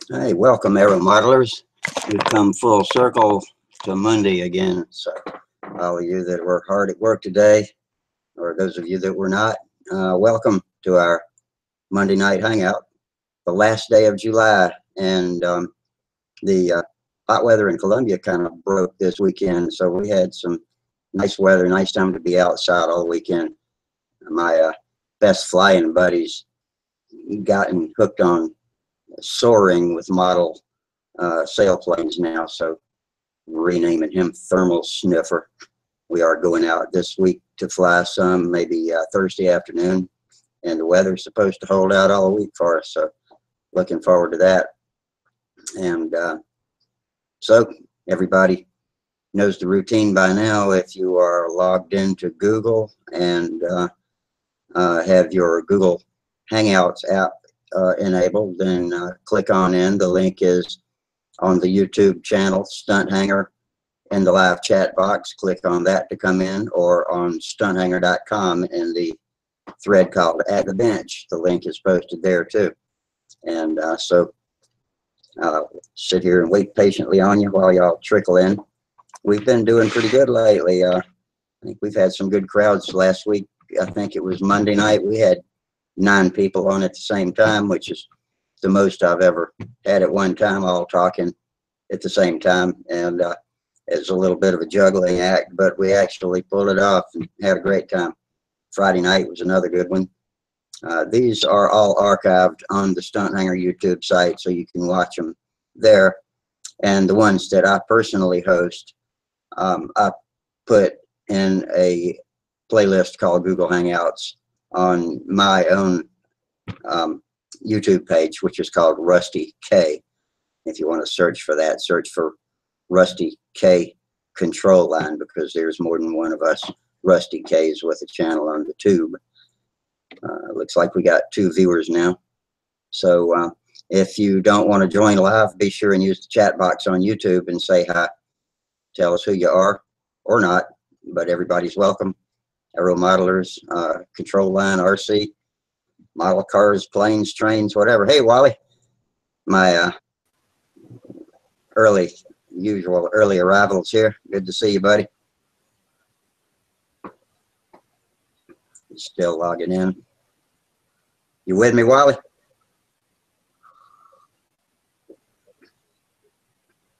Hey, welcome, Aero Modelers. We've come full circle to Monday again. So, all of you that were hard at work today, or those of you that were not, welcome to our Monday night hangout, the last day of July. And the hot weather in Columbia kind of broke this weekend. So, we had some nice weather, nice time to be outside all weekend. My best flying buddies gotten hooked on soaring with model sailplanes now, so renaming him Thermal Sniffer. We are going out this week to fly some, maybe Thursday afternoon, and the weather's supposed to hold out all week for us, so looking forward to that. And so everybody knows the routine by now. If you are logged into Google and have your Google Hangouts app enabled, then click on in. The link is on the YouTube channel, Stunt Hanger, in the live chat box. Click on that to come in, or on stunthanger.com in the thread called At the Bench. The link is posted there too. And so sit here and wait patiently on you while y'all trickle in. We've been doing pretty good lately. I think we've had some good crowds last week. I think it was Monday night. We had 9 people on at the same time, which is the most I've ever had at one time, all talking at the same time. And it's a little bit of a juggling act, but we actually pulled it off and had a great time. Friday night was another good one. These are all archived on the Stunt Hanger YouTube site, so you can watch them there. And the ones that I personally host, I put in a playlist called Google Hangouts on my own YouTube page, which is called Rusty K. If you want to search for that, search for Rusty K Control Line, because there's more than one of us Rusty K's with a channel on the tube. Looks like we got 2 viewers now. So if you don't want to join live, be sure and use the chat box on YouTube and say hi. Tell us who you are or not, but everybody's welcome. Aero modelers, control line, RC, model cars, planes, trains, whatever. Hey, Wally, my usual early arrivals here. Good to see you, buddy. Still logging in. You with me, Wally?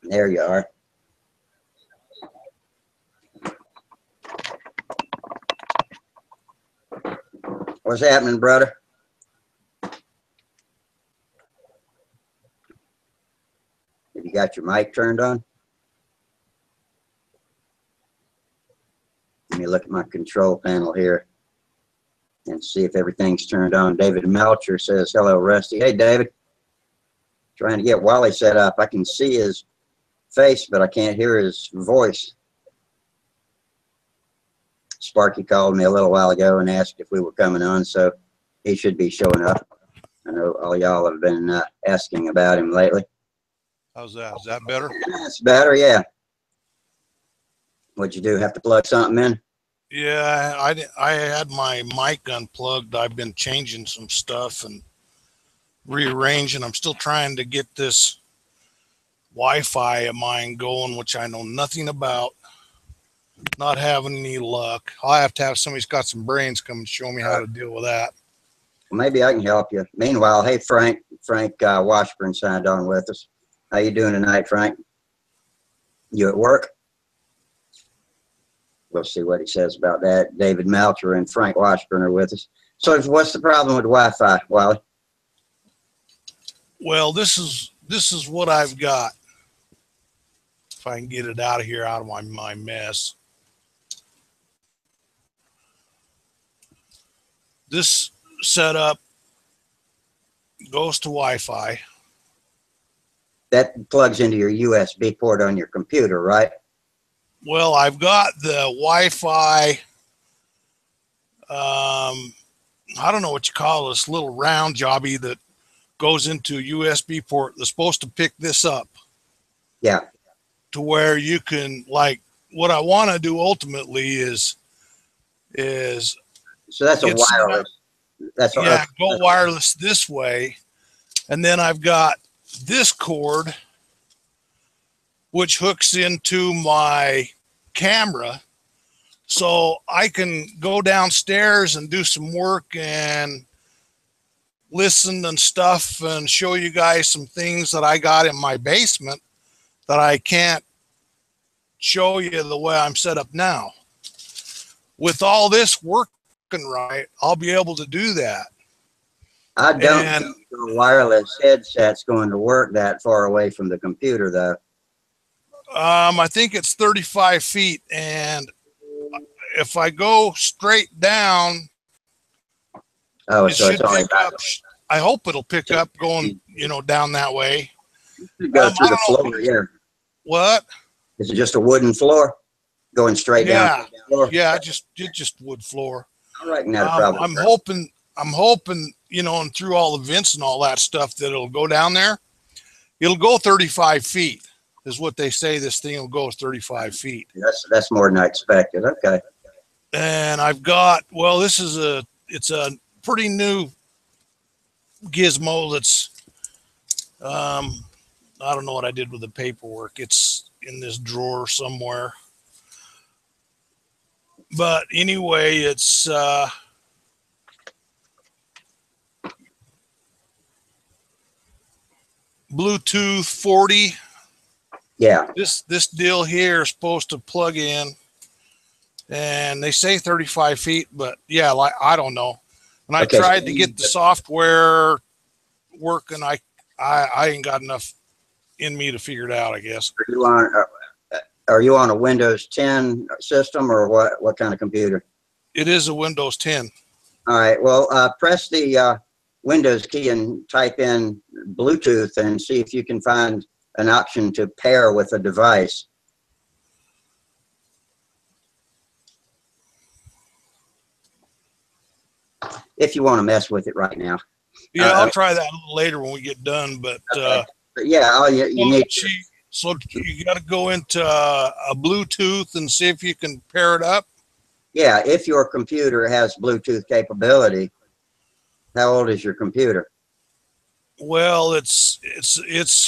There you are. What's happening, brother? Have you got your mic turned on? Let me look at my control panel here and see if everything's turned on. David Melcher says, hello, Rusty. Hey, David. Trying to get Wally set up. I can see his face, but I can't hear his voice. Sparky called me a little while ago and asked if we were coming on, so he should be showing up. I know all y'all have been asking about him lately. How's that? Is that better? That's better, yeah. What'd you do? Have to plug something in? Yeah, I had my mic unplugged. I've been changing some stuff and rearranging. I'm still trying to get this Wi-Fi of mine going, which I know nothing about. Not having any luck. I'll have to have somebody who's got some brains come and show me how to deal with that. Well, maybe I can help you. Meanwhile, hey, Frank Washburn signed on with us. How you doing tonight, Frank? You at work? We'll see what he says about that. David Melcher and Frank Washburn are with us. So what's the problem with Wi-Fi, Wally? Well, this is what I've got. If I can get it out of here, out of my mess. This setup goes to Wi-Fi. That plugs into your USB port on your computer, right? Well, I've got the Wi-Fi, I don't know what you call this little round jobby that goes into a USB port that's supposed to pick this up. Yeah. To where you can, like, what I want to do ultimately is so that's a wireless. Go wireless this way. And then I've got this cord, which hooks into my camera, so I can go downstairs and do some work and listen and stuff and show you guys some things that I got in my basement that I can't show you the way I'm set up now. With all this working right, I'll be able to do that. I don't think the wireless headset's going to work that far away from the computer, though. I think it's 35 feet, and if I go straight down, Oh, it so should it's only pick up. I hope it'll pick up going, down that way. go through the floor here. What? Is it just a wooden floor going straight down? Yeah, just wood floor. I reckon that'll probably I'm hoping, and through all the vents and all that stuff, that it'll go down there. It'll go 35 feet is what they say. This thing will go 35 feet. That's more than I expected. Okay. And I've got, it's a pretty new gizmo that's, I don't know what I did with the paperwork. It's in this drawer somewhere. But anyway, it's Bluetooth 40. Yeah. This deal here is supposed to plug in, and they say 35 feet, but yeah, I don't know. And I tried to get the software working. I ain't got enough in me to figure it out, I guess. Are you on a Windows 10 system, or what kind of computer? It is a Windows 10. All right. Well, press the Windows key and type in Bluetooth and see if you can find an option to pair with a device. If you want to mess with it right now. Yeah, I'll try that a little later when we get done. But yeah, all you need. So you got to go into a Bluetooth and see if you can pair it up. Yeah, if your computer has Bluetooth capability. How old is your computer? Well, it's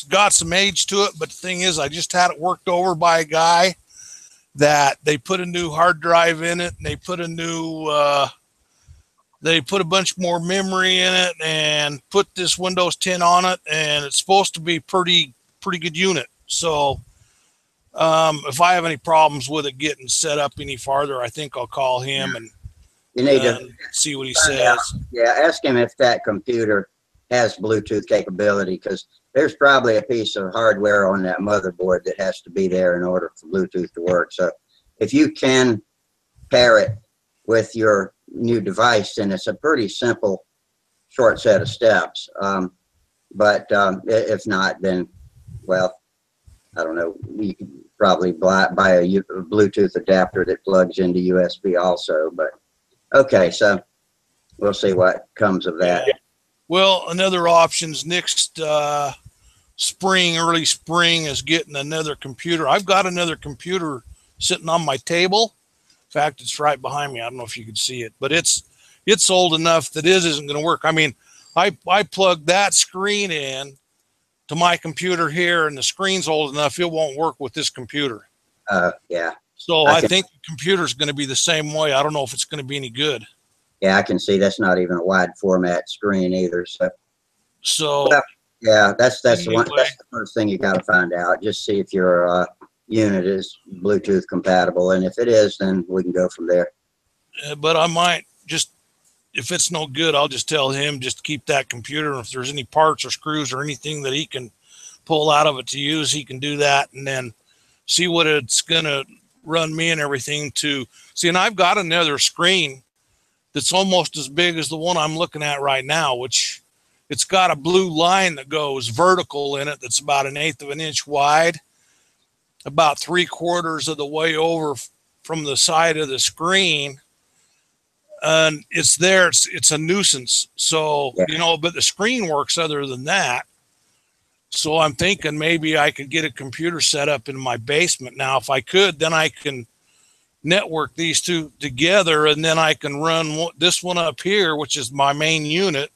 got some age to it, but the thing is, I just had it worked over by a guy that they put a new hard drive in it, and they put a bunch more memory in it, and put this Windows 10 on it, and it's supposed to be pretty good unit. So if I have any problems with it getting set up any farther, I think I'll call him and you need to see what he says. Yeah, ask him if that computer has Bluetooth capability, because there's probably a piece of hardware on that motherboard that has to be there in order for Bluetooth to work. So if you can pair it with your new device, then it's a pretty simple, short set of steps. But if not, then, well, I don't know, you can probably buy a Bluetooth adapter that plugs into USB also. But okay, so we'll see what comes of that. Well, another option's next early spring, is getting another computer. I've got another computer sitting on my table. In fact, it's right behind me. I don't know if you can see it, but it's old enough that it isn't going to work. I mean, I plugged that screen in to my computer here, and the screen's old enough it won't work with this computer. Yeah. So I think the computer's going to be the same way. I don't know if it's going to be any good. Yeah, I can see that's not even a wide format screen either. So well, yeah, that's anyway. That's the first thing you got to find out. Just see if your unit is Bluetooth compatible, and if it is, then we can go from there. But I might just, if it's no good, I'll just tell him just keep that computer. And if there's any parts or screws or anything that he can pull out of it to use, he can do that, and then see what it's gonna run me and everything to see. And I've got another screen that's almost as big as the one I'm looking at right now, which it's got a blue line that goes vertical in it. That's about 1/8 of an inch wide, about 3/4 of the way over from the side of the screen. And it's there. It's a nuisance. So, but the screen works other than that. So I'm thinking maybe I could get a computer set up in my basement. Now, if I could, then I can network these two together, and then I can run this one up here, which is my main unit,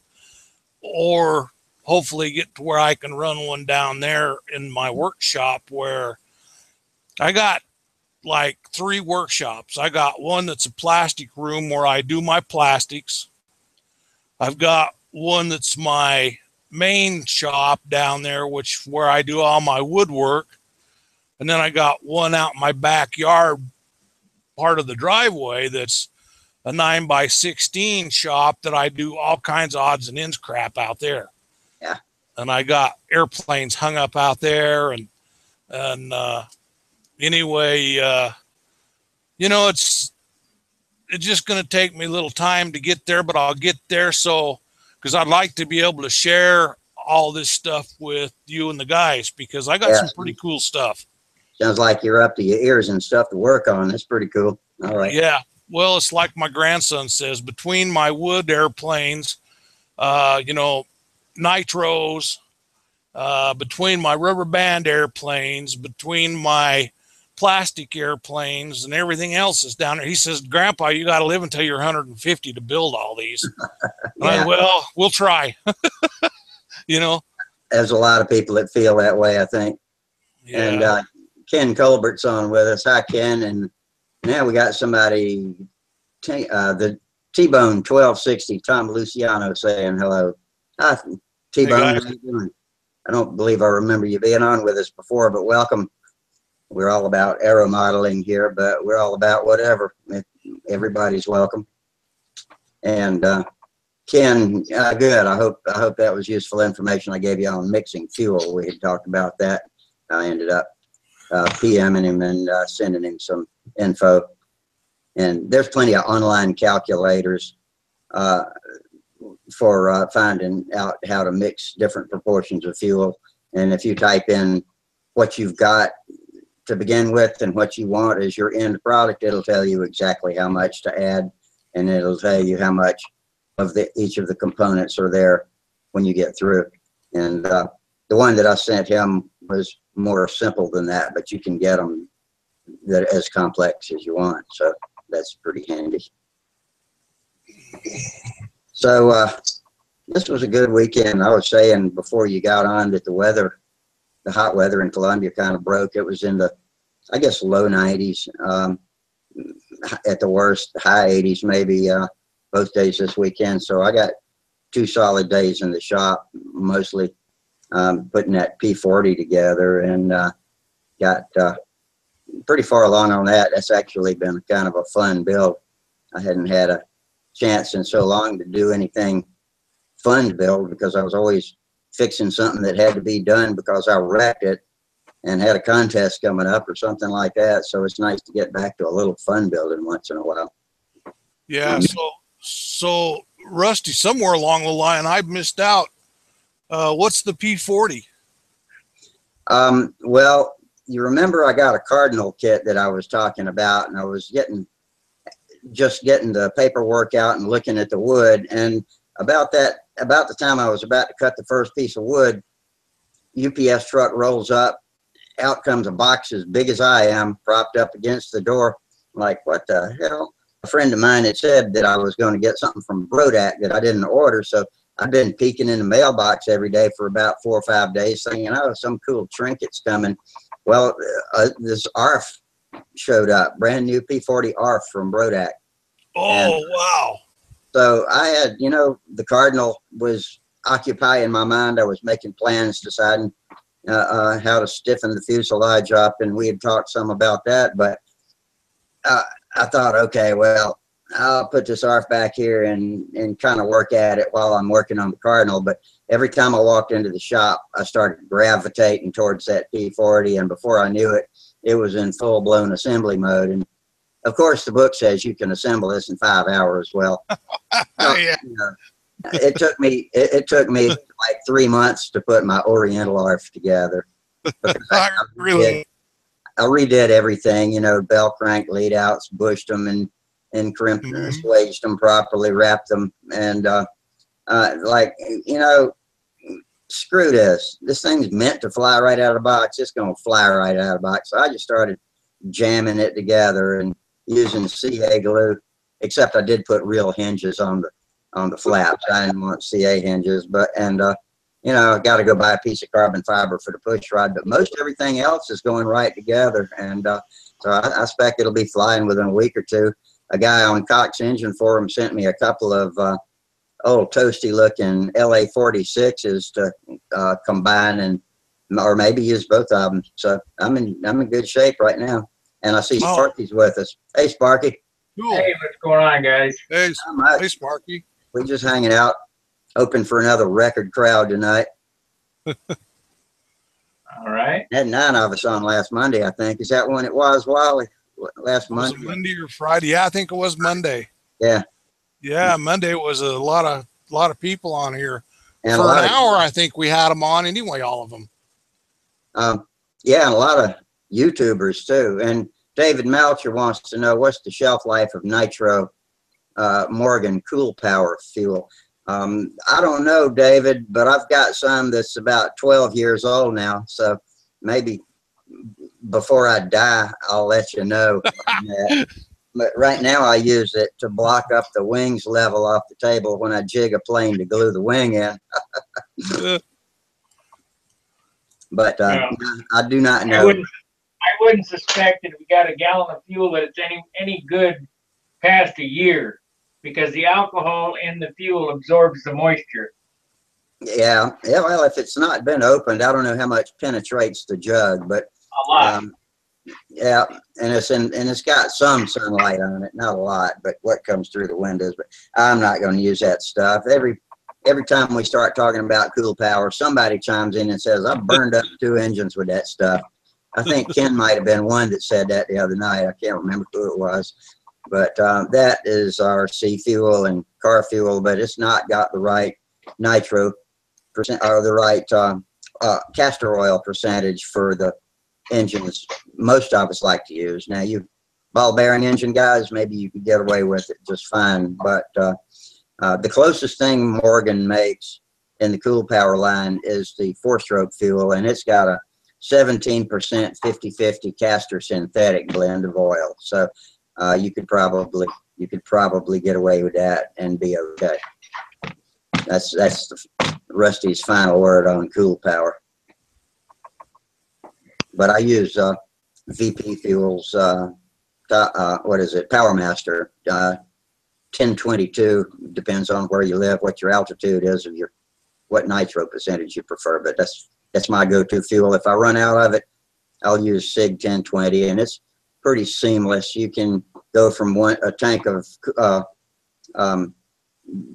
or hopefully get to where I can run one down there in my workshop, where I got like 3 workshops. I got one that's a plastic room where I do my plastics. I've got one that's my main shop down there, where I do all my woodwork. And then I got one out in my backyard, part of the driveway, that's a 9x16 shop that I do all kinds of odds and ends crap out there. Yeah. And I got airplanes hung up out there, and anyway, it's just going to take me a little time to get there, but I'll get there. So, because I'd like to be able to share all this stuff with you and the guys, because I got some pretty cool stuff. Sounds like you're up to your ears and stuff to work on. That's pretty cool. All right. Yeah. Well, it's like my grandson says, between my wood airplanes, nitros, between my rubber band airplanes, between my plastic airplanes, and everything else is down there. He says, Grandpa, you got to live until you're 150 to build all these. Yeah. Well, we'll try. There's a lot of people that feel that way, I think. Yeah. And Ken Colbert's on with us. Hi, Ken. And now we got somebody, the T-Bone 1260, Tom Luciano, saying hello. Hi, T-Bone. How you doing? I don't believe I remember you being on with us before, but welcome. We're all about aero modeling here, but we're all about whatever. Everybody's welcome. And Ken, good. I hope that was useful information I gave you on mixing fuel. We had talked about that. I ended up PMing him and sending him some info. And there's plenty of online calculators for finding out how to mix different proportions of fuel. And if you type in what you've got to begin with and what you want as your end product, it'll tell you exactly how much to add, and it'll tell you how much of each of the components are there when you get through. And the one that I sent him was more simple than that, but you can get them that as complex as you want. So that's pretty handy. So this was a good weekend. I was saying before you got on that the hot weather in Columbia kind of broke. It was in the, I guess, low 90s at the worst, high 80s maybe both days this weekend. So I got 2 solid days in the shop, mostly putting that P40 together, and got pretty far along on that. That's actually been kind of a fun build. I hadn't had a chance in so long to do anything fun to build, because I was always fixing something that had to be done because I wrecked it and had a contest coming up or something like that. So it's nice to get back to a little fun building once in a while. Yeah. So Rusty, somewhere along the line, I missed out. What's the P40? Well, you remember I got a Cardinal kit that I was talking about, and I was just getting the paperwork out and looking at the wood. And about the time I was about to cut the first piece of wood, UPS truck rolls up. Out comes a box as big as I am, propped up against the door. I'm like, what the hell? A friend of mine had said that I was going to get something from Brodak that I didn't order. So I've been peeking in the mailbox every day for about 4 or 5 days, thinking, oh, some cool trinket's coming. Well, this ARF showed up, brand new P40 ARF from Brodak. Oh, wow. So I had, the Cardinal was occupying my mind. I was making plans, deciding how to stiffen the fuselage up, and we had talked some about that. But I thought, okay, well, I'll put this ARF back here and kind of work at it while I'm working on the Cardinal. But every time I walked into the shop, I started gravitating towards that P40, and before I knew it, it was in full-blown assembly mode. And of course, the book says you can assemble this in 5 hours. Well, Yeah. it took me like 3 months to put my Oriental ARF together. Really? I redid everything, bell crank, lead outs, bushed them and crimped and assuaged them properly, wrapped them, and screw this. This thing's meant to fly right out of the box. It's going to fly right out of the box. So I just started jamming it together and using CA glue, except I did put real hinges on the flaps. I didn't want CA hinges, you know, I got to go buy a piece of carbon fiber for the push rod, but most everything else is going right together. And so I expect it'll be flying within a week or two. A guy on Cox Engine Forum sent me a couple of old toasty looking LA 46s to combine and, or maybe use both of them. So I'm in good shape right now. And I see Sparky's with us. Hey, Sparky. Cool. Hey, what's going on, guys? Hey, hey, Sparky. We're just hanging out, hoping for another record crowd tonight. All right. Had 9 of us on last Monday, I think. Is that when it was, Wally? Last Monday? Was it Monday or Friday? Yeah, I think it was Monday. Yeah. Yeah, Monday was a lot of people on here. And for an hour, I think we had them on anyway, all of them. Yeah, and a lot of YouTubers too. And David Melcher wants to know, what's the shelf life of Nitro Morgan Cool Power fuel? I don't know, David, but I've got some that's about 12 years old now. So maybe before I die, I'll let you know. But right now I use it to block up the wings level off the table when I jig a plane to glue the wing in. But I do not know. I wouldn't suspect that if we got a gallon of fuel that it's any good past a year, because the alcohol in the fuel absorbs the moisture. Yeah. Well, if it's not been opened, I don't know how much penetrates the jug, but a lot. Yeah, and it's got some sunlight on it, not a lot, but what comes through the windows. But I'm not going to use that stuff. Every time we start talking about cool power, somebody chimes in and says, "I've burned up 2 engines with that stuff." I think Ken might have been one that said that the other night. I can't remember who it was, but that is our C fuel and car fuel, but it's not got the right nitro percent or the right castor oil percentage for the engines most of us like to use. Now, you ball bearing engine guys, maybe you can get away with it just fine, but the closest thing Morgan makes in the cool power line is the 4-stroke fuel, and it's got a 17% 50-50 castor synthetic blend of oil. So you could probably get away with that and be okay. That's Rusty's final word on cool power. But I use VP Fuels, what is it, Power Master, 1022, depends on where you live, what your altitude is, of what nitro percentage you prefer, but that's my go-to fuel. If I run out of it, I'll use SIG 1020, and it's pretty seamless. You can go from a tank of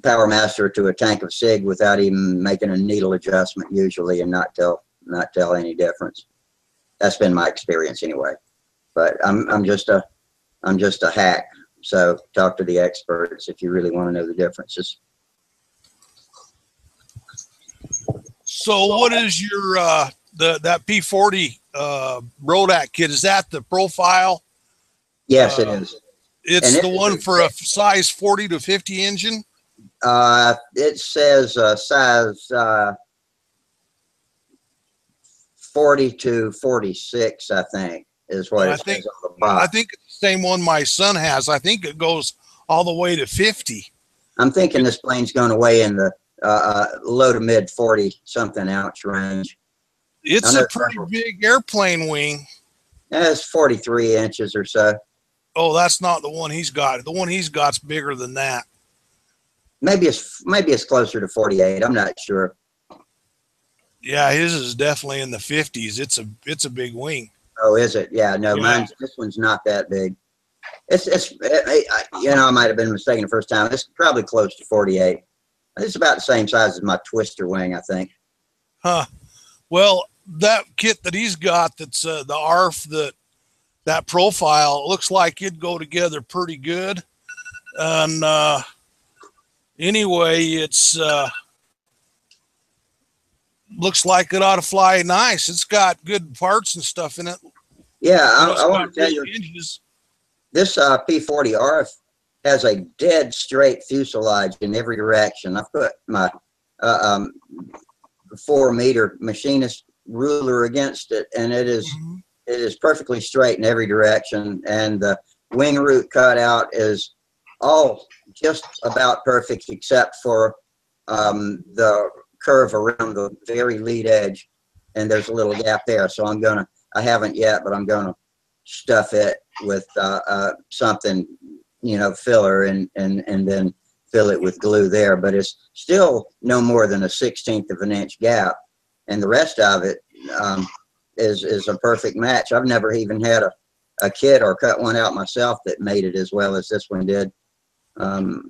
Power Master to a tank of SIG without even making a needle adjustment usually, and not tell any difference. That's been my experience anyway, but I'm just a hack. So talk to the experts if you really want to know the differences. So what is your that P40 Rodak kit? Is that the profile? Yes, it is. It's the one for a size 40 to 50 engine. It says size 40 to 46, I think, is what it says on the box. I think it's the same one my son has. I think it goes all the way to 50. I'm thinking this plane's going to weigh in the low to mid 40 something ounce range. It's a pretty big airplane wing. Yeah, it's 43 inches or so. Oh, that's not the one he's got. The one he's got's bigger than that. Maybe it's closer to 48. I'm not sure. Yeah, his is definitely in the 50s. It's a big wing. Oh, is it? Yeah, no, yeah. This one's not that big. I might have been mistaken the first time. It's probably close to 48. It's about the same size as my twister wing, I think. Huh. Well, that kit that he's got, that's the ARF, that profile, looks like it'd go together pretty good. And anyway, it's looks like it ought to fly nice. It's got good parts and stuff in it. Yeah, I want to tell you, this P40 ARF has a dead straight fuselage in every direction. I've put my 4-meter machinist ruler against it, and it is perfectly straight in every direction. And the wing root cutout is all just about perfect, except for the curve around the very lead edge, and there's a little gap there. So I haven't yet, but I'm gonna stuff it with something, filler, and then fill it with glue there. But it's still no more than a 1/16 of an inch gap, and the rest of it is a perfect match. I've never even had a kit or cut one out myself that made it as well as this one did.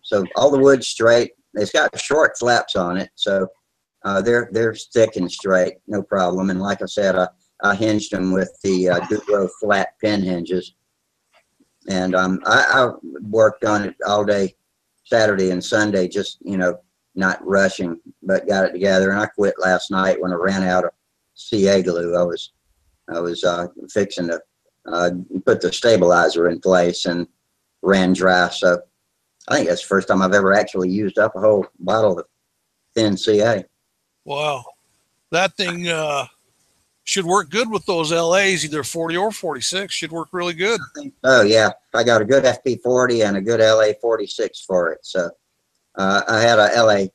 So all the wood's straight. It's got short flaps on it, so they're thick and straight, no problem. And like I said, I hinged them with the Dubro flat pin hinges, and I worked on it all day Saturday and Sunday, just not rushing, but got it together. And I quit last night when I ran out of CA glue. I was fixing to put the stabilizer in place and ran dry. So I think that's the first time I've ever actually used up a whole bottle of thin CA. Wow. That thing should work good with those LAs, either 40 or 46. Should work really good. Oh, yeah. I got a good FP40 and a good LA 46 for it. So I had a LA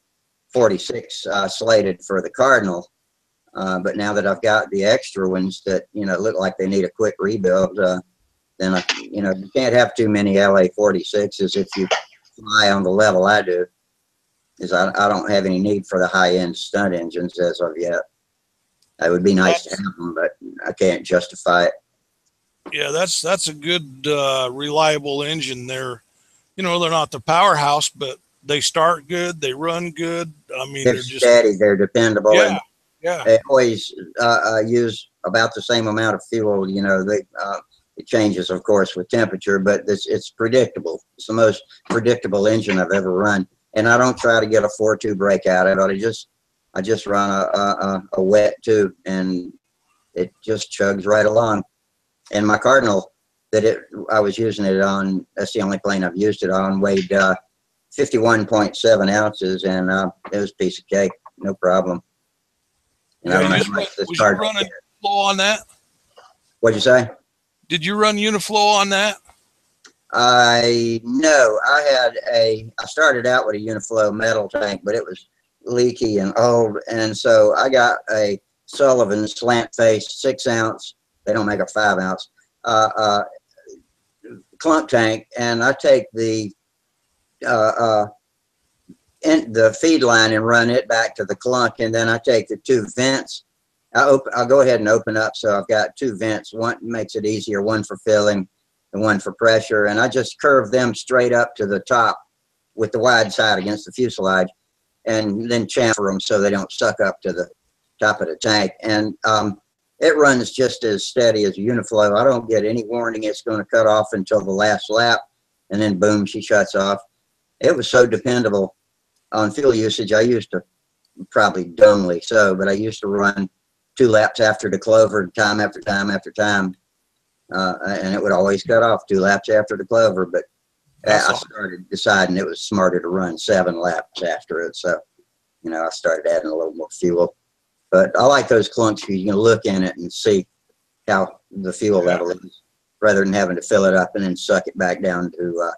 46 slated for the Cardinal. But now that I've got the extra ones that, look like they need a quick rebuild, then you can't have too many LA 46s if you fly on the level I do, is I don't have any need for the high-end stunt engines as of yet. It would be nice to have them, but I can't justify it. Yeah, that's a good, reliable engine. They're not the powerhouse, but they start good. They run good. I mean, They're just steady. They're dependable. Yeah, and yeah. they always use about the same amount of fuel. It changes, of course, with temperature, but it's predictable. It's the most predictable engine I've ever run. And I don't try to get a 4.2 brake out of it. I just run a wet tube, and it just chugs right along. And my Cardinal I was using it on, that's the only plane I've used it on, weighed 51.7 ounces, and it was a piece of cake, no problem. And I don't have much this was you running Uniflow on that? What'd you say? Did you run Uniflow on that? No, I started out with a Uniflow metal tank, but it was leaky and old. And so I got a Sullivan slant face 6 ounce. They don't make a 5 ounce clunk tank. And I take the feed line and run it back to the clunk. And then I take the 2 vents. I'll go ahead and open up. So I've got 2 vents. One makes it easier, one for filling and one for pressure. And I just curve them straight up to the top with the wide side against the fuselage, and then chamfer them so they don't suck up to the top of the tank. And it runs just as steady as a Uniflow. I don't get any warning it's going to cut off until the last lap, and then boom, she shuts off. It was so dependable on fuel usage. I used to, probably dumbly so, but I used to run 2 laps after the clover, time after time after time. And it would always cut off 2 laps after the clover. But I started deciding it was smarter to run 7 laps after it. So, I started adding a little more fuel. But I like those clunks because you can look in it and see how the fuel level is, rather than having to fill it up and then suck it back down to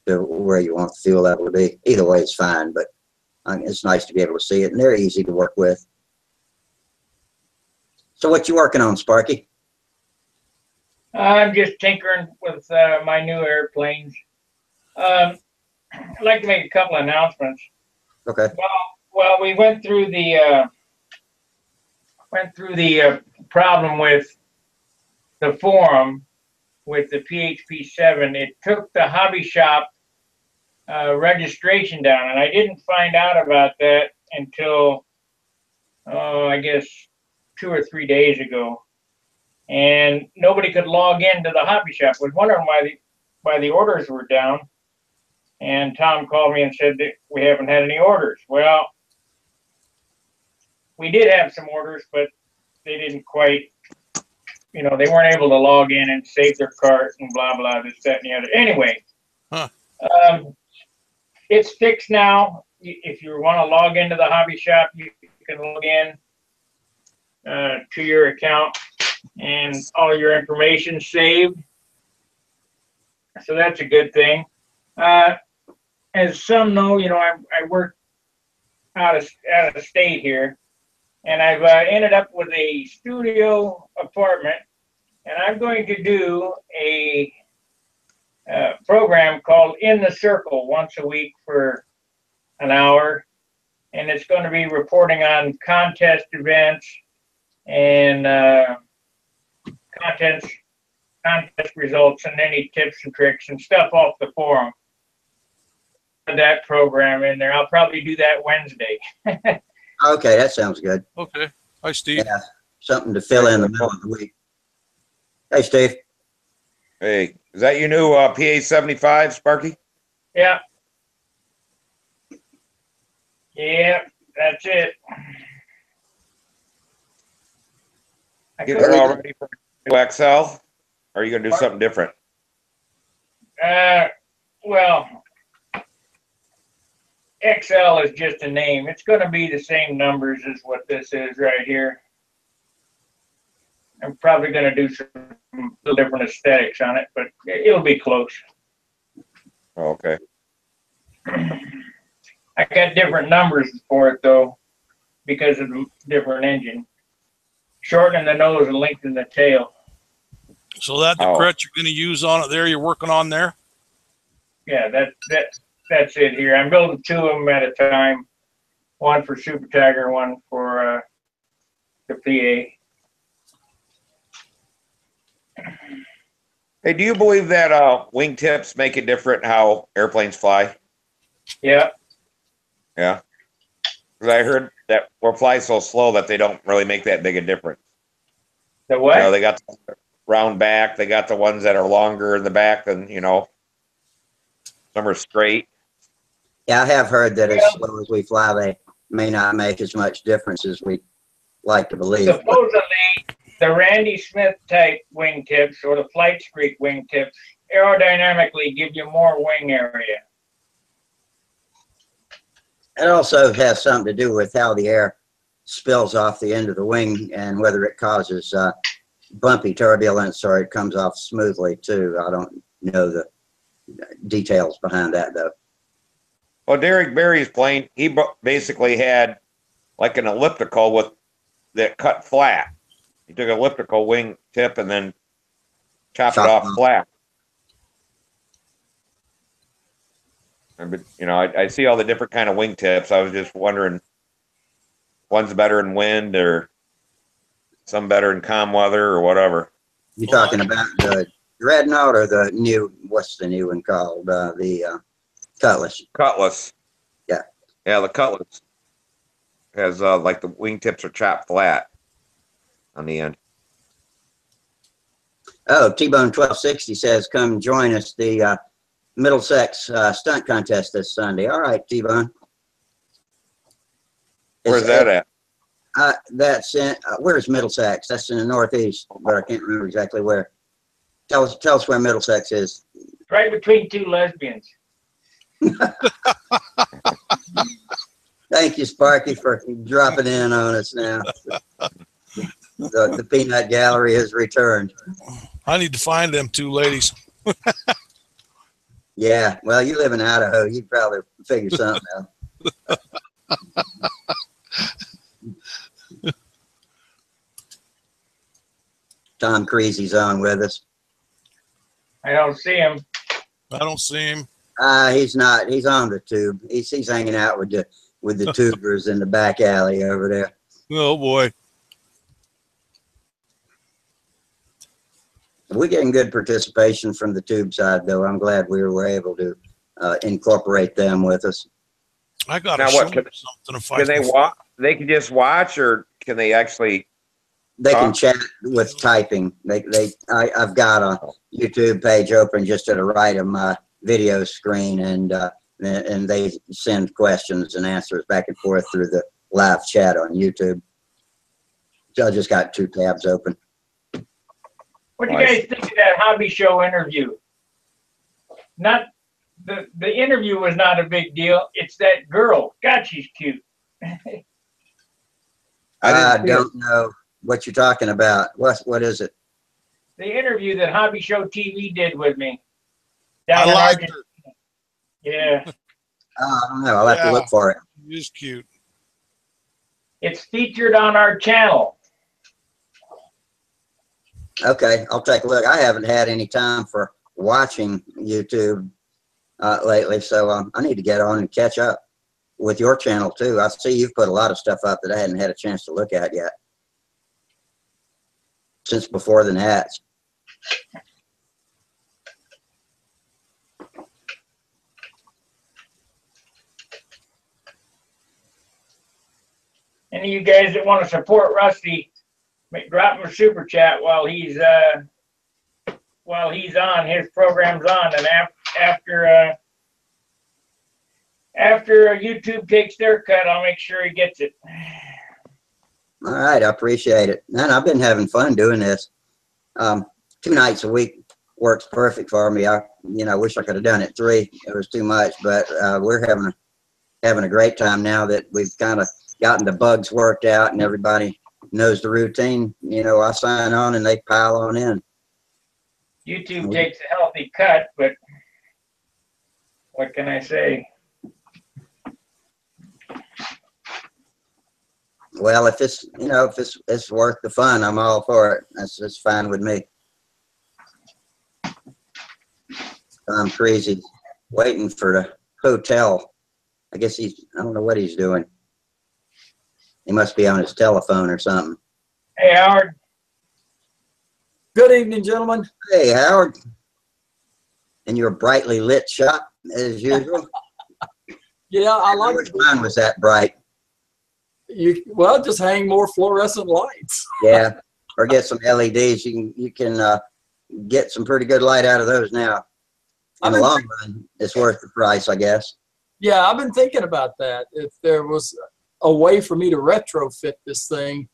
where you want the fuel level to be. Either way, it's fine, but it's nice to be able to see it, and they're easy to work with. So what you working on, Sparky? I'm just tinkering with my new airplanes. I'd like to make a couple of announcements. Okay. Well, we went through the problem with the forum with the PHP7. It took the hobby shop registration down, and I didn't find out about that until I guess 2 or 3 days ago. And nobody could log into the hobby shop. I was wondering why the orders were down. And Tom called me and said that we haven't had any orders. Well, we did have some orders, but they didn't quite, they weren't able to log in and save their cart and blah, blah, this, that, and the other. Anyway, it's fixed now. If you want to log into the hobby shop, you can log in to your account, and all your information saved. So that's a good thing. As some know, I out of state here, and I've ended up with a studio apartment, and I'm going to do a program called In the Circle once a week for an hour, and it's going to be reporting on contest events and contest results and any tips and tricks and stuff off the forum. That program in there. I'll probably do that Wednesday. Okay, that sounds good. Okay. Hi, Steve. Yeah, something to fill in the middle of the week. Hey, Steve. Hey, is that your new PA 75, Sparky? Yeah. Yeah, that's it. Get it all ready for new XL? Or are you going to do something different? Well, XL is just a name. It's going to be the same numbers as what this is right here. I'm probably going to do some different aesthetics on it, but it'll be close. Oh, okay. I got different numbers for it though, because of the different engine. Shortening the nose and lengthening the tail. So that the crutch you're going to use on it there, you're working on there? Yeah, that's it here. I'm building two of them at a time. One for Super Tiger, one for the PA. Hey, do you believe that wingtips make it different how airplanes fly? Yeah. Yeah. Because I heard that we'll fly so slow that they don't really make that big a difference. The what? You know, they got the round back. They got the ones that are longer in the back than, you know, some are straight. Yeah, I have heard that as slow as we fly, they may not make as much difference as we like to believe. Supposedly, the Randy Smith type wingtips or the Flight Streak wingtips aerodynamically give you more wing area. It also has something to do with how the air spills off the end of the wing and whether it causes bumpy turbulence or it comes off smoothly too. I don't know the details behind that though. Well, Derek Barry's plane, he basically had like an elliptical with that cut flat. He took an elliptical wing tip and then chopped it off flat. But, you know, I see all the different kind of wing tips. I was just wondering, one's better in wind or some better in calm weather or whatever. You talking about the Dreadnought or the new, what's the new one called? The Cutlass. Cutlass. Yeah. Yeah, the Cutlass has like the wing tips are chopped flat on the end. Oh, T-Bone 1260 says, come join us. The Middlesex stunt contest this Sunday. All right, T-Bone. Where's that at? That's in, where's Middlesex? That's in the Northeast, but I can't remember exactly where. Tell us where Middlesex is. Right between two lesbians. Thank you, Sparky, for dropping in on us now. The peanut gallery has returned. I need to find them two ladies. Yeah, well, you live in Idaho. You'd probably figure something out. Tom Creasy's on with us. I don't see him. I don't see him. He's not. He's on the tube. He's hanging out with the tubers in the back alley over there. Oh boy. We're getting good participation from the tube side, though. I'm glad we were able to incorporate them with us. I got Now, what, something. If can they watch? They can just watch, or can they actually? They can chat with typing. I've got a YouTube page open just to the right of my video screen, and they send questions and answers back and forth through the live chat on YouTube. So I just got 2 tabs open. What do you guys think of that hobby show interview? Not the interview was not a big deal. It's that girl. God, she's cute. I don't know what you're talking about. What is it? The interview that Hobby Show TV did with me. I like her. Yeah. I don't know. I'll have to look for it. She's cute. It's featured on our channel. Okay, I'll take a look. I haven't had any time for watching YouTube lately, so I need to get on and catch up with your channel too. I see you've put a lot of stuff up that I hadn't had a chance to look at yet since before the Nats. Any of you guys that want to support Rusty, drop him a super chat while he's on, his program's on, and after YouTube takes their cut, I'll make sure he gets it. All right, I appreciate it. And I've been having fun doing this. 2 nights a week works perfect for me. I wish I could have done it 3. It was too much, but we're having a great time now that we've kind of gotten the bugs worked out and everybody knows the routine. I sign on and they pile on in. YouTube takes a healthy cut, but what can I say? Well, if it's it's worth the fun, I'm all for it. That's fine with me. I'm crazy waiting for the hotel. I guess I don't know what he's doing. He must be on his telephone or something. Hey, Howard. Good evening, gentlemen. Hey, Howard. In your brightly lit shop, as usual. Yeah, I I like wish mine was that bright. well, just hang more fluorescent lights. Yeah, or get some LEDs. You can get some pretty good light out of those now. In the long run, it's worth the price, I guess. Yeah, I've been thinking about that. If there was a way for me to retrofit this thing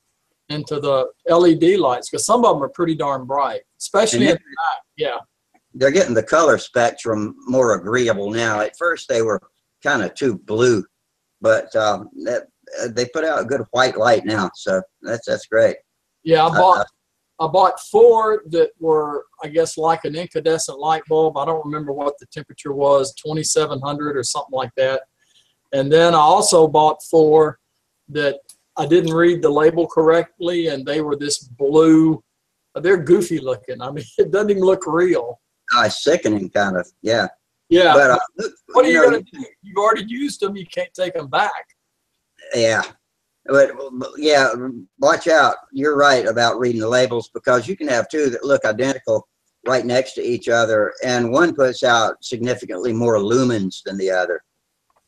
into the LED lights, because some of them are pretty darn bright, especially at night. Yeah. They're getting the color spectrum more agreeable now. At first, they were kind of too blue, but they put out a good white light now, so that's great. Yeah, I bought 4 that were, I guess, like an incandescent light bulb. I don't remember what the temperature was, 2700 or something like that. And then I also bought 4 that I didn't read the label correctly, and they were this blue. They're goofy looking. I mean, it doesn't even look real. It's sickening, kind of. Yeah. Yeah. But what are you going to do? You've already used them. You can't take them back. Yeah. But yeah, watch out. You're right about reading the labels, because you can have 2 that look identical right next to each other, and one puts out significantly more lumens than the other.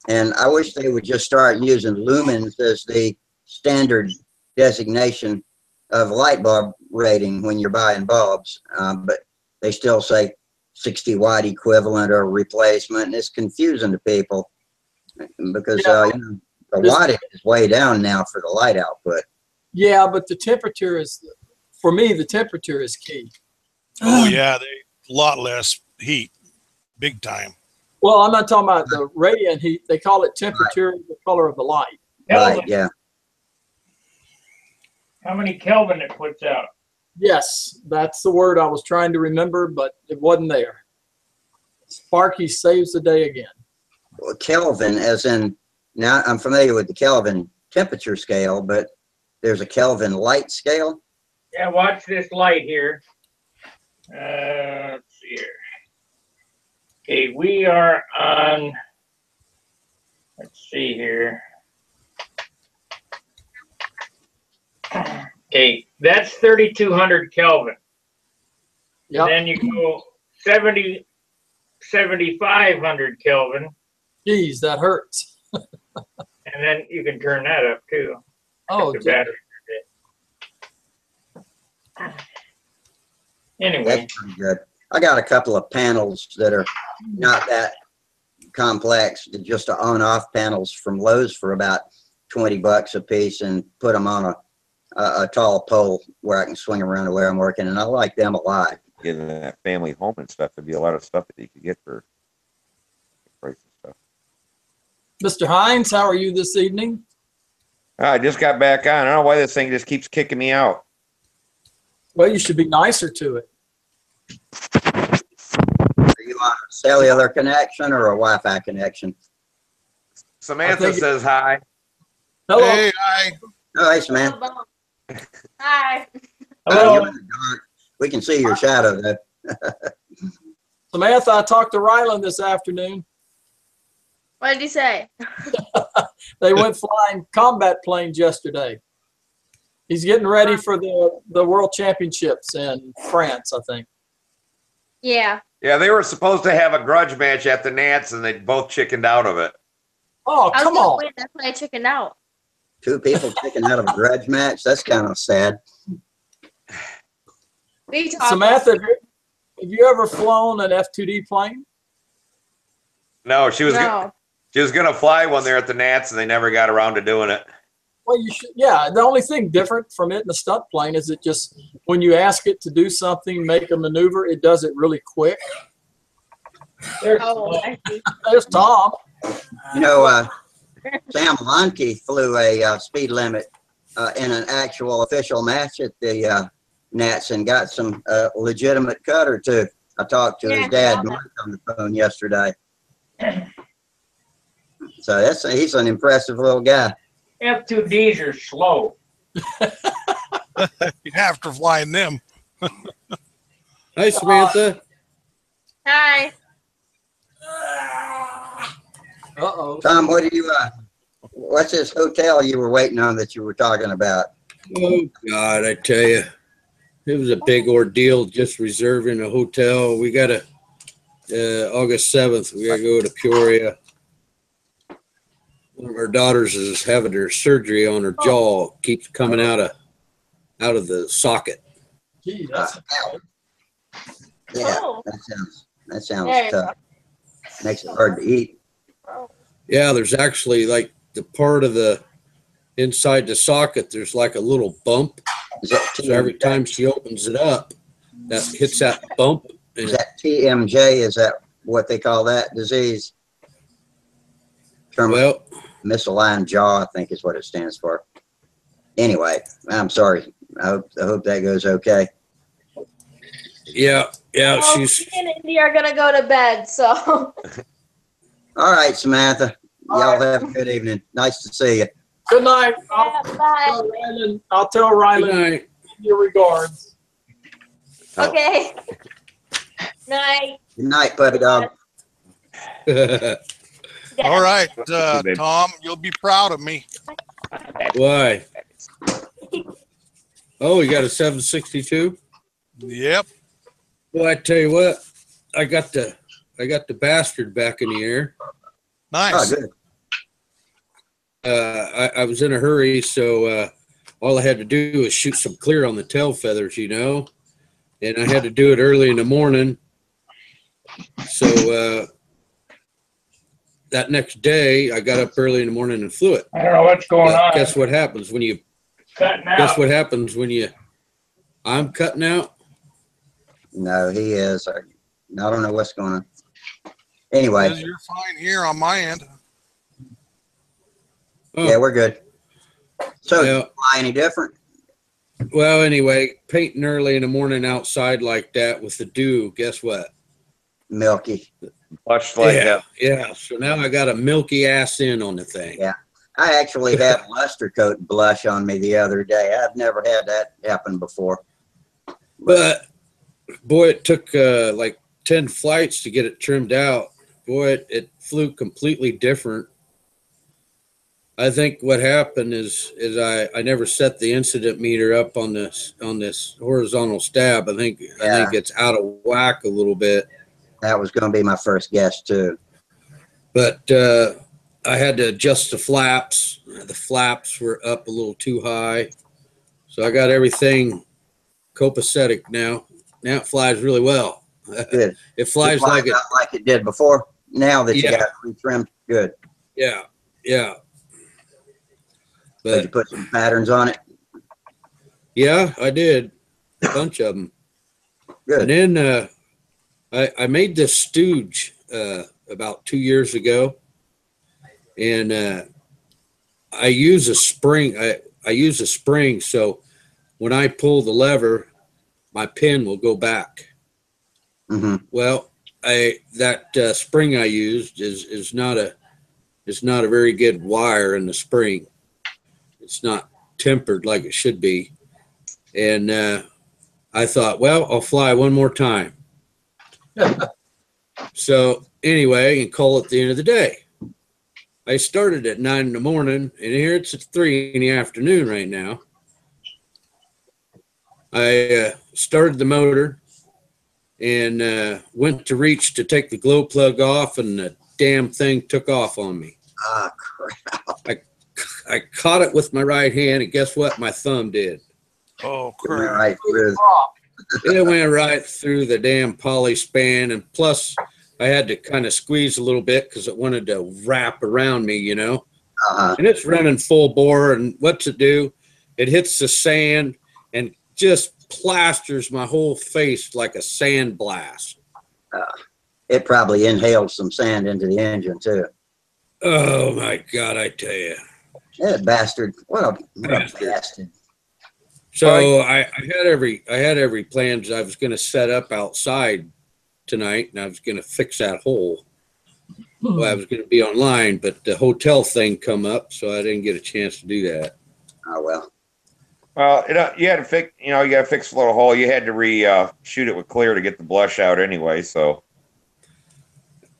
And I wish they would just start using lumens as the standard designation of light bulb rating when you're buying bulbs. But they still say 60 watt equivalent or replacement, and it's confusing to people because the wattage is way down now for the light output. Yeah, but the temperature is, for me, the temperature is key. Oh yeah, a lot less heat, big time. Well, I'm not talking about the radiant heat. They call it temperature, the color of the light. Kelvin. Right, yeah. How many Kelvin it puts out? Yes, that's the word I was trying to remember, but it wasn't there. Sparky saves the day again. Well, Kelvin, as in, now I'm familiar with the Kelvin temperature scale, but there's a Kelvin light scale. Yeah, watch this light here. Let's see here. Okay, we are on, let's see here. Okay, that's 3200 Kelvin. Yep. Then you go 7500 Kelvin. Geez, that hurts. And then you can turn that up too. Oh, The battery. Anyway, That's pretty good. I got a couple of panels that are not that complex, just on-off panels from Lowe's for about 20 bucks a piece, and put them on a tall pole where I can swing around to where I'm working, and I like them a lot. In that family home and stuff, there'd be a lot of stuff that you could get for price and stuff. Mr. Hines, how are you this evening? I just got back on. I don't know why this thing just keeps kicking me out. Well, you should be nicer to it. Are you on a cellular connection or a Wi-Fi connection? Samantha says hi. Hello. Hey, hi. Oh, hey, Samantha. Hi. Hello. You're in the dark. We can see your shadow, though. Samantha, I talked to Ryland this afternoon. What did you say? They went flying combat planes yesterday. He's getting ready for the World Championships in France, I think. Yeah. Yeah, they were supposed to have a grudge match at the Nats, and they both chickened out of it. Oh, I was come gonna on. win. That's why I chickened out. 2 people kicking out of a grudge match. That's kind of sad. We talked. Samantha, have you ever flown an F-2D plane? No, she was No. gonna fly one there at the Nats, and they never got around to doing it. Well, you should. Yeah, the only thing different from it in the stunt plane is it just, when you ask it to do something, make a maneuver, it does it really quick. There's Oh, I see. There's Tom. You know, Sam Lonke flew a speed limit in an actual official match at the Nats and got some legitimate cut or two. I talked to his Yeah, dad I saw Mike, on the phone yesterday. So he's an impressive little guy. F2Ds are slow. You have to fly in them. Hi, Samantha. Hi. Uh-oh. Tom, what do you what's this hotel you were waiting on that you were talking about? Oh, God, I tell you. It was a big ordeal just reserving a hotel. We got August 7th, we got to go to Peoria. One of our daughters is having her surgery on her jaw. Keeps coming out of the socket. Gee, that's Yeah, Oh. that sounds There you tough. Makes it hard to eat. Yeah, there's actually like the part of the inside the socket, there's like a little bump. Is that So every time she opens it up, that hits that bump. And Is that TMJ? Is that what they call that disease? well, Misaligned jaw, I think is what it stands for. Anyway, I'm sorry. I hope that goes okay. yeah, Well, she's me and Indy are gonna go to bed, so. All right, Samantha. Y'all have a good evening. Nice to see you. good night. Yeah, bye. I'll tell good Ryland night. your regards. Okay. Night. Good night, puppy dog. All right, Tom, you'll be proud of me. Why? Oh, you got a 762? Yep. Well, I tell you what, I got the bastard back in the air. Oh, Nice. good. I was in a hurry, so all I had to do was shoot some clear on the tail feathers, and I had to do it early in the morning. So that next day, I got up early in the morning and flew it. I don't know what's going But on. guess what happens when you? Cutting out. Guess what happens when you? I'm cutting out. No, he is. I don't know what's going on. Anyway, You're fine here on my end. Oh, yeah, we're good. So, Yeah. fly any different? Well, anyway, painting early in the morning outside like that with the dew. Guess what? Milky. Much like that. Yeah. So now I got a milky ass in on the thing. Yeah. I actually had luster coat blush on me the other day. I've never had that happen before. But boy, it took like 10 flights to get it trimmed out. Boy, it flew completely different. I think what happened is I never set the incident meter up on this horizontal stab. I think it's out of whack a little bit. That was going to be my first guess too. But I had to adjust the flaps. The flaps were up a little too high. So I got everything copacetic now. Now it flies really well. Good. It flies like it. Not like it did before. Now that you Yeah. got it retrimmed, good. Yeah. Did But you put some patterns on it? yeah, I did a bunch of them. Good. And then I made this stooge about 2 years ago, and I use a spring. I use a spring, so when I pull the lever, my pin will go back. Mm-hmm. Well, that spring I used is not a very good wire in the spring. It's not tempered like it should be. And I thought, well, I'll fly one more time. So anyway, and call it the end of the day. I started at 9 in the morning, and here it's at 3 in the afternoon right now. I started the motor and went to reach to take the glow plug off, and the damn thing took off on me. Ah, crap. I caught it with my right hand, and guess what? My thumb did. Oh, All crap. right, through. It went right through the damn poly span, and plus I had to kind of squeeze a little bit because it wanted to wrap around me, you know. And it's running full bore, and what's it do? It hits the sand and just plasters my whole face like a sand blast. It probably inhaled some sand into the engine too. Oh my God, I tell you. That bastard. What a bastard. So I had every plans I was going to set up outside tonight, and I was going to fix that hole. Well, I was going to be online, but the hotel thing come up, so I didn't get a chance to do that. Oh, well. Well, you had to fix, you got to fix a little hole. You had to shoot it with clear to get the blush out anyway. So,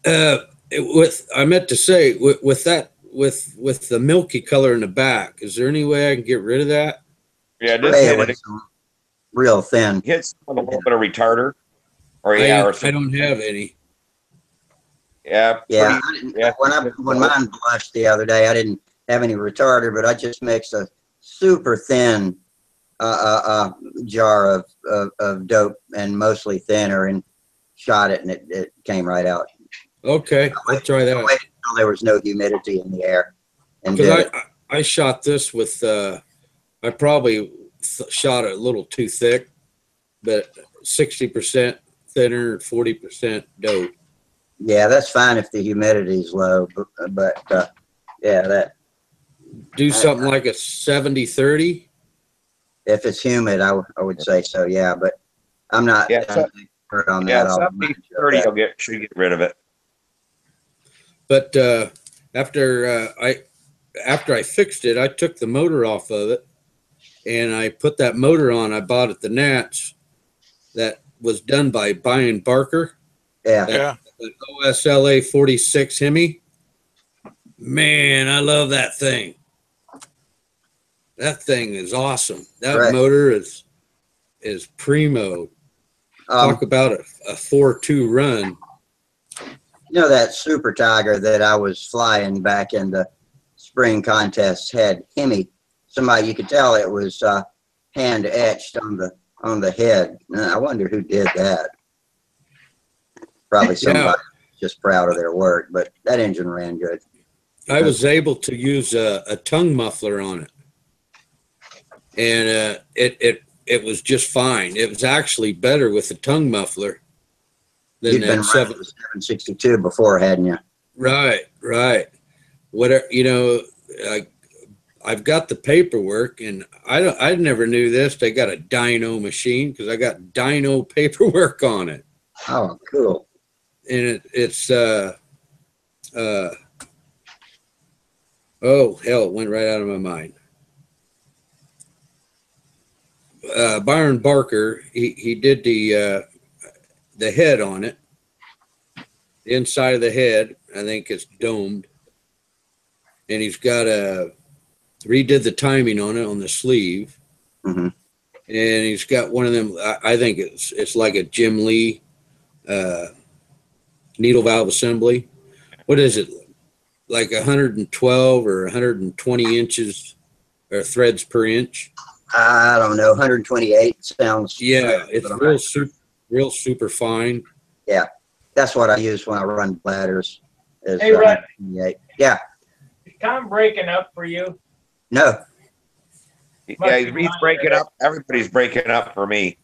I meant to say with the milky color in the back, is there any way I can get rid of that? Yeah, just Spray hit with it. some real thin. Hit with a little bit of retarder. Or I something. don't have any. Yeah. Yeah, Yeah. when mine blushed the other day, I didn't have any retarder, but I just mixed a super thin jar of dope, and mostly thinner, and shot it, and it came right out. Okay, I'll try I that. waited until there was no humidity in the air. And Because I shot this with, I probably shot it a little too thick, but 60% thinner, 40% dope. yeah, that's fine if the humidity is low, but yeah, that Do something like a 70-30. if it's humid, I would say so. Yeah, but I'm not Yeah, an expert on Yeah, that. I'll 70-30 should get rid of it. But after I fixed it, I took the motor off of it, and I put that motor on I bought at the Nats that was done by Brian Barker. Yeah. Yeah. The OSLA 46 Hemi. Man, I love that thing. That thing is awesome. That Right. motor is primo. Talk about a 4.2 run. You know that Super Tiger that I was flying back in the spring contest had Hemi. Somebody, you could tell it was hand etched on the head. I wonder who did that. Probably somebody just proud of their work, but that engine ran good. I was able to use a tongue muffler on it, and it was just fine. It was actually better with the tongue muffler than You'd been that running the 762 before, hadn't you? Right. Whatever, I've got the paperwork, and I never knew this. They got a dyno machine because I got dyno paperwork on it. Oh, cool. And it's oh hell, it went right out of my mind. Byron Barker, he did the head on it. The inside of the head, I think it's domed, and he's got redid the timing on it on the sleeve, Mm-hmm. and he's got one of them. I think it's like a Jim Lee needle valve assembly. What is it? Like 112 or 120 inches or threads per inch? I don't know. 128 sounds. Yeah, it's real super fine. Yeah, that's what I use when I run bladders. Is, Hey, Rod. 128. Yeah. Is Tom breaking up for you? No, Yeah, he's breaking up. Everybody's breaking up for me.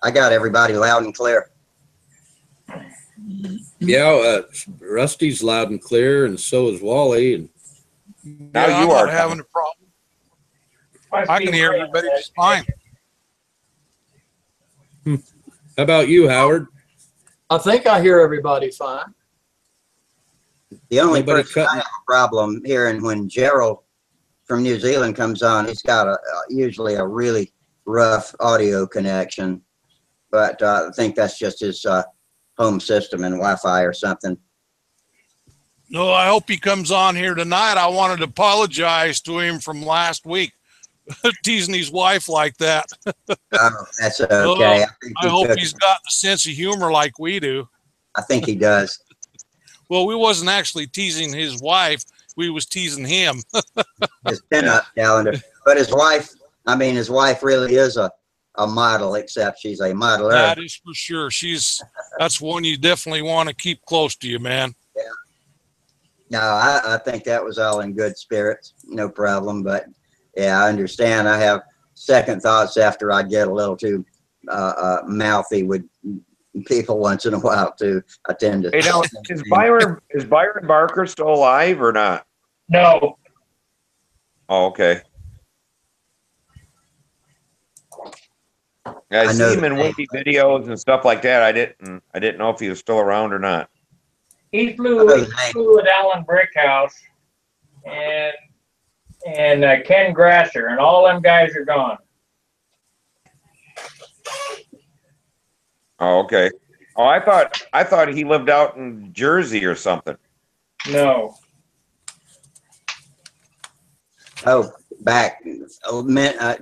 I got everybody loud and clear. Yeah, Rusty's loud and clear, and so is Wally. And Now Yeah, you I'm are not having a problem. I can hear everybody just fine. how about you, Howard? I think I hear everybody fine. The only Nobody person I cutting- have a problem hearing when Gerald from New Zealand comes on, he's got usually a really rough audio connection, but I think that's just his home system and Wi-Fi or something. No, I hope he comes on here tonight. I wanted to apologize to him from last week, teasing his wife like that. Oh, that's okay. I hope he's got the sense of humor like we do. I think he does. Well, we wasn't actually teasing his wife. We was teasing him. His pinup calendar. But his wife really is a model, except she's a modeler. That is for sure. That's one you definitely want to keep close to you, man. Yeah. No, I think that was all in good spirits. No problem. But yeah, I understand. I have second thoughts after I get a little too mouthy with people once in a while too. I tend to. Hey, now, is Byron Barker still alive or not? No. Oh, okay. I see him in windy videos and stuff like that. I didn't know if he was still around or not. He flew with Alan Brickhouse and Ken Grasser, and all them guys are gone. Oh, okay. Oh, I thought he lived out in Jersey or something. No. Oh, back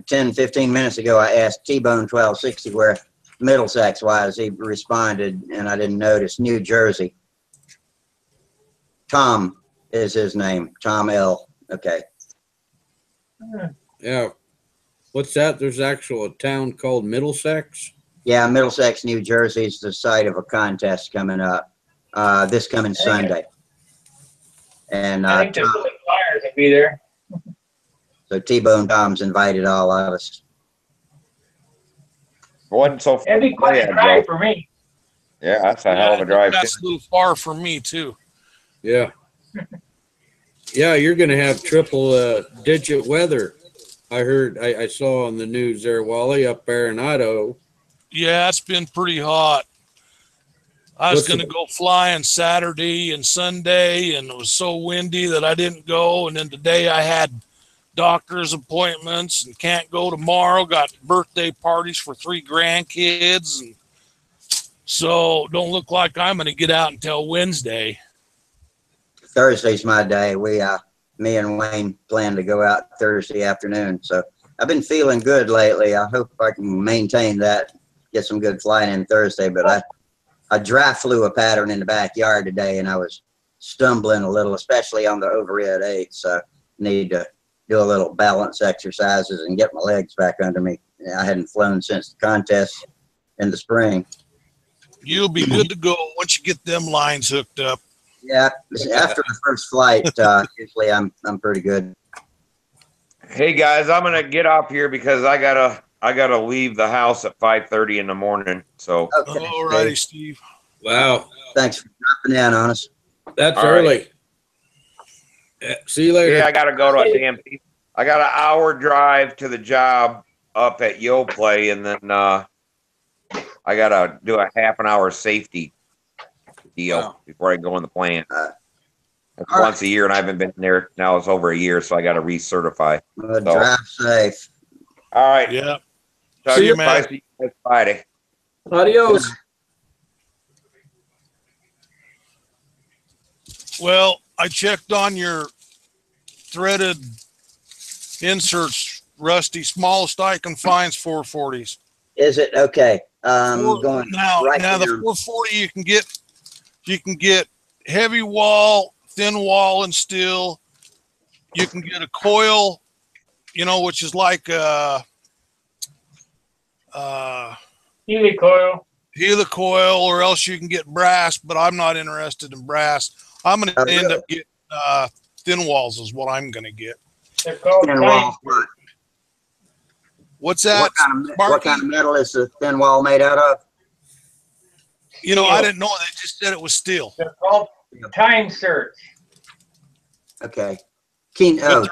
10, 15 minutes ago, I asked T-Bone 1260 where Middlesex was. He responded, and I didn't notice, New Jersey. Tom is his name. Tom L. Okay. Yeah. What's that? There's actually a town called Middlesex? Yeah, Middlesex, New Jersey is the site of a contest coming up this coming Sunday. And I think the Philly Flyers will be there. So T-Bone Tom's invited all of us. Wasn't so It'd be quite a drive for me. Yeah, that's a hell of a drive. That's a little far for me too. Yeah. Yeah, you're going to have triple digit weather. I heard, I saw on the news there, Wally, up there in Idaho. Yeah, it's been pretty hot. I was going to go flying Saturday and Sunday, and it was so windy that I didn't go. And then today I had doctor's appointments and can't go tomorrow. Got birthday parties for 3 grandkids. And so don't look like I'm going to get out until Wednesday. Thursday's my day. Me and Wayne plan to go out Thursday afternoon. So I've been feeling good lately. I hope I can maintain that, get some good flying in Thursday. But I dry flew a pattern in the backyard today, and I was stumbling a little, especially on the overhead 8. So need to do a little balance exercises and get my legs back under me. I hadn't flown since the contest in the spring. You'll be good to go once you get them lines hooked up. Yeah, after the first flight, usually I'm pretty good. Hey guys, I'm gonna get off here because I gotta leave the house at 5:30 in the morning. So okay, all righty, Steve. Wow. Thanks for dropping in on us. That's All early. Yeah, see you later. yeah, I gotta go to a damn. I got an hour drive to the job up at Yoplait, and then I gotta do a half an hour safety deal before I go in the plant. It's once a year, and I haven't been there now. It's over a year, so I got to recertify. Drive safe. All right. Yeah. See you, man. See you Friday. Adios. Well, I checked on your threaded inserts, Rusty. Smallest I can find is 440s. Is it okay? Going now. Right now the 440 you can get heavy wall, thin wall, and steel. You can get a coil, which is like helicoil, or else you can get brass. But I'm not interested in brass. I'm going to end up getting thin walls. Is what I'm going to get. They're called thin wall. What's that? What kind of metal is the thin wall made out of? I didn't know. They just said it was steel. They're called time search. Okay. They're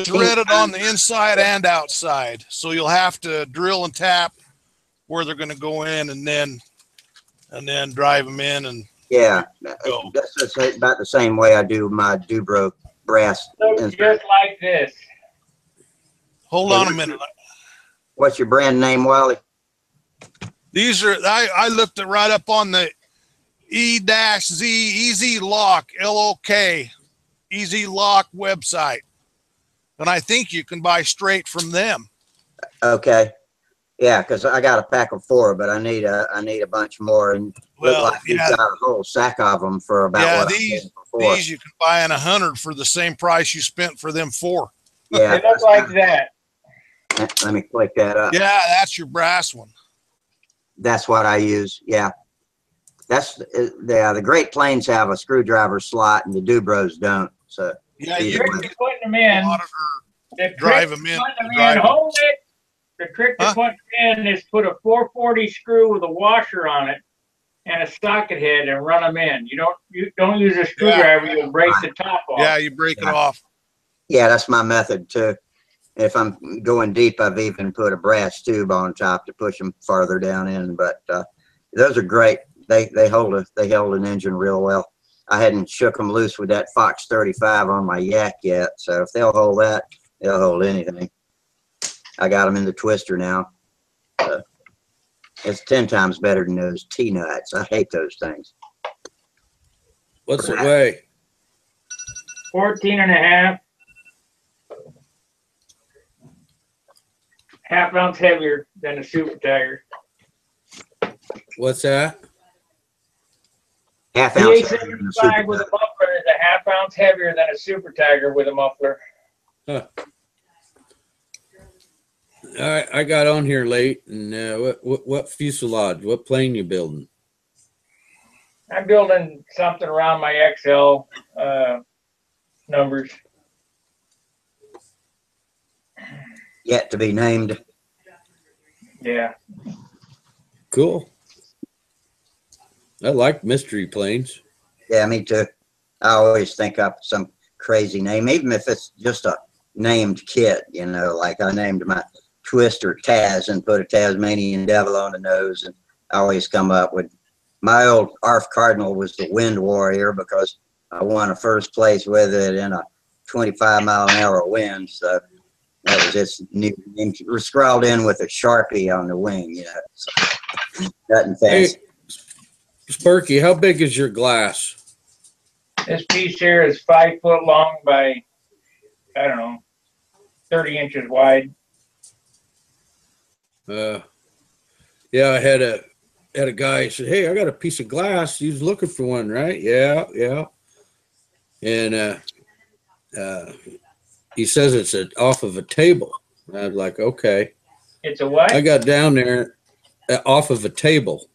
threaded on the inside and outside, so you'll have to drill and tap where they're going to go in, and then drive them in. And yeah, that's about the same way I do my Dubro brass. Looks just like this. Hold on a minute. What's your brand name, Wally? These are, I looked it right up on the E-Z Easy Lock, LOK, Easy Lock website. And I think you can buy straight from them. Okay. Yeah, because I got a pack of 4, but I need a bunch more. And Well, look like you've yeah. got a whole sack of them for about Yeah, what I paid before. these you can buy in 100 for the same price you spent for them 4. Yeah. They look like that. Let me click that up. Yeah, that's your brass one. That's what I use. Yeah. That's the Great Plains have a screwdriver slot and the Dubros don't. So Yeah, The you trick can to get putting them in, or drive them in. hold it. The trick to putting them in is put a 440 screw with a washer on it and a socket head and run them in. You don't use a screwdriver, you'll break the top off. Yeah, you break it off. yeah, that's my method too. If I'm going deep, I've even put a brass tube on top to push them farther down in. But those are great. They held an engine real well. I hadn't shook them loose with that Fox 35 on my yak yet. So if they'll hold that, they'll hold anything. I got them in the twister now. It's 10 times better than those T-nuts. I hate those things. What's it weigh? 14 and a half. Half ounce heavier than a super tiger. What's that? Half The ounce heavier than a 875 super with a tiger. muffler is a half ounce heavier than a super tiger with a muffler. Huh. All right, I got on here late, and what fuselage? What plane you building? I'm building something around my XL numbers. Yet to be named. Yeah. Cool. I like mystery planes. Yeah, me too. I always think up some crazy name, even if it's just a named kit, you know, like I named my Twister Taz and put a Tasmanian devil on the nose. And I always come up with my old ARF Cardinal was the Wind Warrior because I won a first place with it in a 25-mile-an-hour wind. So that was its new name. We're scrawled in with a Sharpie on the wing, you know. So, nothing fancy. Hey, Sparky, how big is your glass? This piece here is 5 foot long by, I don't know, 30 inches wide. Yeah, I had a guy said, "Hey, I got a piece of glass. He was looking for one, right?" Yeah. And he says it's off of a table. And I was like, "Okay." It's a what? I got down there off of a table.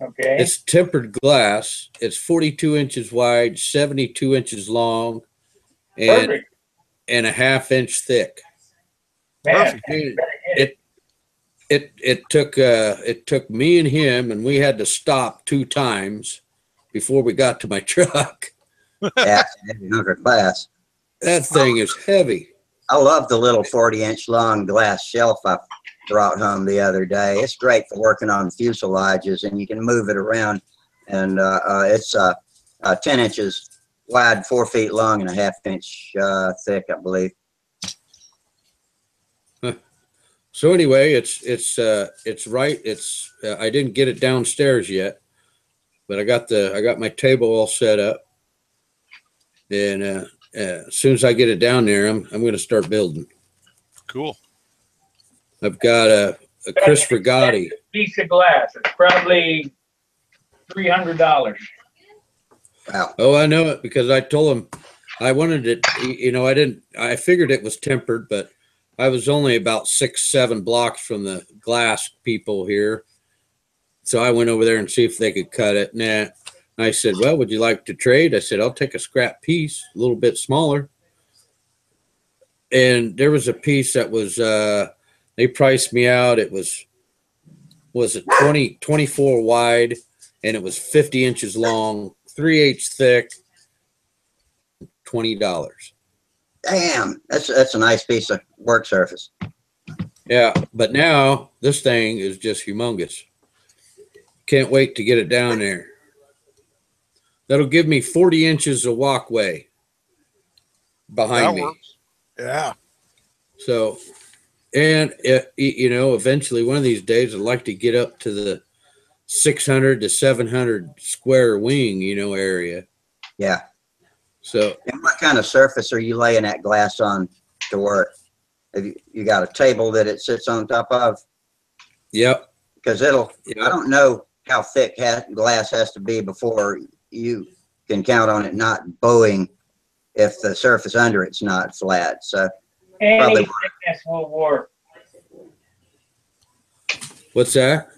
Okay. It's tempered glass. It's 42 inches wide, 72 inches long, and Perfect. and a half-inch thick. Man, Dude, it took me and him, and we had to stop 2 times before we got to my truck. Yeah, another class. That thing is heavy. I love the little 40-inch long glass shelf I brought home the other day. It's great for working on fuselages, and you can move it around. And it's 10 inches wide, 4 feet long, and a half-inch thick, I believe. So anyway, it's right. It's I didn't get it downstairs yet, but I got my table all set up, and as soon as I get it down there, I'm going to start building. Cool. I've got a Chris Rigotti. piece of glass. It's probably $300. Wow. Oh, I know it because I told him I wanted it. You know, I figured it was tempered, but I was only about 6-7 blocks from the glass people here. So I went over there and see if they could cut it. Nah. I said, "Well, would you like to trade?" I said, "I'll take a scrap piece, a little bit smaller." And there was a piece that was, they priced me out. It was it 24 wide, and it was 50 inches long, 3/8 thick, $20. Damn, that's a nice piece of work surface. Yeah, but now this thing is just humongous. Can't wait to get it down there. That'll give me 40 inches of walkway. behind That me. works. Yeah. So, and you know, eventually one of these days I'd like to get up to the 600 to 700 square wing, you know, area. Yeah. So, And what kind of surface are you laying that glass on to work? Have you got a table that it sits on top of? yep. Because I Yep. don't know how thick glass has to be before you can count on it not bowing if the surface under it's not flat. So Any probably. thickness will work. What's that?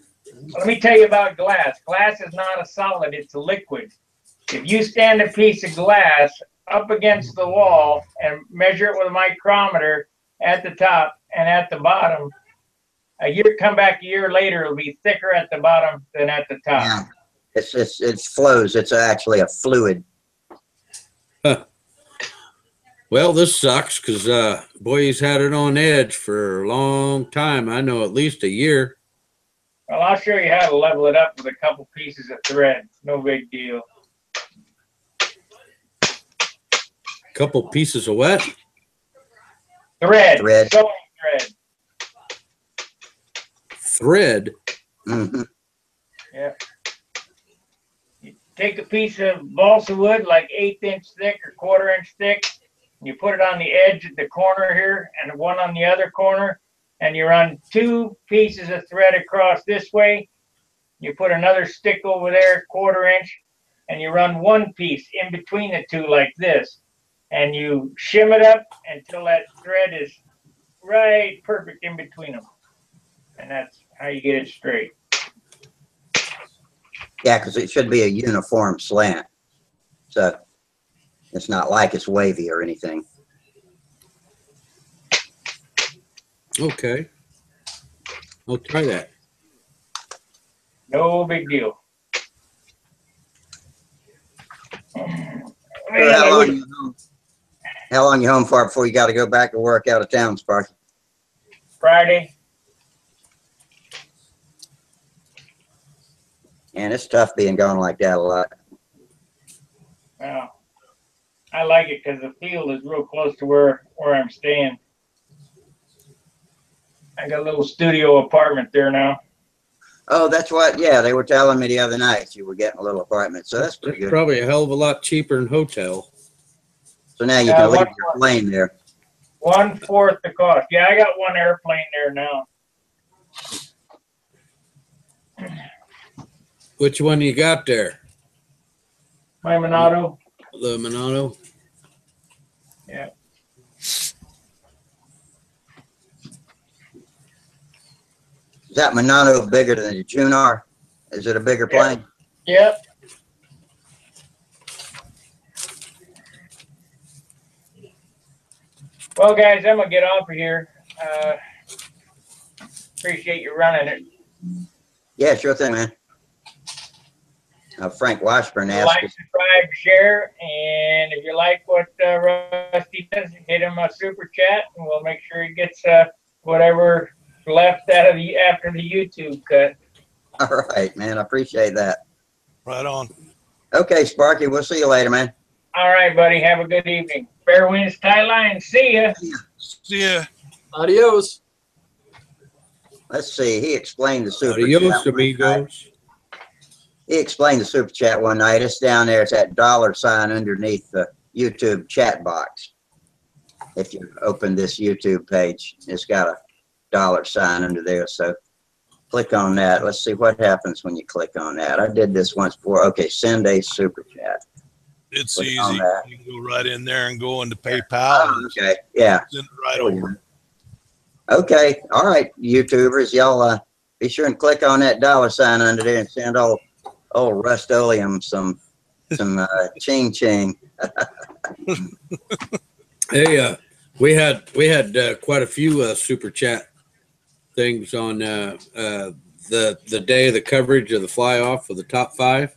Let me tell you about glass. Glass is not a solid, it's a liquid. If you stand a piece of glass up against the wall and measure it with a micrometer at the top and at the bottom, come back a year later, it'll be thicker at the bottom than at the top. Yeah. It flows. It's actually a fluid. Well, this sucks because, boy, he's had it on edge for a long time. I know at least a year. Well, I'll show you how to level it up with a couple pieces of thread. No big deal. Couple pieces of what? Thread. Thread. Sewing thread. Thread. Hmm. Yeah. You take a piece of balsa wood like 1/8 inch thick or 1/4 inch thick. You put it on the edge at the corner here and one on the other corner. And you run 2 pieces of thread across this way. You put another stick over there, 1/4 inch. And you run 1 piece in between the 2 like this. And you shim it up until that thread is right perfect in between them. And that's how you get it straight. Yeah, because it should be a uniform slant. So it's not like it's wavy or anything. Okay. I'll try that. No big deal. So how long you home for before you got to go back to work out of town, Sparky? Friday. And it's tough being gone like that a lot. Well, I like it because the field is real close to where I'm staying. I got a little studio apartment there now. Oh, that's what. Yeah, they were telling me the other night you were getting a little apartment, so that's pretty That's good. probably a hell of a lot cheaper than hotel. So now you Yeah, can leave one your more. plane there. 1/4 the cost. Yeah, I got 1 airplane there now. Which one you got there? My Monado. The Monado? Yeah. Is that Monado bigger than the Junar? Is it a bigger Yeah. plane? Yep. Well, guys, I'm gonna get off of here. Appreciate you running it. Yeah, sure thing, man. Frank Washburn asked Like, us. subscribe, share, and if you like what Rusty does, hit him a super chat, and we'll make sure he gets whatever left out of after the YouTube cut. All right, man. I appreciate that. Right on. Okay, Sparky. We'll see you later, man. All right, buddy. Have a good evening. Fair winds, tie line. See ya. See ya. Adios. Let's see. He explained the super Adios, chat. amigos. He explained the super chat one night. It's down there. It's that $sign underneath the YouTube chat box. If you open this YouTube page, it's got a $sign under there. So click on that. Let's see what happens when you click on that. I did this once before. Okay, send a super chat. It's Click easy. on that. You can go right in there and go into PayPal Oh, and okay. Yeah. send it right over. Okay. All right, YouTubers, y'all be sure and click on that $sign under there and send old Rust-Oleum some ching ching. Hey, we had quite a few super chat things on the day of the coverage of the fly off of the top 5.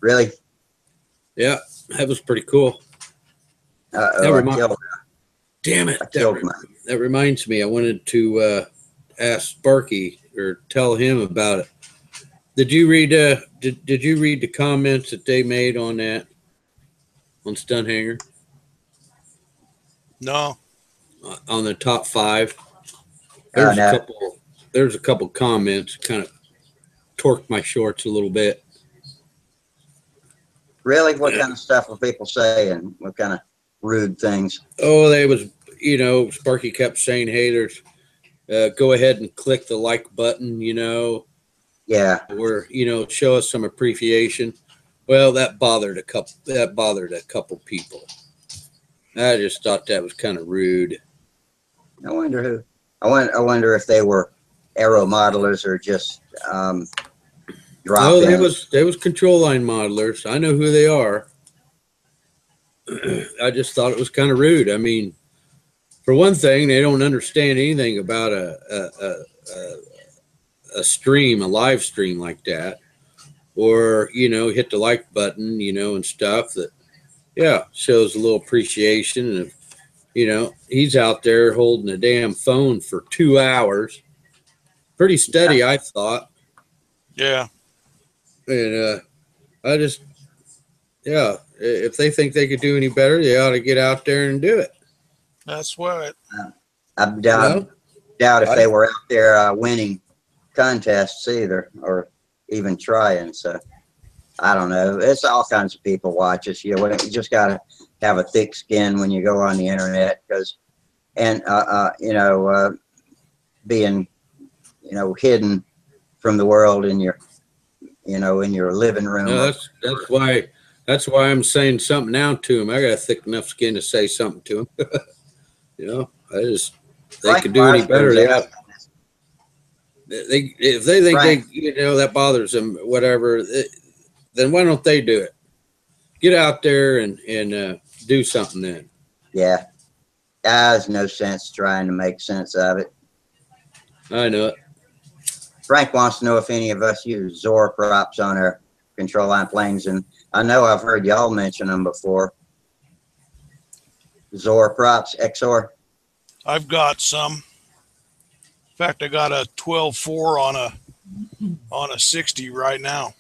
Really? Yeah, that was pretty cool. Uh-oh, I killed, Damn it! I killed mine. That reminds me, I wanted to ask Sparky or tell him about it. Did you read? Did you read the comments that they made on that on Stunt Hanger? No. On the top 5. Oh, no. There's a couple comments kind of torqued my shorts a little bit. Really? What kind of stuff were people saying? What kind of rude things? Oh, they was, Sparky kept saying, hey, there's, go ahead and click the like button, Yeah. or, show us some appreciation. Well, that bothered a couple people. I just thought that was kind of rude. I wonder who. I wonder if they were aero modelers or just drop No, in. they was control line modelers. I know who they are. I just thought it was kind of rude. I mean, for one thing, they don't understand anything about a stream, a live stream like that, or hit the like button, and stuff that, yeah, shows a little appreciation. And he's out there holding a damn phone for 2 hours, pretty steady, I thought. Yeah. And I just, yeah, if they think they could do any better, they ought to get out there and do it. That's what. I doubt if they were out there winning contests either, or even trying. So I don't know. It's all kinds of people watch us. You just got to have a thick skin when you go on the internet, because, and being, hidden from the world in your, in your living room. No, that's why I'm saying something now to him. I got a thick enough skin to say something to him. They could do any better. If they think that bothers them, whatever, then why don't they do it? Get out there and do something then. Yeah. There's no sense trying to make sense of it. I know it. Frank wants to know if any of us use Zor props on our control line planes, and I know I've heard y'all mention them before. Zor props, XOR. I've got some. In fact, I got a 12.4 on a 60 right now.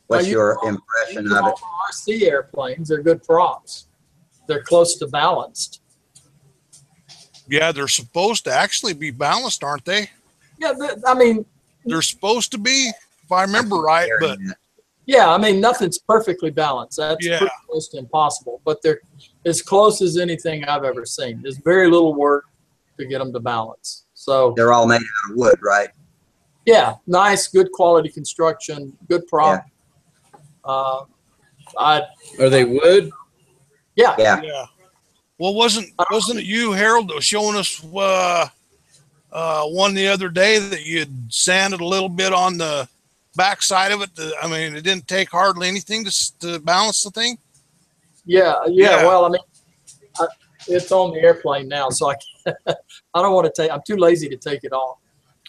What's your impression of it? RC airplanes, they're good props. They're close to balanced. Yeah, they're supposed to actually be balanced, aren't they? Yeah, I mean, they're supposed to be, if I remember right. But yeah, I mean, nothing's perfectly balanced. That's pretty close to impossible. But they're as close as anything I've ever seen. There's very little work to get them to balance. So they're all made out of wood, right? Yeah, nice, good quality construction, good prop. Yeah. Are they wood? Yeah. Yeah. Well, wasn't it you, Harold, that was showing us one the other day that you'd sanded a little bit on the back side of it? I mean, it didn't take hardly anything to balance the thing. Yeah. Well, I mean, it's on the airplane now, so I don't want to take. I'm too lazy to take it off.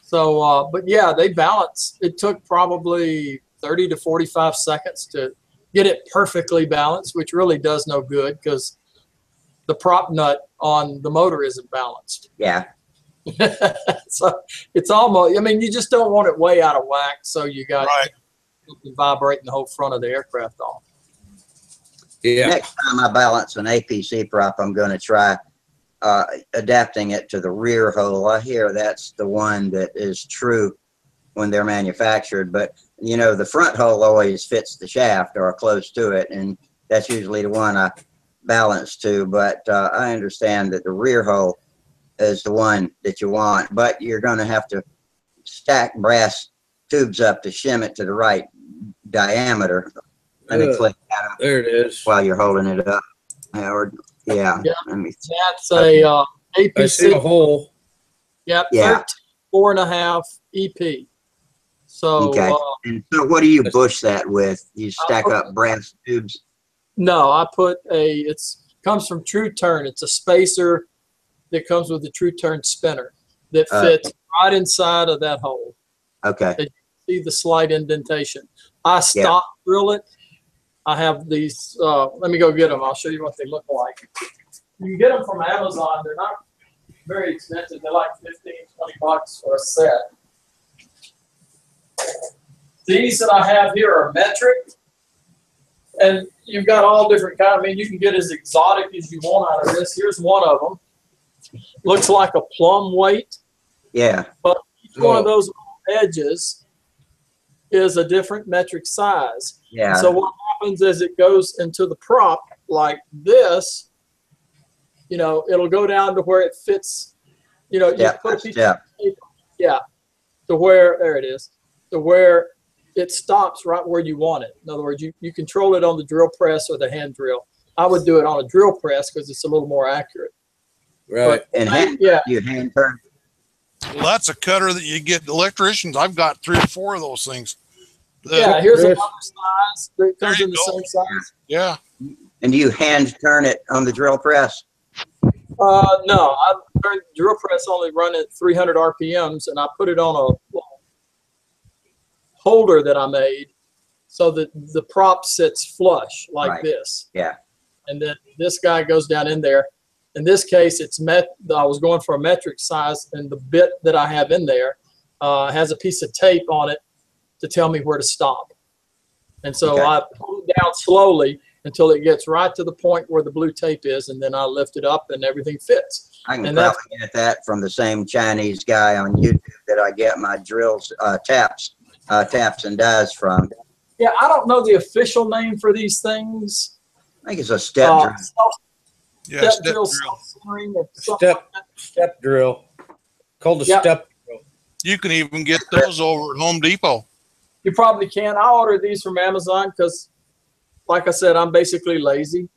So, but yeah, they balance. It took probably 30 to 45 seconds to get it perfectly balanced, which really does no good because the prop nut on the motor isn't balanced. Yeah. So it's almost, I mean, you just don't want it way out of whack. So you got something vibrating the whole front of the aircraft off. Yeah. Next time I balance an APC prop, I'm going to try adapting it to the rear hole. I hear that's the one that is true when they're manufactured, but the front hole always fits the shaft or close to it, and that's usually the one I balance to. But I understand that the rear hole is the one that you want, but you're going to have to stack brass tubes up to shim it to the right diameter. Let me click that up. There it is. While you're holding it up, Howard. Yeah. Let me. That's a APC. I see a hole. Yep. Yeah. 4.5 EP. So. Okay. And so, what do you bush that with? You stack up brass tubes? No, I put it comes from True Turn. It's a spacer that comes with the True Turn spinner that fits right inside of that hole. Okay. You see the slight indentation. I stop drill it. I have these. Let me go get them. I'll show you what they look like. You can get them from Amazon. They're not very expensive. They're like $15-20 for a set. These that I have here are metric. And you've got all different kinds. I mean, you can get as exotic as you want out of this. Here's one of them. Looks like a plum weight. Yeah. But each one of those edges is a different metric size. Yeah. So what happens is it goes into the prop like this. You know, it'll go down to where it fits. You know, you put a piece of tape, to where, there it is, to where it stops right where you want it. In other words, you control it on the drill press or the hand drill. I would do it on a drill press because it's a little more accurate. Right. But, And you hand turn. Well, that's a cutter that you get electricians. I've got 3 or 4 of those things. Here's another size that comes in the same size. Yeah. And you hand turn it on the drill press? No, I drill press only run at 300 RPMs, and I put it on a holder that I made so that the prop sits flush like this. Yeah. And then this guy goes down in there. In this case, I was going for a metric size, and the bit that I have in there has a piece of tape on it to tell me where to stop. And so I pull it down slowly until it gets right to the point where the blue tape is, and then I lift it up and everything fits. I can probably get that from the same Chinese guy on YouTube that I get my drills, taps and dies from. Yeah, I don't know the official name for these things. I think it's a step drill. Yeah, Step drill. Step drill. Called a step drill. You can even get those over at Home Depot. You probably can. I ordered these from Amazon because, like I said, I'm basically lazy.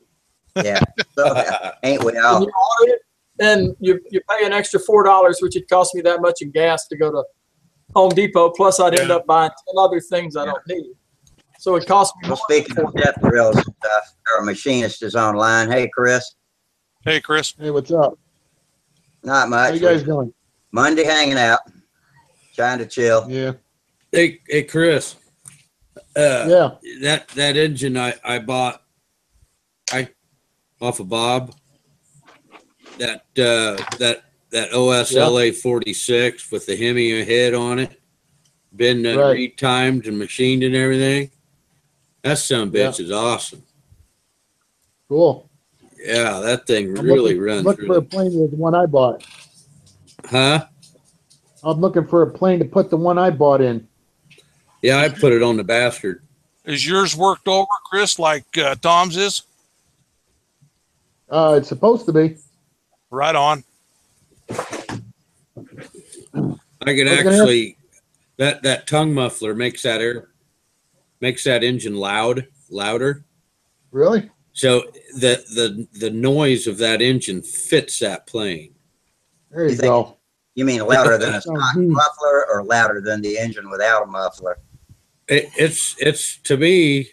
Yeah, so, ain't we all? And you order it, and you pay an extra $4, which it cost me that much in gas to go to Home Depot. Plus, I'd end up buying 10 other things I don't need. So it cost me. Well, speaking of step drills and stuff, our machinist is online. Hey, Chris. Hey, Chris. Hey, what's up? Not much. How you guys doing? Monday hanging out, trying to chill. Yeah. Hey, Chris. Yeah. That engine I bought, off of Bob. That OSLA 46 with the Hemi head on it, been retimed and machined and everything. That son of a bitch is awesome. Cool. Yeah, that thing really runs. Looking for a plane with the one I bought. Huh? I'm looking for a plane to put the one I bought in. Yeah, I put it on the bastard. Is yours worked over, Chris, like Tom's is? It's supposed to be. Right on. I can actually that tongue muffler makes that engine louder. Really? So the noise of that engine fits that plane. There you go. You mean louder than a stock muffler or louder than the engine without a muffler? It's to me,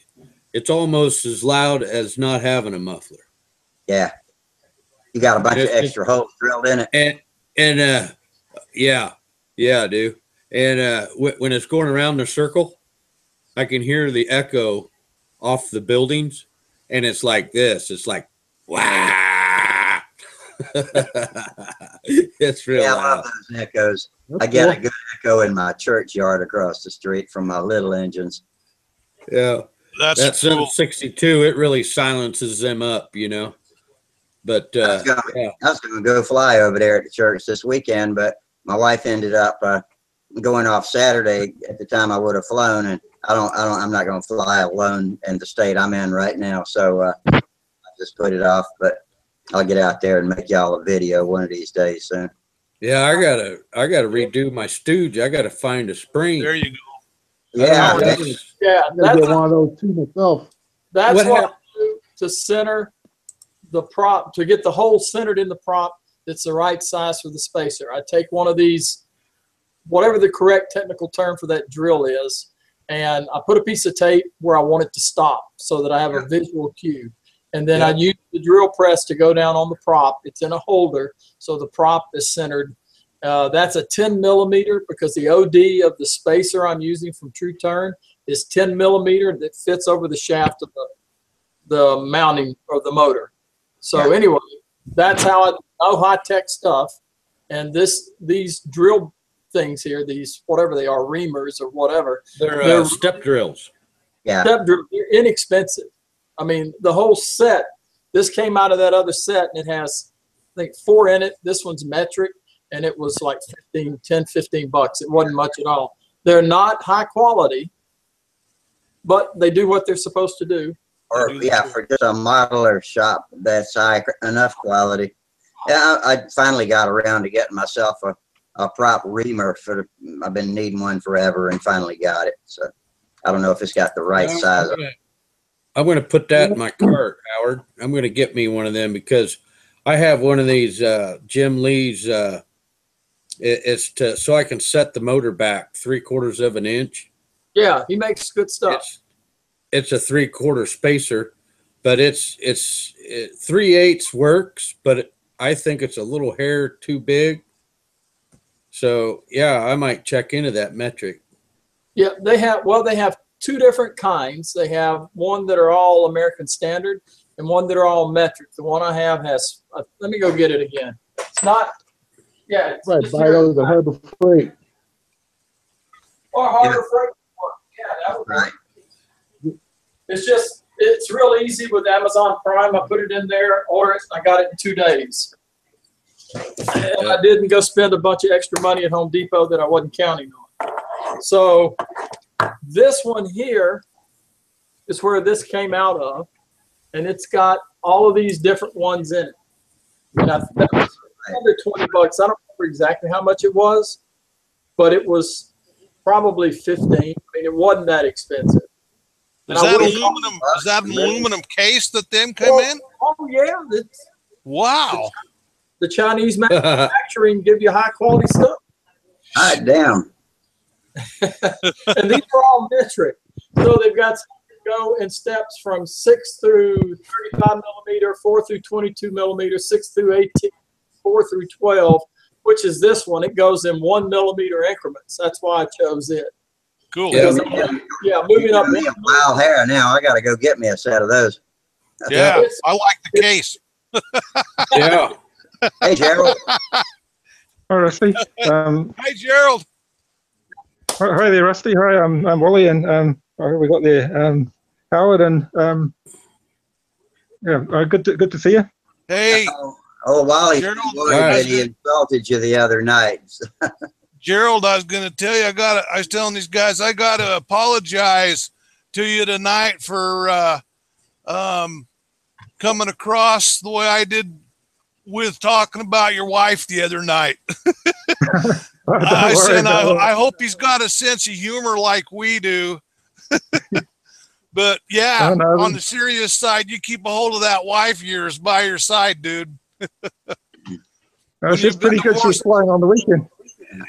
it's almost as loud as not having a muffler. Yeah. You got a bunch of extra holes drilled in it. And yeah, dude. And when it's going around the circle, I can hear the echo off the buildings, and it's like this. It's like, wow. It's real loud. I love those echoes. I get a good echo in my churchyard across the street from my little engines. Yeah. That's cool. cool. 62, it really silences them up, you know. But I was gonna go fly over there at the church this weekend, but my wife ended up going off Saturday at the time I would have flown, and I'm not gonna fly alone in the state I'm in right now, so I just put it off. But I'll get out there and make y'all a video one of these days soon. yeah, I gotta redo my stooge. I gotta find a spring. There you go. Yeah, I'm gonna get one of those too myself. That's what I do to center the prop, to get the hole centered in the prop that's the right size for the spacer. I take one of these, whatever the correct technical term for that drill is, and I put a piece of tape where I want it to stop so that I have a visual cue. And then I use the drill press to go down on the prop. It's in a holder, so the prop is centered. That's a 10 millimeter because the OD of the spacer I'm using from True Turn is 10 millimeter that fits over the shaft of the mounting or the motor. So anyway, that's how I know high-tech stuff. And these drill things here, these whatever they are, reamers or whatever, They're step drills. Yeah. Step drill, they're inexpensive. I mean, the whole set, this came out of that other set, and it has, I think, 4 in it. This one's metric, and it was like 10, 15 bucks. It wasn't much at all. They're not high quality, but they do what they're supposed to do. Or yeah, for just a modeler shop that's high enough quality. Yeah, I finally got around to getting myself a prop reamer I've been needing one forever and finally got it. So I don't know if it's got the right size. I'm going to put that in my cart, Howard. I'm going to get me one of them because I have one of these Jim Lee's. It's so I can set the motor back 3/4 of an inch. Yeah, he makes good stuff. It's a 3/4 spacer, but it's 3/8 works, but I think it's a little hair too big. So yeah, I might check into that metric. Yeah, they have 2 different kinds. They have one that are all American standard and one that are all metric. The one I have has, let me go get it again. It's not, yeah. It's Right, buy those at Harbor Freight. Or Harbor Freight. Yeah, that would Right. It's real easy with Amazon Prime. I put it in there, order it, I got it in 2 days. And I didn't go spend a bunch of extra money at Home Depot that I wasn't counting on. So this one here is where this came out of, and it's got all of these different ones in it. And that was under 20 bucks. I don't remember exactly how much it was, but it was probably 15. I mean, it wasn't that expensive. Is that aluminum? Is that an aluminum case that them come in? Oh yeah, Wow. the Chinese manufacturing give you high quality stuff. Hot damn. And these are all metric. So they've got go in steps from 6 through 35 millimeter, 4 through 22 millimeter, 6 through 18, 4 through 12, which is this one. It goes in 1 millimeter increments. That's why I chose it. Cool. Yeah, moving up. Wow, hair now. I got to go get me a set of those. Yeah, I like the case. Yeah. Hey, Gerald. Hi, Rusty. Hey, Gerald. Hi there, Rusty. Hi, I'm Wally, and we got there Howard, and yeah, good to see you. Hey, Oh, Wally, Gerald, he insulted you the other night. Gerald, I was going to tell you, I was telling these guys, I got to apologize to you tonight for coming across the way I did with talking about your wife the other night. I said, I hope he's got a sense of humor like we do. But yeah, on the serious side, you keep a hold of that wife of yours by your side, dude. She's pretty good. She's flying on the weekend.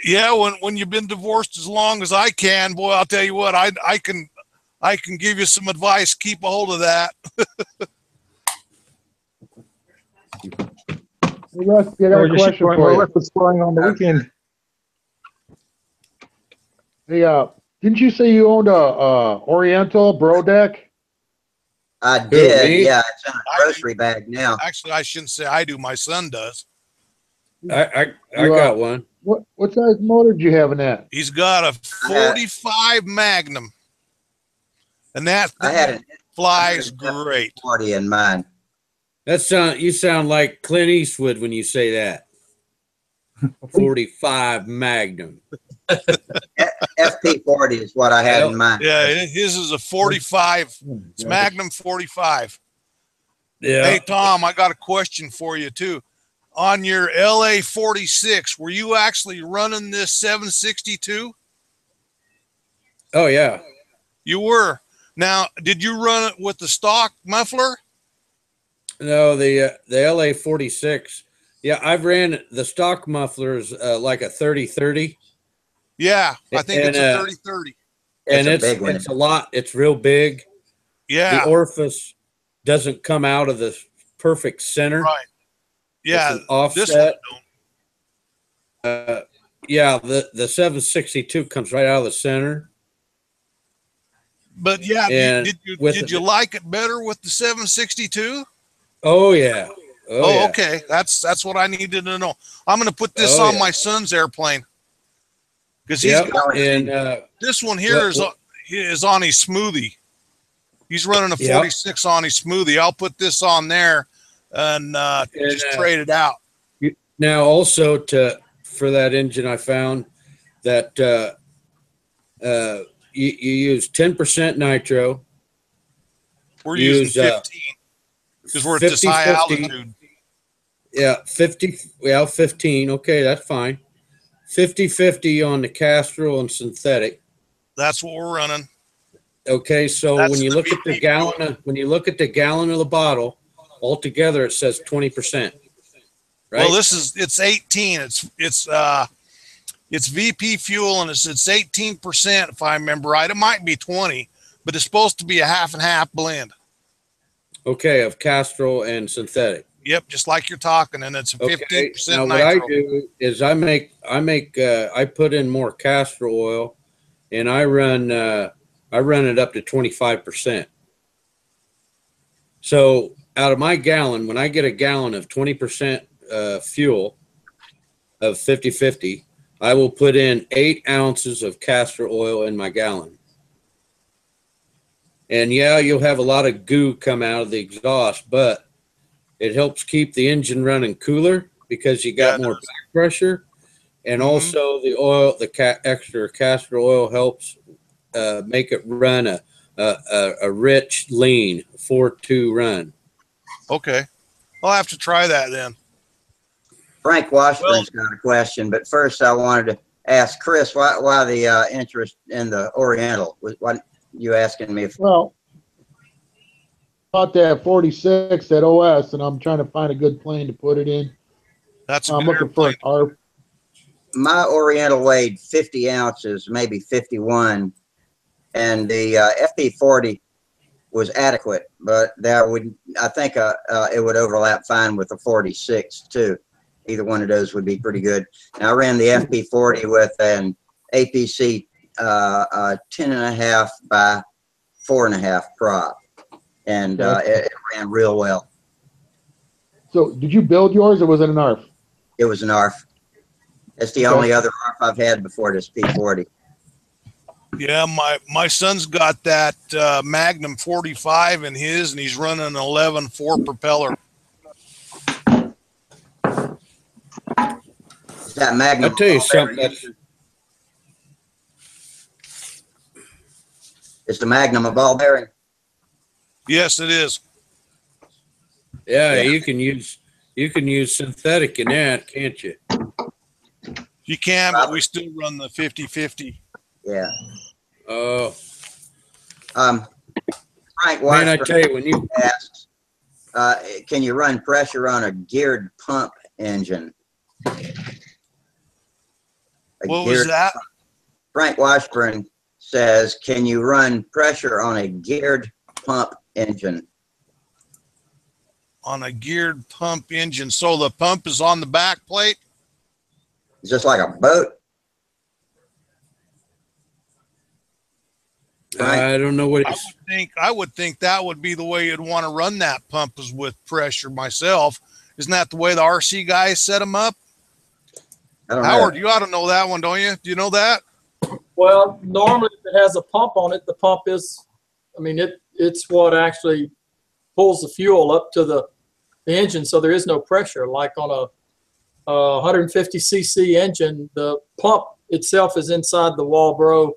Yeah, when you've been divorced as long as I can, boy, I'll tell you what, I can give you some advice. Keep a hold of that. Hey, Rusty, I got a question for my you. wife was flying on the weekend. Hey, didn't you say you owned a Oriental Bro Deck? I did. me? Yeah, it's in a grocery bag now. Actually, I shouldn't say I do. My son does. I got one. What size motor do you have in that? He's got a 45 Magnum, and that I had an flies great. 40 in mine. You sound like Clint Eastwood when you say that. 45 Magnum. FP40 is what I had in mind. Yeah, his is a 45. It's Magnum 45. Yeah. Hey, Tom, I got a question for you, too. On your LA 46, were you actually running this 762? Oh, yeah. You were. Now, did you run it with the stock muffler? No, the LA 46. Yeah, I've ran the stock mufflers like a 30-30. Yeah, I think it's a 30-30. And big one. it's a lot. It's real big. Yeah. The orifice doesn't come out of the perfect center. Right. Yeah. It's an offset. Yeah, the 762 comes right out of the center. But yeah, And did you like it better with the 762? Oh yeah. Oh, yeah. okay. That's what I needed to know. I'm going to put this on my son's airplane because he's got, and this one here is on his smoothie. He's running a 46 on his smoothie. I'll put this on there and just trade it out. Now, also for that engine, I found that you use 10% nitro. We're using 15 because we're at this high altitude. Yeah, 15. Okay, that's fine. 50-50 on the Castrol and synthetic. That's what we're running. Okay, so when you look at the gallon of the bottle, altogether it says 20%. Right? Well, it's 18. It's VP fuel and it's 18% if I remember right. It might be 20, but it's supposed to be a half and half blend. Okay, of Castrol and synthetic. Yep, just like you're talking, and it's 15% Now, nitro. what I do is I put in more castor oil, and I run it up to 25%. So out of my gallon, when I get a gallon of 20% fuel of 50-50, I will put in 8 ounces of castor oil in my gallon. And yeah, you'll have a lot of goo come out of the exhaust, but it helps keep the engine running cooler because you got more back pressure. And also the oil, extra castor oil helps make it run a rich, lean 4.2 run. Okay. I'll have to try that then. Frank Washburn's got a question, but first I wanted to ask Chris why the interest in the Oriental. What you asking me? Well, bought that 46 at OS, and I'm trying to find a good plane to put it in. I'm looking for an ARP. My Oriental weighed 50 ounces, maybe 51, and the FP40 was adequate, but I think it would overlap fine with the 46 too. Either one of those would be pretty good. And I ran the FP40 with an APC 10.5 by 4.5 prop, and it ran real well. So did you build yours, or was it an ARF? It was an ARF. It's the only other ARF I've had before this P40. Yeah, my son's got that Magnum 45 in his, and he's running an 11.4 propeller. Is that Magnum? I'll tell you something. It's the Magnum a ball bearing? Yes, it is. Yeah, you can use synthetic in that, can't you? You can, but we still run the 50-50. Yeah. Oh. Frank Man, I tell you, when you asks, can you run pressure on a geared pump engine? What was that? Frank Washburn says, can you run pressure on a geared pump engine? On a geared pump engine. So the pump is on the back plate? It's just like a boat. I don't know what I would think that would be the way you'd want to run that pump, is with pressure myself. Isn't that the way the RC guys set them up? Howard, you ought to know that one, don't you? Do you know that? Well, normally if it has a pump on it, the pump is, I mean, it's what actually pulls the fuel up to the engine, so there is no pressure. Like on a 150cc engine, the pump itself is inside the Walbro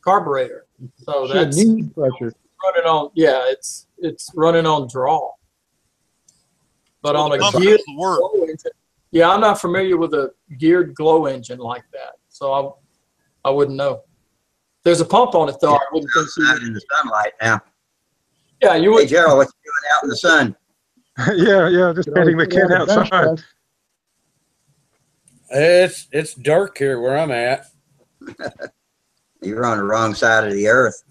carburetor. So that's need pressure. Running on, it's running on draw. But so on a geared glow engine, yeah, I'm not familiar with a geared glow engine like that, so I wouldn't know. There's a pump on it though. I wouldn't think so. Out in the sunlight now. Yeah, you would. Hey Gerald, what you doing out in the sun? yeah, just getting the kid outside. It's dark here where I'm at. You're on the wrong side of the earth.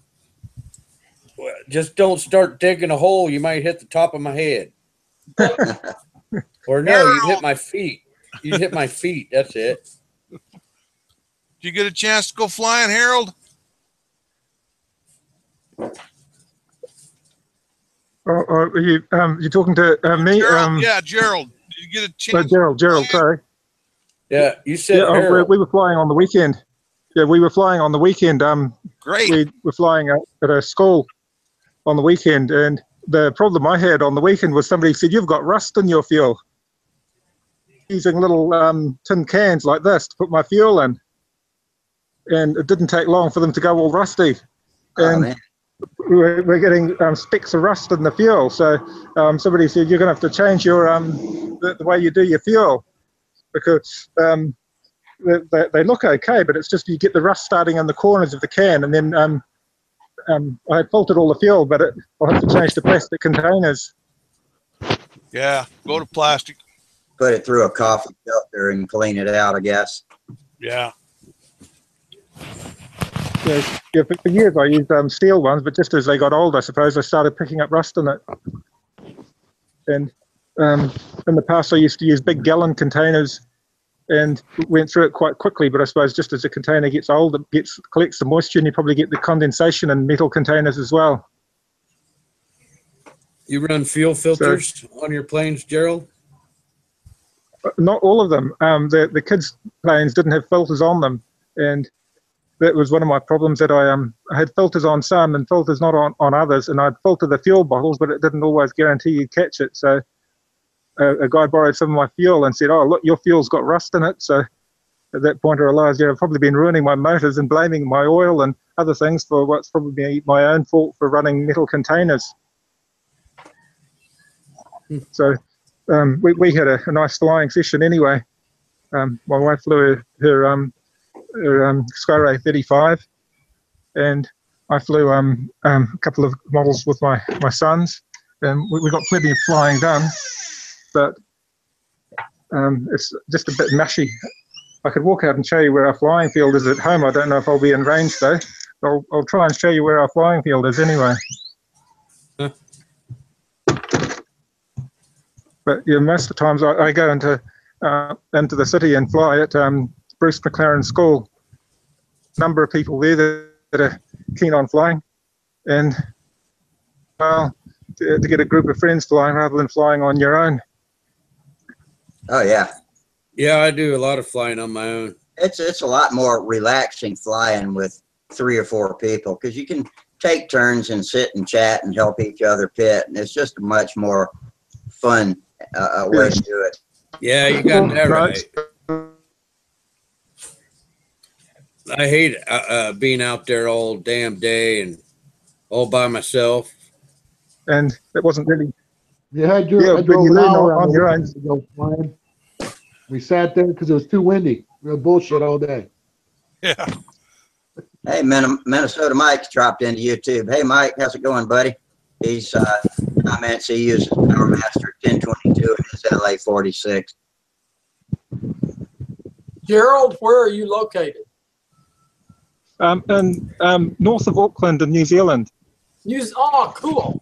Well, just don't start digging a hole. You might hit the top of my head. Or no, you hit my feet. You hit my feet. That's it. Did you get a chance to go flying, Harold? Are you talking to me? Gerald, yeah, Gerald. Did you get a chance? Gerald, sorry. Yeah, you said we were flying on the weekend. Yeah, we were flying on the weekend. Great. We were flying at a school on the weekend, and the problem I had on the weekend was somebody said, "You've got rust in your fuel." Using little tin cans like this to put my fuel in, and it didn't take long for them to go all rusty. And we're getting specks of rust in the fuel. So somebody said, "You're going to have to change your the way you do your fuel, because they look okay, but it's just you get the rust starting in the corners of the can." And then I had filtered all the fuel, but I'll have to change the plastic containers. Yeah, go to plastic. Put it through a coffee filter and clean it out, I guess. Yeah. Yeah, for years I used steel ones, but just as they got old, I suppose, I started picking up rust in it. And in the past, I used to use big gallon containers and went through it quite quickly. But I suppose just as a container gets old, it collects the moisture, and you probably get the condensation in metal containers as well. You run fuel filters on your planes, Gerald? Not all of them. The kids' planes didn't have filters on them, and that was one of my problems, that I had filters on some and filters not on others, and I'd filter the fuel bottles, but it didn't always guarantee you'd catch it. So a guy borrowed some of my fuel and said, "Oh, look, your fuel's got rust in it." So at that point I realised, I've probably been ruining my motors and blaming my oil and other things for what's probably my own fault for running metal containers. So we had a nice flying session anyway. My wife flew her Skyray 35, and I flew a couple of models with my sons, and we got plenty of flying done, but it's just a bit mushy. I could walk out and show you where our flying field is at home. I don't know if I'll be in range though. I'll try and show you where our flying field is anyway. But yeah, most of the times I go into the city and fly at Bruce McLaren School. A number of people there that are keen on flying, and well, to get a group of friends flying rather than flying on your own. Oh yeah. Yeah, I do a lot of flying on my own. It's a lot more relaxing flying with 3 or 4 people, because you can take turns and sit and chat and help each other pit, and it's just a much more fun way to do it. Yeah, you got that right. I hate being out there all damn day and all by myself. And it wasn't really. Yeah, I drove an hour on your own to go flying. We sat there because it was too windy. We had bullshit all day. Yeah. Hey, Minnesota Mike's dropped into YouTube. Hey, Mike, how's it going, buddy? He's comments he uses PowerMaster 1022 in his LA 46. Gerald, where are you located? In north of Auckland in New Zealand. Oh, cool.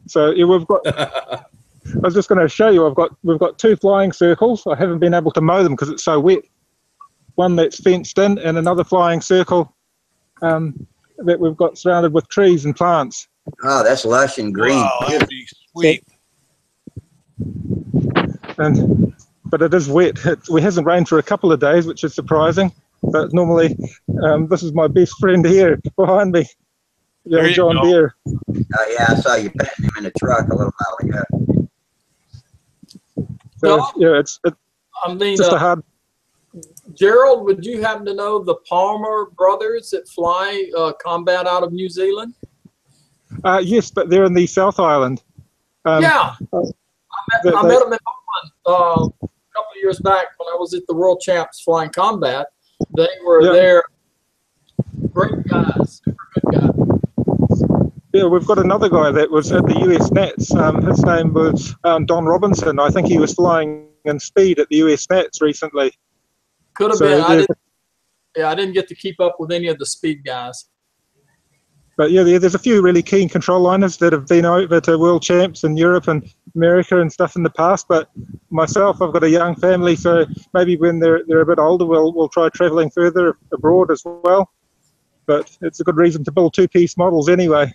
So yeah, we've got. I was just going to show you. We've got 2 flying circles. I haven't been able to mow them because it's so wet. One that's fenced in, and another flying circle that we've got surrounded with trees and plants. Oh, that's lush and green. Wow, that'd be sweet. But it is wet. It hasn't rained for a couple of days, which is surprising. But normally, this is my best friend here behind me, John Deere. Oh yeah, I saw you patting him in the truck a little while ago. So yeah, it's just a hard. Gerald, would you happen to know the Palmer brothers that fly combat out of New Zealand? Yes, but they're in the South Island. Yeah, I met them in Oakland a couple of years back when I was at the World Champs Flying Combat. They were there. Great guys, super good guys. Yeah, we've got another guy that was at the US Nats. His name was Don Robinson. I think he was flying in speed at the US Nats recently. Could have been. I didn't get to keep up with any of the speed guys. But yeah, there's a few really keen control liners that have been over to World Champs in Europe and America and stuff in the past. But myself, I've got a young family, so maybe when they're a bit older, we'll try traveling further abroad as well. But it's a good reason to build 2-piece models anyway.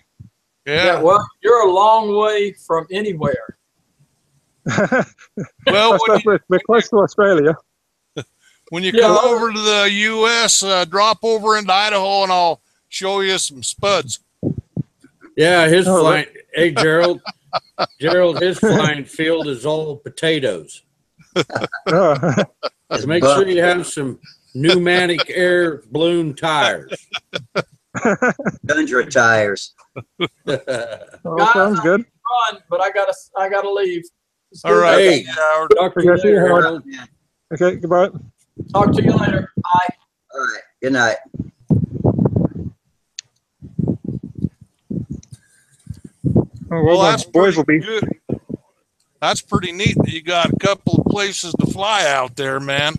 Yeah, well, you're a long way from anywhere. Well, we're close to Australia. When you come over to the U.S., drop over into Idaho, and I'll show you some spuds. Yeah, his Oh, flying. Hey, Gerald. Gerald, his flying field is all potatoes. Oh. It's Make buck. sure you have some pneumatic air balloon tires. Tundra tires. Oh, Guys, sounds good. Run, but I gotta leave. It's All good. right. Hey, Howard. talk to you Okay, see you, later, Howard. Gerald. Okay, goodbye. Talk to you later. Bye. All right. Good night. Oh, Well, my that's boys will pretty be. good. That's pretty neat that you got a couple of places to fly out there, man.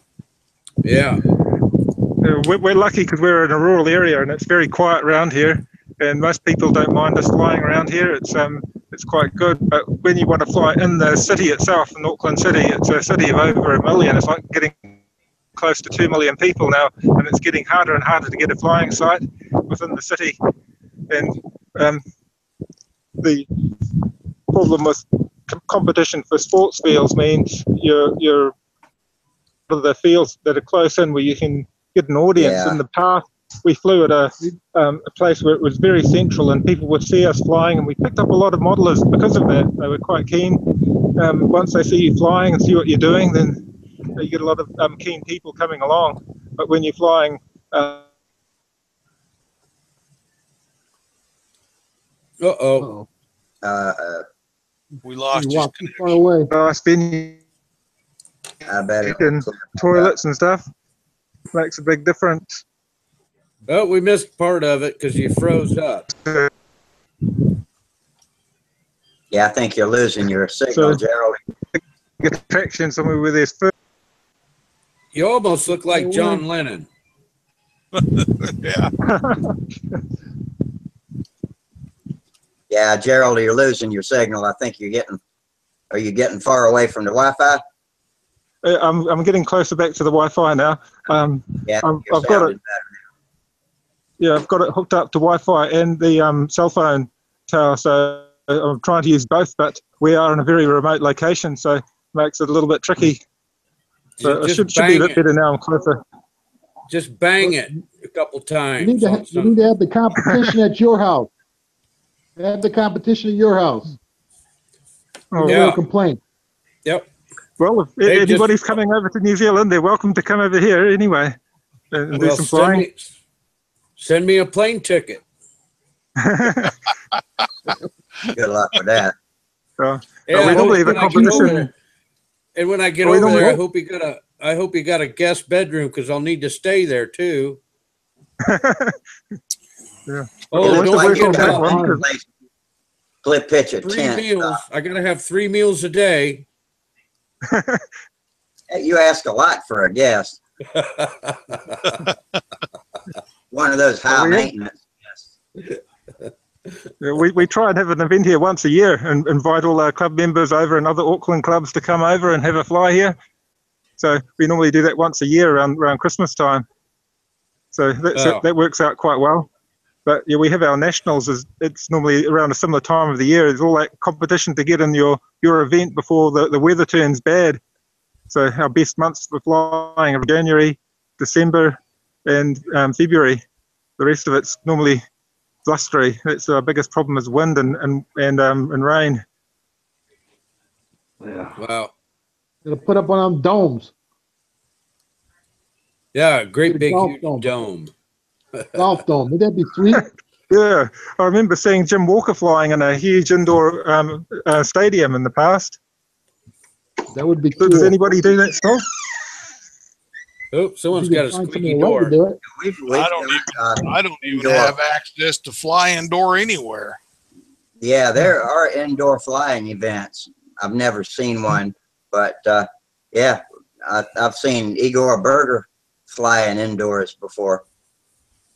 Yeah. We're lucky because we're in a rural area and it's very quiet around here. And most people don't mind us flying around here. It's quite good. But when you want to fly in the city itself, in Auckland City, it's a city of over 1 million. It's like getting close to 2 million people now, and it's getting harder and harder to get a flying site within the city. And the problem with competition for sports fields means you're the fields that are close in where you can get an audience. Yeah. In the past, we flew at a place where it was very central and people would see us flying, and we picked up a lot of modelers because of that. They were quite keen. Once they see you flying and see what you're doing, then you get a lot of keen people coming along. But when you're flying, Uh-oh. We lost You his walk too connection. far away. nice venue I bet and toilets and stuff makes a big difference. Oh, we missed part of it because you froze up. Yeah, I think you're losing your signal, So- Gerald. Get traction somewhere where there's food. You almost look like John Lennon. Yeah. Yeah, Gerald, you're losing your signal. I think are you getting far away from the Wi-Fi? I'm getting closer back to the Wi-Fi now. Yeah, I've you're got sounding it. Yeah, I've got it hooked up to Wi-Fi and the cell phone tower. So I'm trying to use both, but we are in a very remote location, so it makes it a little bit tricky. So it should be a bit better now. I'm closer. Just bang it a couple times. You need to have the competition at your house. Have the competition at your house. Oh, Yeah. No complaint. Yep. Well, if They just- anybody's coming over to New Zealand, they're welcome to come over here anyway and do Well, some flying. send me a plane ticket. Good luck with that. So, Yeah, we normally have a when I get over competition. there- and when I get We over there, normally- I hope you got a guest bedroom because I'll need to stay there too. Yeah. Oh, It looks don't like forget you're about trying to split pitch a 3 tent. meals. I gotta have 3 meals a day. Hey, you ask a lot for a guest. One of those high we- maintenance. Yeah, we try and have an event here once a year and invite all our club members over and other Auckland clubs to come over and have a fly here. So we normally do that once a year around Christmas time. So that works out quite well. But yeah, we have our nationals. It's normally around a similar time of the year. There's all that competition to get in your event before the weather turns bad. So our best months for flying are January, December, and February. The rest of it's normally blustery. That's our biggest problem is wind and rain. Yeah. Wow. Gonna put up one of them domes. Yeah, great big Golf huge dome. dome. Golf dome. Would that be sweet? Yeah, I remember seeing Jim Walker flying in a huge indoor stadium in the past. That would be cool. Does anybody do that still? Oh, someone's You got could a find squeaky somebody to door. do it. We've I don't even indoor. have access to fly indoor anywhere. Yeah, there are indoor flying events. I've never seen one, but yeah, I've seen Igor Berger flying indoors before.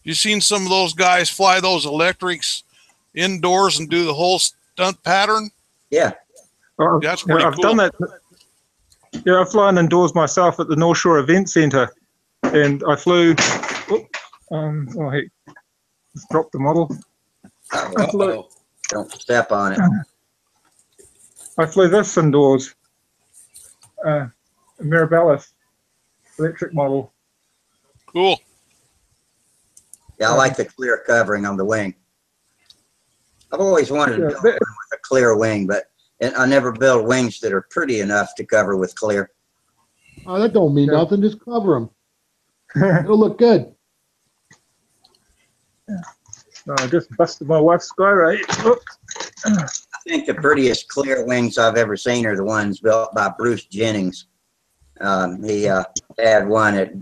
You seen some of those guys fly those electrics indoors and do the whole stunt pattern? Yeah. That's pretty I've cool. done that. Yeah, I've flown indoors myself at the North Shore Event Centre, and I flew. Oh, hey, just dropped the model. Uh-oh. Don't step on it. I flew this indoors. A Mirabilis electric model. Cool. Yeah, I like the clear covering on the wing. I've always wanted to build one with a clear wing, but I never build wings that are pretty enough to cover with clear. Oh, that don't mean nothing. Just cover them. It'll look good. No, I just busted my wife's skylight. Oh. I think the prettiest clear wings I've ever seen are the ones built by Bruce Jennings. He had one at.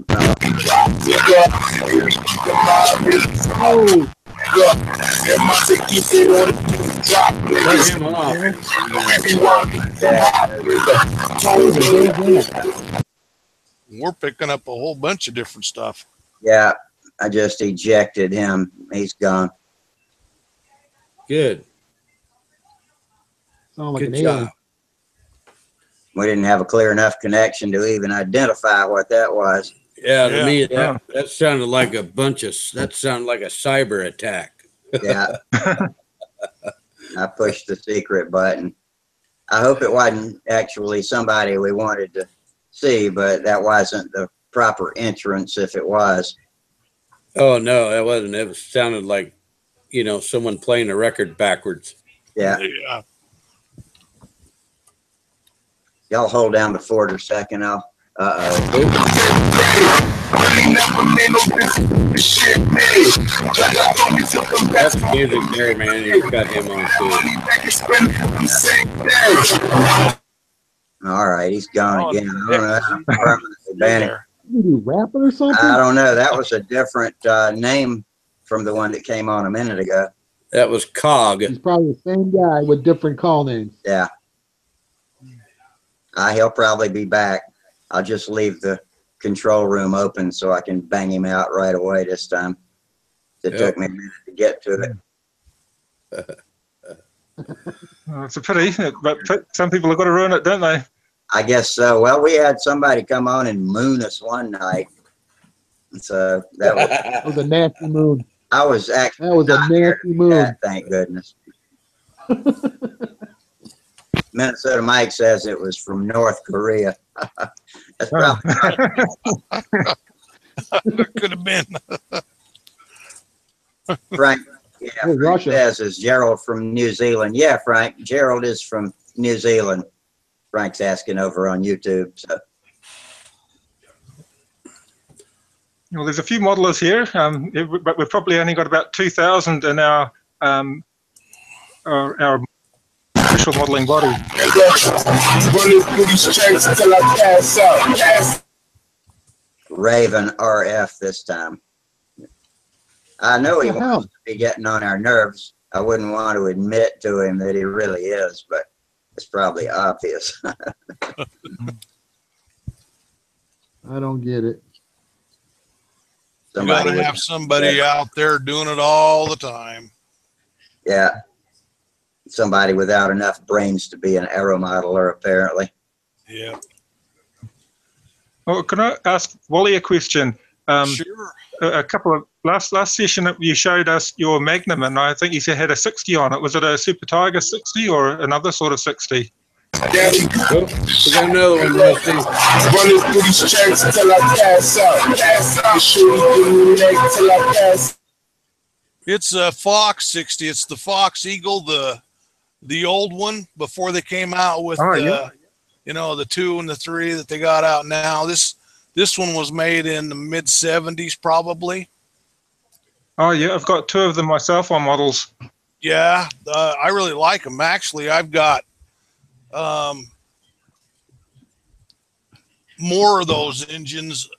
We're picking up a whole bunch of different stuff. Yeah, I just ejected him. He's gone. Good. Sound like Good an job. alien. We didn't have a clear enough connection to even identify what that was. Yeah, to Yeah. me, that sounded like a that sounded like a cyber attack. Yeah. I pushed the secret button. I hope it wasn't actually somebody we wanted to see, but that wasn't the proper entrance if it was. Oh, no, that wasn't. It sounded like, you know, someone playing a record backwards. Yeah. Yeah. Y'all hold down the fort a second. I'll. That's music there, man. You got him on too. All right, he's gone again. I don't know how permanently banned it. Did you rap it or something? I don't know. That was a different name from the one that came on a minute ago. That was Cog. He's probably the same guy with different call names. Yeah. He'll probably be back. I'll just leave the control room open so I can bang him out right away this time. It took me a minute to get to it. Oh, it's a pity, but some people have got to ruin it, don't they? I guess so. Well, we had somebody come on and moon us one night. So that was a nasty moon. I was actually. That was a nasty moon. That, thank goodness. Minnesota Mike says it was from North Korea. That's probably Could have been. Frank. Yeah, Frank Russia. says is Gerald from New Zealand. Yeah, Frank. Gerald is from New Zealand. Frank's asking over on YouTube. So. Well, there's a few modelers here, but we've probably only got about 2,000 in our official modeling body. Raven RF this time. I know he wants to be getting on our nerves. I wouldn't want to admit to him that he really is, but it's probably obvious. I don't get it. You gotta have somebody out there doing it all the time. Yeah. Somebody without enough brains to be an aero modeler, apparently. Yeah. Oh, can I ask Wally a question? Sure. A couple of last session that you showed us your Magnum, and I think you said had a 60 on it. Was it a Super Tiger 60 or another sort of 60? Oh, we got another one, Rusty. Running through these checks until I pass out. It's a Fox 60. It's the Fox Eagle, the old one before they came out with you know, the 2 and the 3 that they got out now. This one was made in the mid 70s probably. Oh yeah, I've got 2 of them myself on models. Yeah, I really like them. Actually, I've got more of those engines.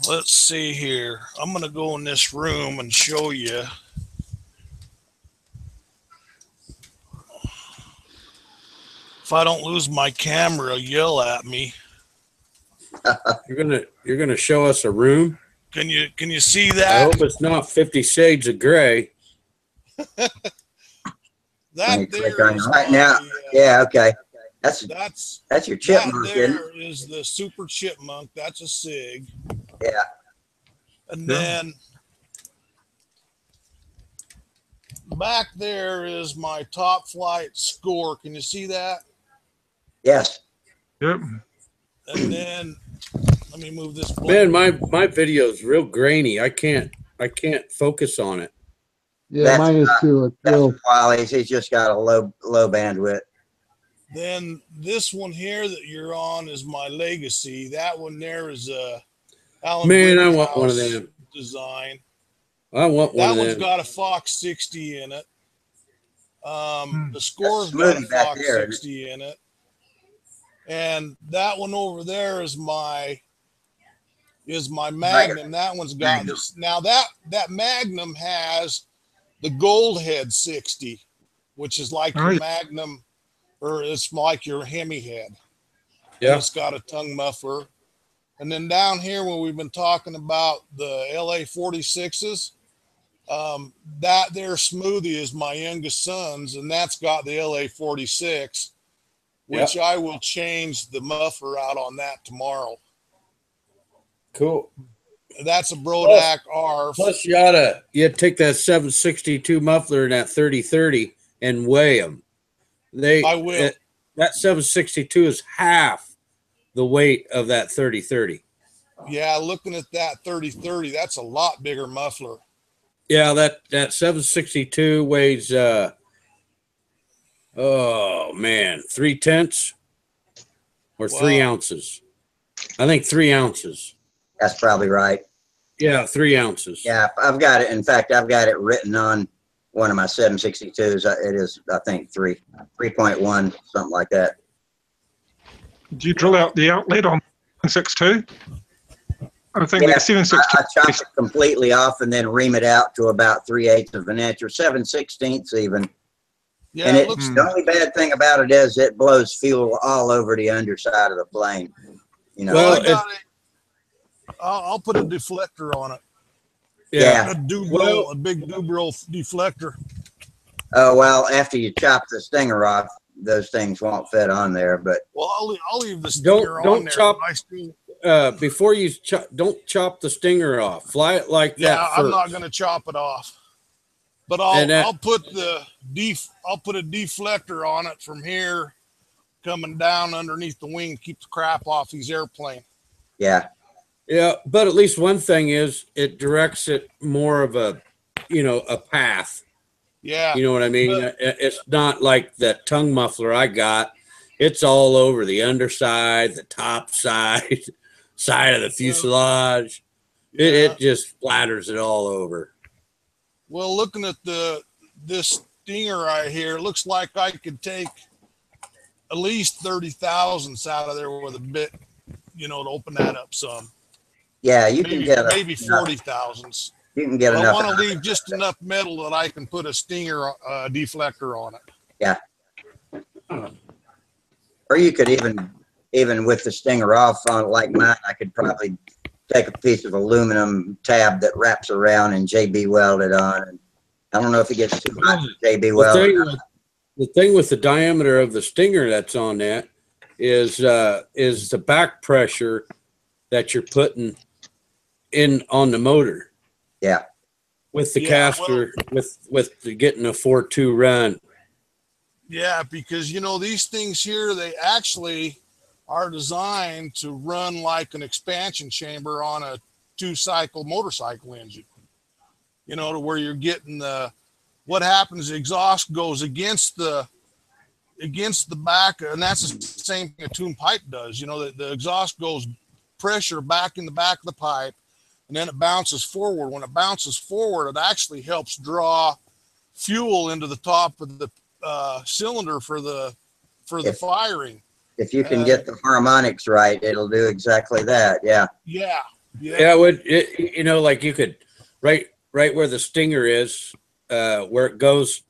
Let's see here. I'm going to go in this room and show you. If I don't lose my camera, yell at me. You're gonna show us a room. Can you see I that? hope it's not 50 Shades of Grey. That there is right now. Yeah, okay. That's your chipmunk. That there is the Super Chipmunk. That's a SIG. Yeah. And then back there is my Top Flight Score. Can you see that? Yes. Yep. And then let me move this. Man, my video is real grainy. I can't focus on it. Yeah, That's mine is too. That's Wally's. He's just got a low bandwidth. Then this one here that you're on is my Legacy. That one there is a Alan Man, I want one of Brickhouse them. design. I want one That of one's them. got a Fox 60 in it. The Score's That's got a smoothie back Fox there. 60 in it. And that one over there is my Magnum. That one's got this. Now that Magnum has the Gold Head 60, which is like your Magnum, or it's like your Hemi head. Yeah. And it's got a tongue muffler. And then down here, when we've been talking about the LA 46s, that there smoothie is my youngest son's, and that's got the LA 46, which I will change the muffler out on that tomorrow. Cool. That's a Brodak R. Plus, you gotta take that 762 muffler and that 3030 and weigh them. I will. That 762 is half the weight of that 3030. Yeah, looking at that 3030, that's a lot bigger muffler. Yeah, that 762 weighs oh man, 3/10 or 3 ounces. I think 3 ounces. That's probably right. Yeah, 3 ounces. Yeah, I've got it. In fact, I've got it written on one of my 762s. It is, I think, 3.1, something like that. Do you drill out the outlet on 762? I think the 762. I chop it completely off and then ream it out to about 3/8 of an inch or 7/16 even. Yeah, And the only bad thing about it is it blows fuel all over the underside of the plane. You know. Well, I'll put a deflector on it. Yeah. A big Dubro deflector. Oh, well, after you chop the stinger off, those things won't fit on there. But well, I'll leave the stinger on there. Chop. Before you don't chop the stinger off. Fly it like that. Yeah, I'm not going to chop it off. But I'll put a deflector on it from here, coming down underneath the wing, keep the crap off these airplanes. Yeah. Yeah, but at least one thing is it directs it more of a path. Yeah. You know what I mean? It's not like that tongue muffler I got. It's all over the underside, the top side, side of the fuselage. Yeah. It just splatters it all over. Well, looking at this Stinger right here, it looks like I could take at least 30 thousandths out of there with a bit, to open that up some. Yeah, you can get maybe 40 thousandths. You can get enough. I want to leave just enough metal that I can put a Stinger deflector on it. Yeah. Or you could even with the Stinger off on it like mine, I could probably take a piece of aluminum tab that wraps around and JB weld it on. And I don't know if it gets too hot to JB weld. The thing with the diameter of the Stinger that's on that is the back pressure that you're putting in on the motor. Yeah. With the caster, with getting a 4.2 run. Yeah, because these things here, they actually are designed to run like an expansion chamber on a 2-cycle motorcycle engine. To where you're getting what happens, the exhaust goes against the back, and that's the same thing a tune pipe does. The exhaust goes pressure back in the back of the pipe, and then it bounces forward. When it bounces forward, it actually helps draw fuel into the top of the cylinder for the firing. If you can get the harmonics right, it'll do exactly that. Yeah. Yeah. Yeah. Like you could right where the Stinger is, where it goes,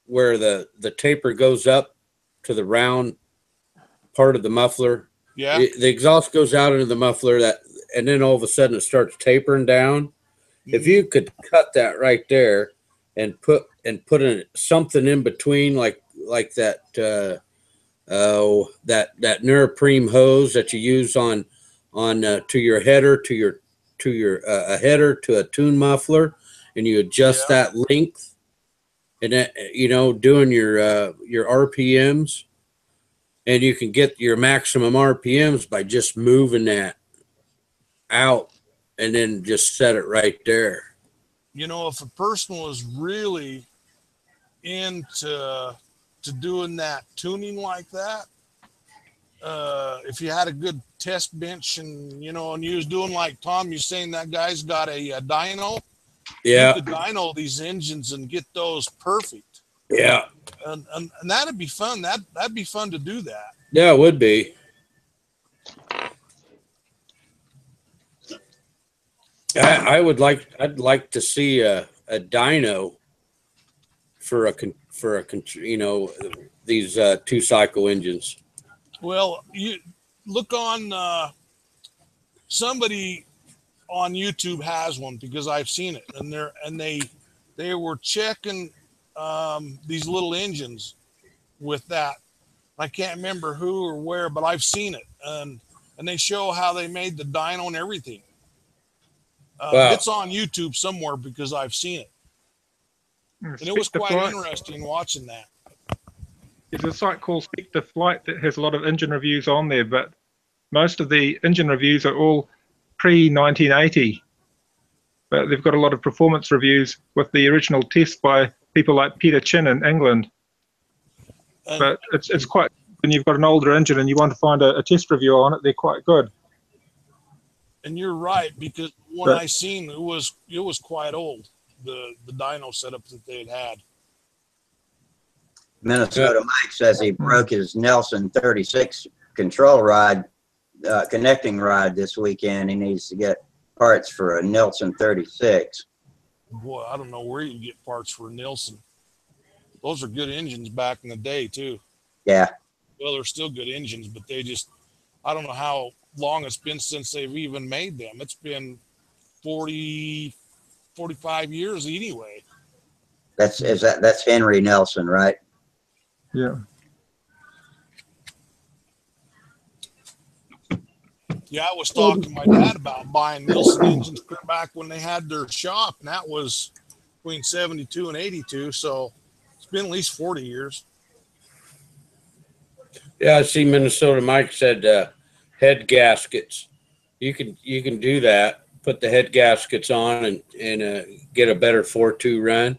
where the taper goes up to the round part of the muffler. Yeah. The exhaust goes out into the muffler and then all of a sudden it starts tapering down. Mm-hmm. If you could cut that right there and put something in between like that that neoprene hose that you use on to your header to a header to a tune muffler, and you adjust that length, and that, doing your RPMs, and you can get your maximum RPMs by just moving that out and then just set it right there. you know, if a person was really into doing that tuning like that, if you had a good test bench and, you know, and you was doing like Tom, you're saying that guy's got a dyno. Yeah. You could dyno these engines and get those perfect. Yeah. And that'd be fun. That'd be fun to do that. Yeah, it would be. I'd like to see a dyno for a you know, these 2-cycle engines. Well, you look on somebody on YouTube has one, because I've seen it, and they were checking these little engines with that. I can't remember who or where, but I've seen it, and they show how they made the dyno and everything. Wow. It's on YouTube somewhere because I've seen it, and it was quite interesting watching that. There's a site called Speak the Flight that has a lot of engine reviews on there, but most of the engine reviews are all pre-1980. But they've got a lot of performance reviews with the original tests by people like Peter Chin in England. But it's quite, when you've got an older engine and you want to find a test review on it, they're quite good. And you're right, because when I seen it was quite old, the dyno setup that they had. Minnesota Mike says he broke his Nelson 36 control rod, connecting rod this weekend. He needs to get parts for a Nelson 36. Boy, I don't know where you get parts for a Nelson. Those are good engines back in the day too. Yeah. Well, they're still good engines, but they just, I don't know how long it's been since they've even made them. It's been 40, 45 years anyway. That's Henry Nelson, right? Yeah. Yeah, I was talking to my dad about buying Nelson engines back when they had their shop, and that was between 72 and 82. So it's been at least 40 years. Yeah, I see Minnesota Mike said head gaskets. You can do that. Put the head gaskets on and get a better 4.2 run.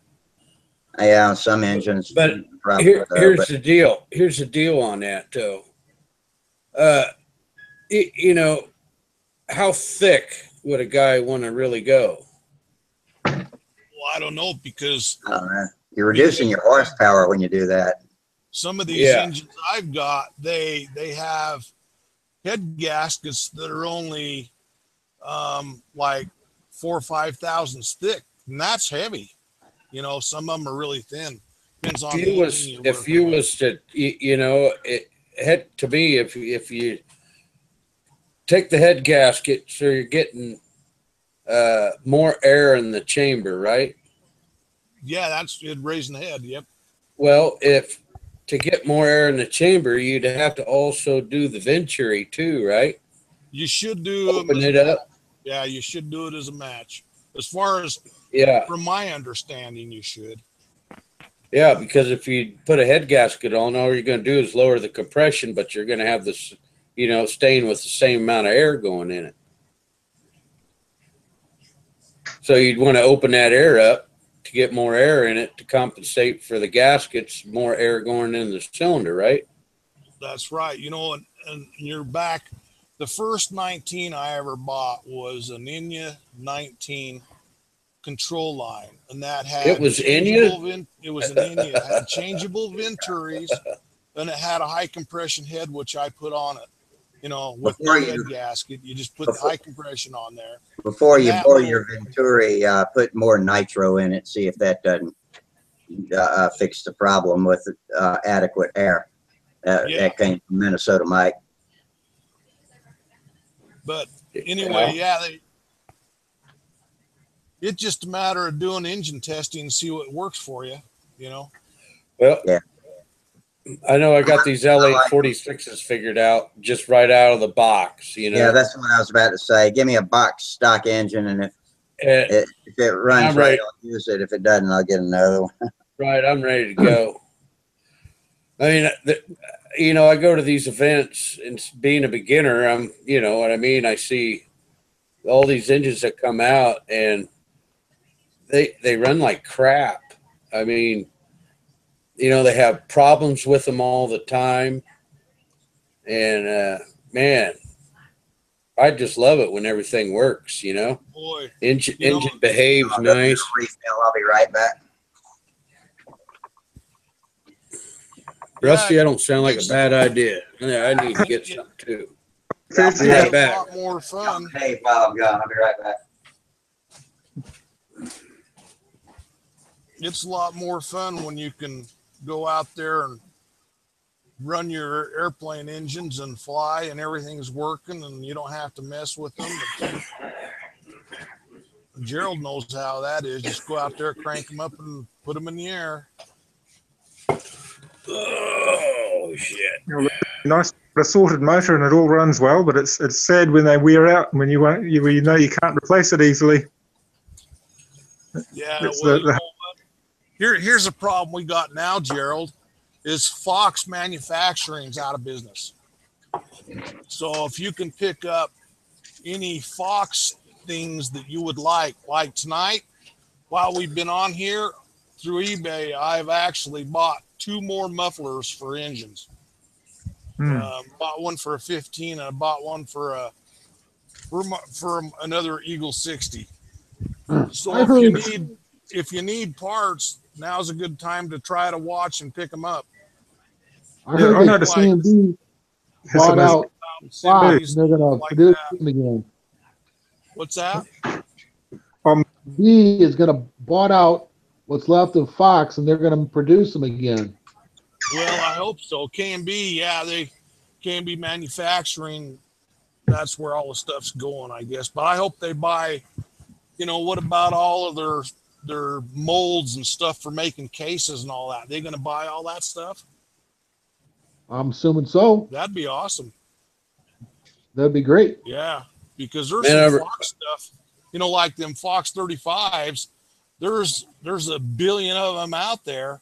Yeah, on some engines. But here's the deal. Here's the deal on that, though. You know, how thick would a guy want to really go? Well, I don't know, because you're reducing your horsepower when you do that. Some of these engines I've got, they have head gaskets that are only like 4,000 or 5,000 thick, and that's heavy. You know, some of them are really thin. Depends on if you was to, you know, to me, if you take the head gasket, so you're getting more air in the chamber, right? Yeah, that's it, raising the head. Yep. Well, to get more air in the chamber, you'd have to also do the venturi too, right? You should do open it up. Yeah, you should do it as a match. As far as from my understanding, you should. Yeah, because if you put a head gasket on, all you're going to do is lower the compression, but you're going to have this, you know, staying with the same amount of air going in it. So you'd want to open that air up to get more air in it to compensate for the gaskets, more air going in the cylinder, right? That's right. You know, and you're back. The first 19 I ever bought was an Enya 19 control line, and that had it was Enya. It was an Enya. It had changeable venturis, and it had a high compression head, which I put on it. You know, with no head gasket, you just put the high compression on there. Before you bore your Venturi, put more nitro in it. See if that doesn't fix the problem with adequate air. That came from Minnesota Mike. But anyway, it's just a matter of doing engine testing and see what works for you, you know? Well, I know I got these LA46s figured out just right out of the box, you know? Yeah, that's what I was about to say. Give me a box stock engine, and if it runs right, I'll use it. If it doesn't, I'll get another one. Right, I'm ready to go. I mean, you know, I go to these events, and being a beginner, you know what I mean? I see all these engines that come out, and they run like crap. I mean, you know, they have problems with them all the time. And man, I just love it when everything works, you know. Boy, engine know, behaves nice. Refill. I'll be right back. Rusty, I don't sound like a bad idea. Yeah, I need to get some too. It's Be right a back. lot more fun. Hey, while I'm gone, I'll be right back. It's a lot more fun when you can go out there and run your airplane engines and fly and everything's working and you don't have to mess with them. But Gerald knows how that is. Just go out there, crank them up and put them in the air. Oh shit! Nice assorted motor, and it all runs well. But it's sad when they wear out, when you know you can't replace it easily. Yeah, well, you know what? Here's a problem we got now, Gerald, is Fox Manufacturing's out of business. So if you can pick up any Fox things that you would like tonight, while we've been on here through eBay, I've actually bought 2 more mufflers for engines. Bought one for a 15 and I bought one for another Eagle 60. So if you need parts, now's a good time to try to watch and pick them up. I heard that CMB bought out Fox, and they're going to produce them again. What's that? B is going to bought out what's left of Fox, and they're going to produce them again. Well, I hope so. K&B, yeah, K&B Manufacturing, that's where all the stuff's going, I guess. But I hope they buy, you know, what about all of their molds and stuff for making cases and all that? They're going to buy all that stuff? I'm assuming so. That'd be awesome. That'd be great. Yeah, because there's some Fox stuff, you know, like them Fox 35s. There's a billion of them out there,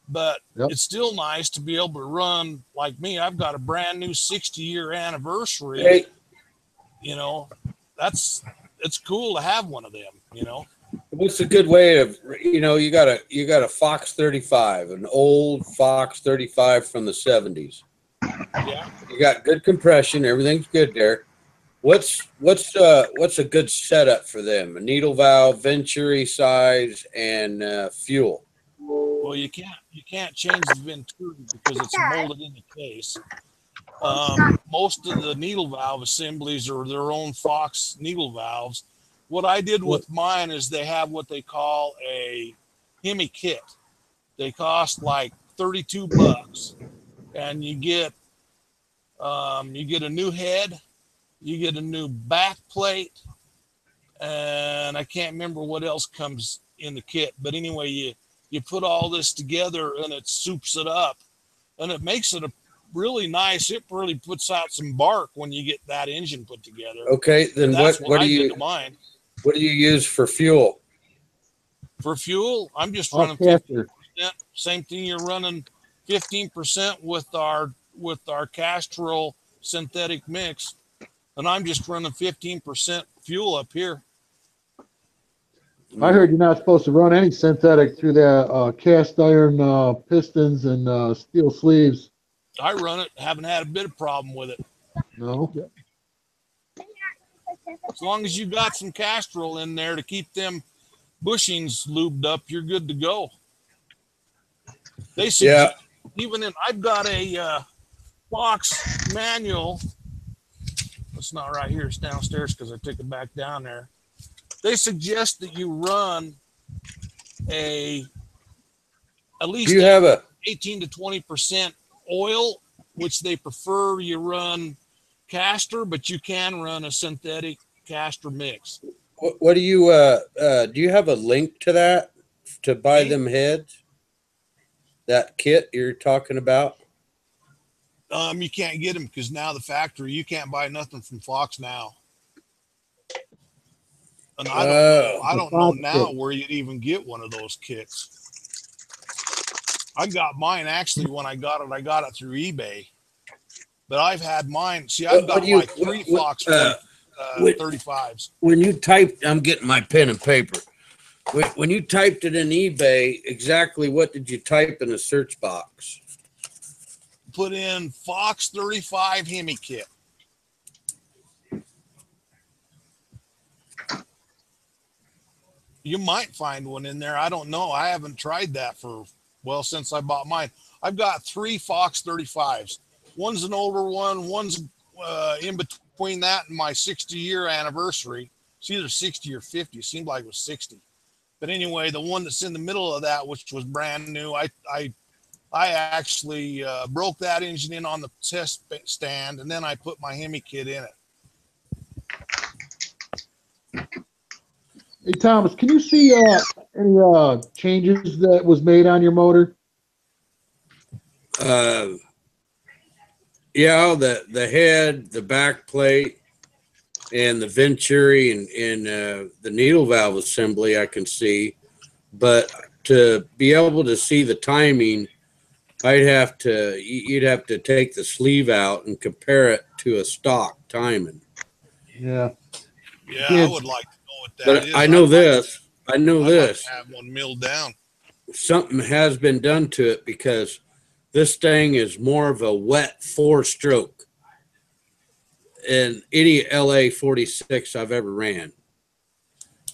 but it's still nice to be able to run like me. I've got a brand new 60-year anniversary. Hey. You know, it's cool to have one of them, you know. What's a good way of, you know, you got a Fox 35, an old Fox 35 from the 70s. Yeah. You got good compression, everything's good there. What's a good setup for them? A needle valve, venturi size, and fuel. Well, you can't change the venturi because it's molded in the case. Most of the needle valve assemblies are their own Fox needle valves. What I did with mine is they have what they call a Hemi kit. They cost like $32, and you get a new head, you get a new back plate, and I can't remember what else comes in the kit. But anyway, you put all this together and it soups it up, and it makes it a really nice. It really puts out some bark when you get that engine put together. Okay, then what do you use for fuel? For fuel, I'm just running 15%. Same thing you're running 15% with our Castrol synthetic mix, and I'm just running 15% fuel up here. I heard you're not supposed to run any synthetic through the cast iron pistons and steel sleeves. I run it. Haven't had a bit of problem with it. No. As long as you got some Castrol in there to keep them bushings lubed up, you're good to go. They suggest, I've got a Fox manual. It's not right here. It's downstairs because I took it back down there. They suggest that you run at least 18 to 20% oil, which they prefer you run castor, but you can run a synthetic castor mix. What do you have a link to that to buy them heads? That kit you're talking about? You can't get them because now the factory, you can't buy nothing from Fox now. And I don't know now where you'd even get one of those kits. I got mine actually when I got it through eBay. But I've had mine. See, I've got like 3 Fox 35s. When you type, I'm getting my pen and paper. When you typed it in eBay, exactly what did you type in the search box? Put in Fox 35 Hemi kit. You might find one in there. I don't know. I haven't tried that since I bought mine. I've got 3 Fox 35s. One's an older one. One's in between that and my 60-year anniversary. It's either 60 or 50. It seemed like it was 60. But anyway, the one that's in the middle of that, which was brand new, I actually broke that engine in on the test stand, and then I put my Hemi kit in it. Hey, Thomas, can you see any changes that was made on your motor? Yeah, the head, the back plate, and the venturi and the needle valve assembly I can see, but to be able to see the timing, you'd have to take the sleeve out and compare it to a stock timing. Yeah. Yeah, I would like to know what that but is. I know this. I know this. Have one milled down. Something has been done to it because this thing is more of a wet 4-stroke in any LA 46 I've ever ran.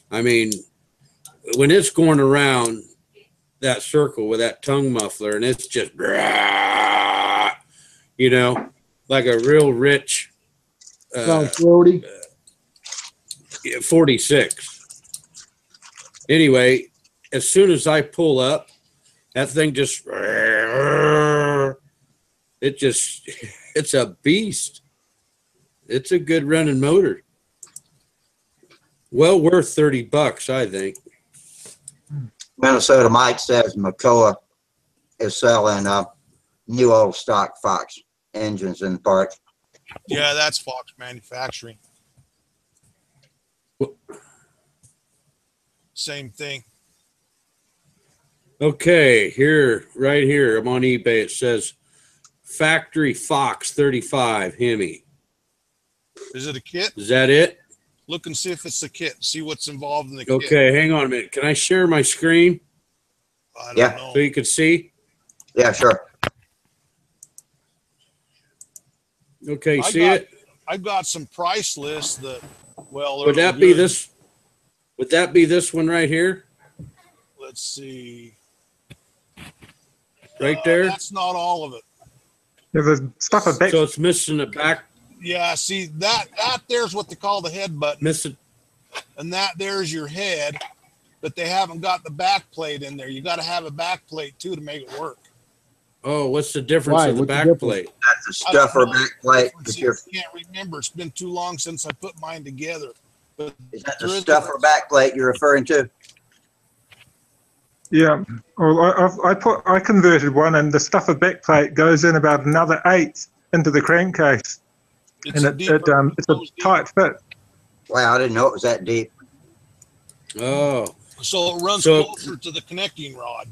I mean, when it's going around that circle with that tongue muffler and it's just, you know, like a real rich Sounds throaty. 46. Anyway, as soon as I pull up, that thing just, it's a beast. It's a good running motor. Well worth $30, I think. Minnesota Mike says Macoa is selling new old stock Fox engines and parts. Yeah, that's Fox Manufacturing. Same thing. Okay, right here, I'm on eBay. It says Factory Fox 35 Hemi. Is it a kit? Is that it? Look and see if it's a kit. See what's involved in the kit. Okay, hang on a minute. Can I share my screen? I don't know. So you can see? Yeah, sure. Okay, see it? I've got some price lists that, well, Would that be this? Would that be this one right here? Let's see. Right there? That's not all of it. Yeah, there's stuff a bit. So it's missing the back. Yeah, see that there's what they call the head button. Missing. And that there's your head, but they haven't got the back plate in there. You got to have a back plate too to make it work. Oh, what's the difference of the back plate? That's a stuffer back plate. I can't remember. It's been too long since I put mine together. But is that the stuffer back plate you're referring to? Yeah, well, I converted one, and the stuffer back plate goes in about another 1/8 into the crankcase, and it's a tight fit. Wow, I didn't know it was that deep. Oh, so it runs closer to the connecting rod.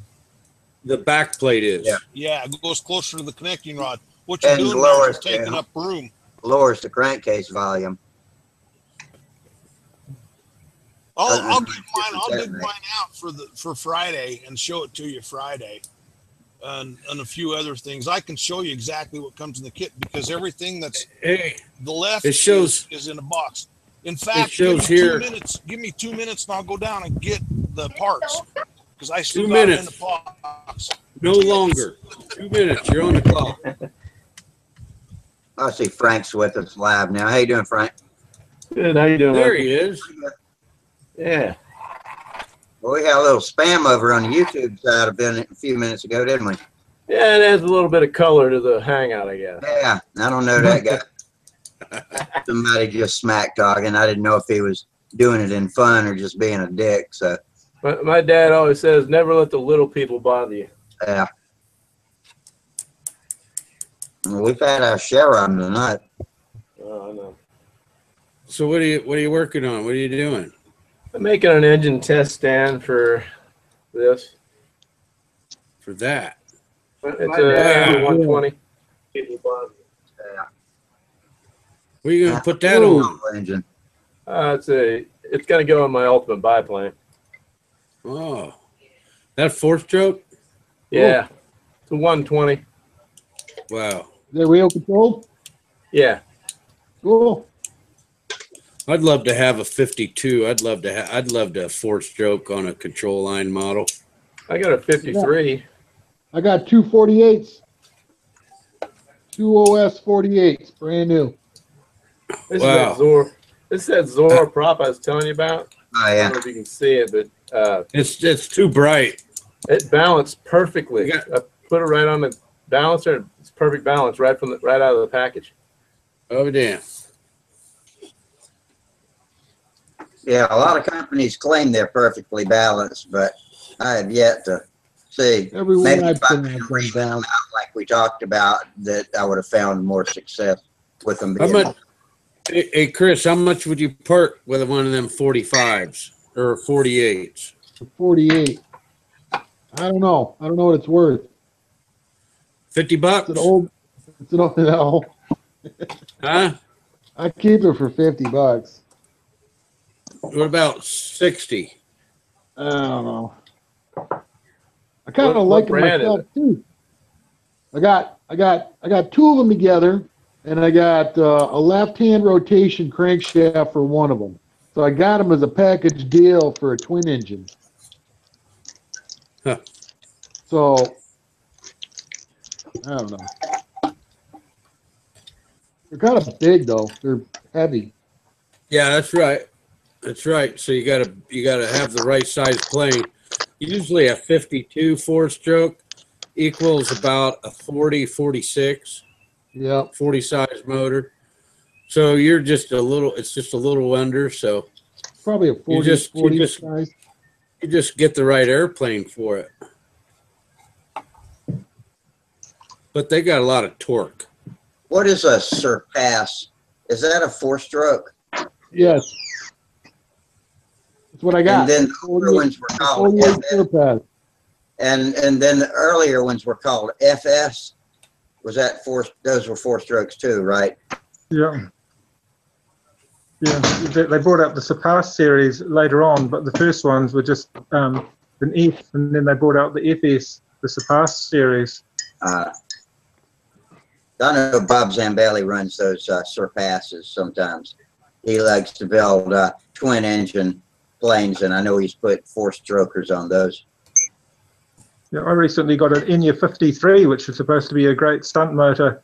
The back plate is. Yeah, it goes closer to the connecting rod. What you're doing is taking up room. Lowers the crankcase volume. I'll dig mine out for Friday and show it to you Friday, and a few other things. I can show you exactly what comes in the kit because everything that's the left is in a box. In fact, give me 2 minutes and I'll go down and get the parts because I still 2 got minutes. it in the box. No longer. 2 minutes. You're on the clock. I see Frank's with us live now. How you doing, Frank? Good. How you doing? There he is. Yeah. Well, we had a little spam over on the YouTube side a few minutes ago, didn't we? Yeah, it adds a little bit of color to the Hangout, I guess. Yeah, I don't know that guy. Somebody just smack talking. I didn't know if he was doing it in fun or just being a dick. So my dad always says, never let the little people bother you. yeah. Well, we've had our share of them tonight. Oh, I know. So what are you working on? What are you doing? I'm making an engine test stand for this. For that? It's a 120. Yeah. Where are you going to put that on? Engine. It's going to go on my ultimate biplane. Oh, that 4-stroke? Yeah. It's a 120. Wow. Is that wheel controlled? Yeah. Cool. I'd love to have a 52. I'd love to 4-stroke on a control line model. I got a 53. I got 2 48s. 2 OS 48s, brand new. This Wow. is that Zora. This is that Zora prop I was telling you about. Oh, I yeah. don't know if you can see it, but It's too bright. it balanced perfectly. I put it right on the balancer. It's perfect balance right out of the package. Oh, damn. Yeah, a lot of companies claim they're perfectly balanced, but I have yet to see. Everyone Maybe I've if I seen could has ream been them balanced. out like we talked about, that I would have found more success with them How being. much? Hey, Chris, how much would you part with one of them 45s or 48s? 48. I don't know. I don't know what it's worth. $50? It's an old no. Huh? I keep it for $50. What about 60? I don't know. I kind What of like it brand is myself too. I got 2 of them together, and I got a left-hand rotation crankshaft for one of them. So I got them as a package deal for a twin engine. Huh. So I don't know. They're kind of big though. They're heavy. Yeah, that's right. That's right. So you gotta have the right size plane. Usually a 52 4-stroke equals about a 40, 46, Yep. 40 size motor. So you're just it's just a little under. So Probably a 40 size. you just get the right airplane for it. But they got a lot of torque. What is a surpass? Is that a 4-stroke? Yes. That's what I got. And then the older ones were called 48 FS. Surpass. And then the earlier ones were called FS. Was that 4? Those were 4-strokes too, right? Yeah. Yeah, they brought out the Surpass series later on, but the first ones were just an F, and then they brought out the FS, the Surpass series. I know Bob Zambelli runs those Surpasses sometimes. He likes to build twin engine planes, and I know he's put 4-strokers on those. Yeah, I recently got an Enya 53, which is supposed to be a great stunt motor,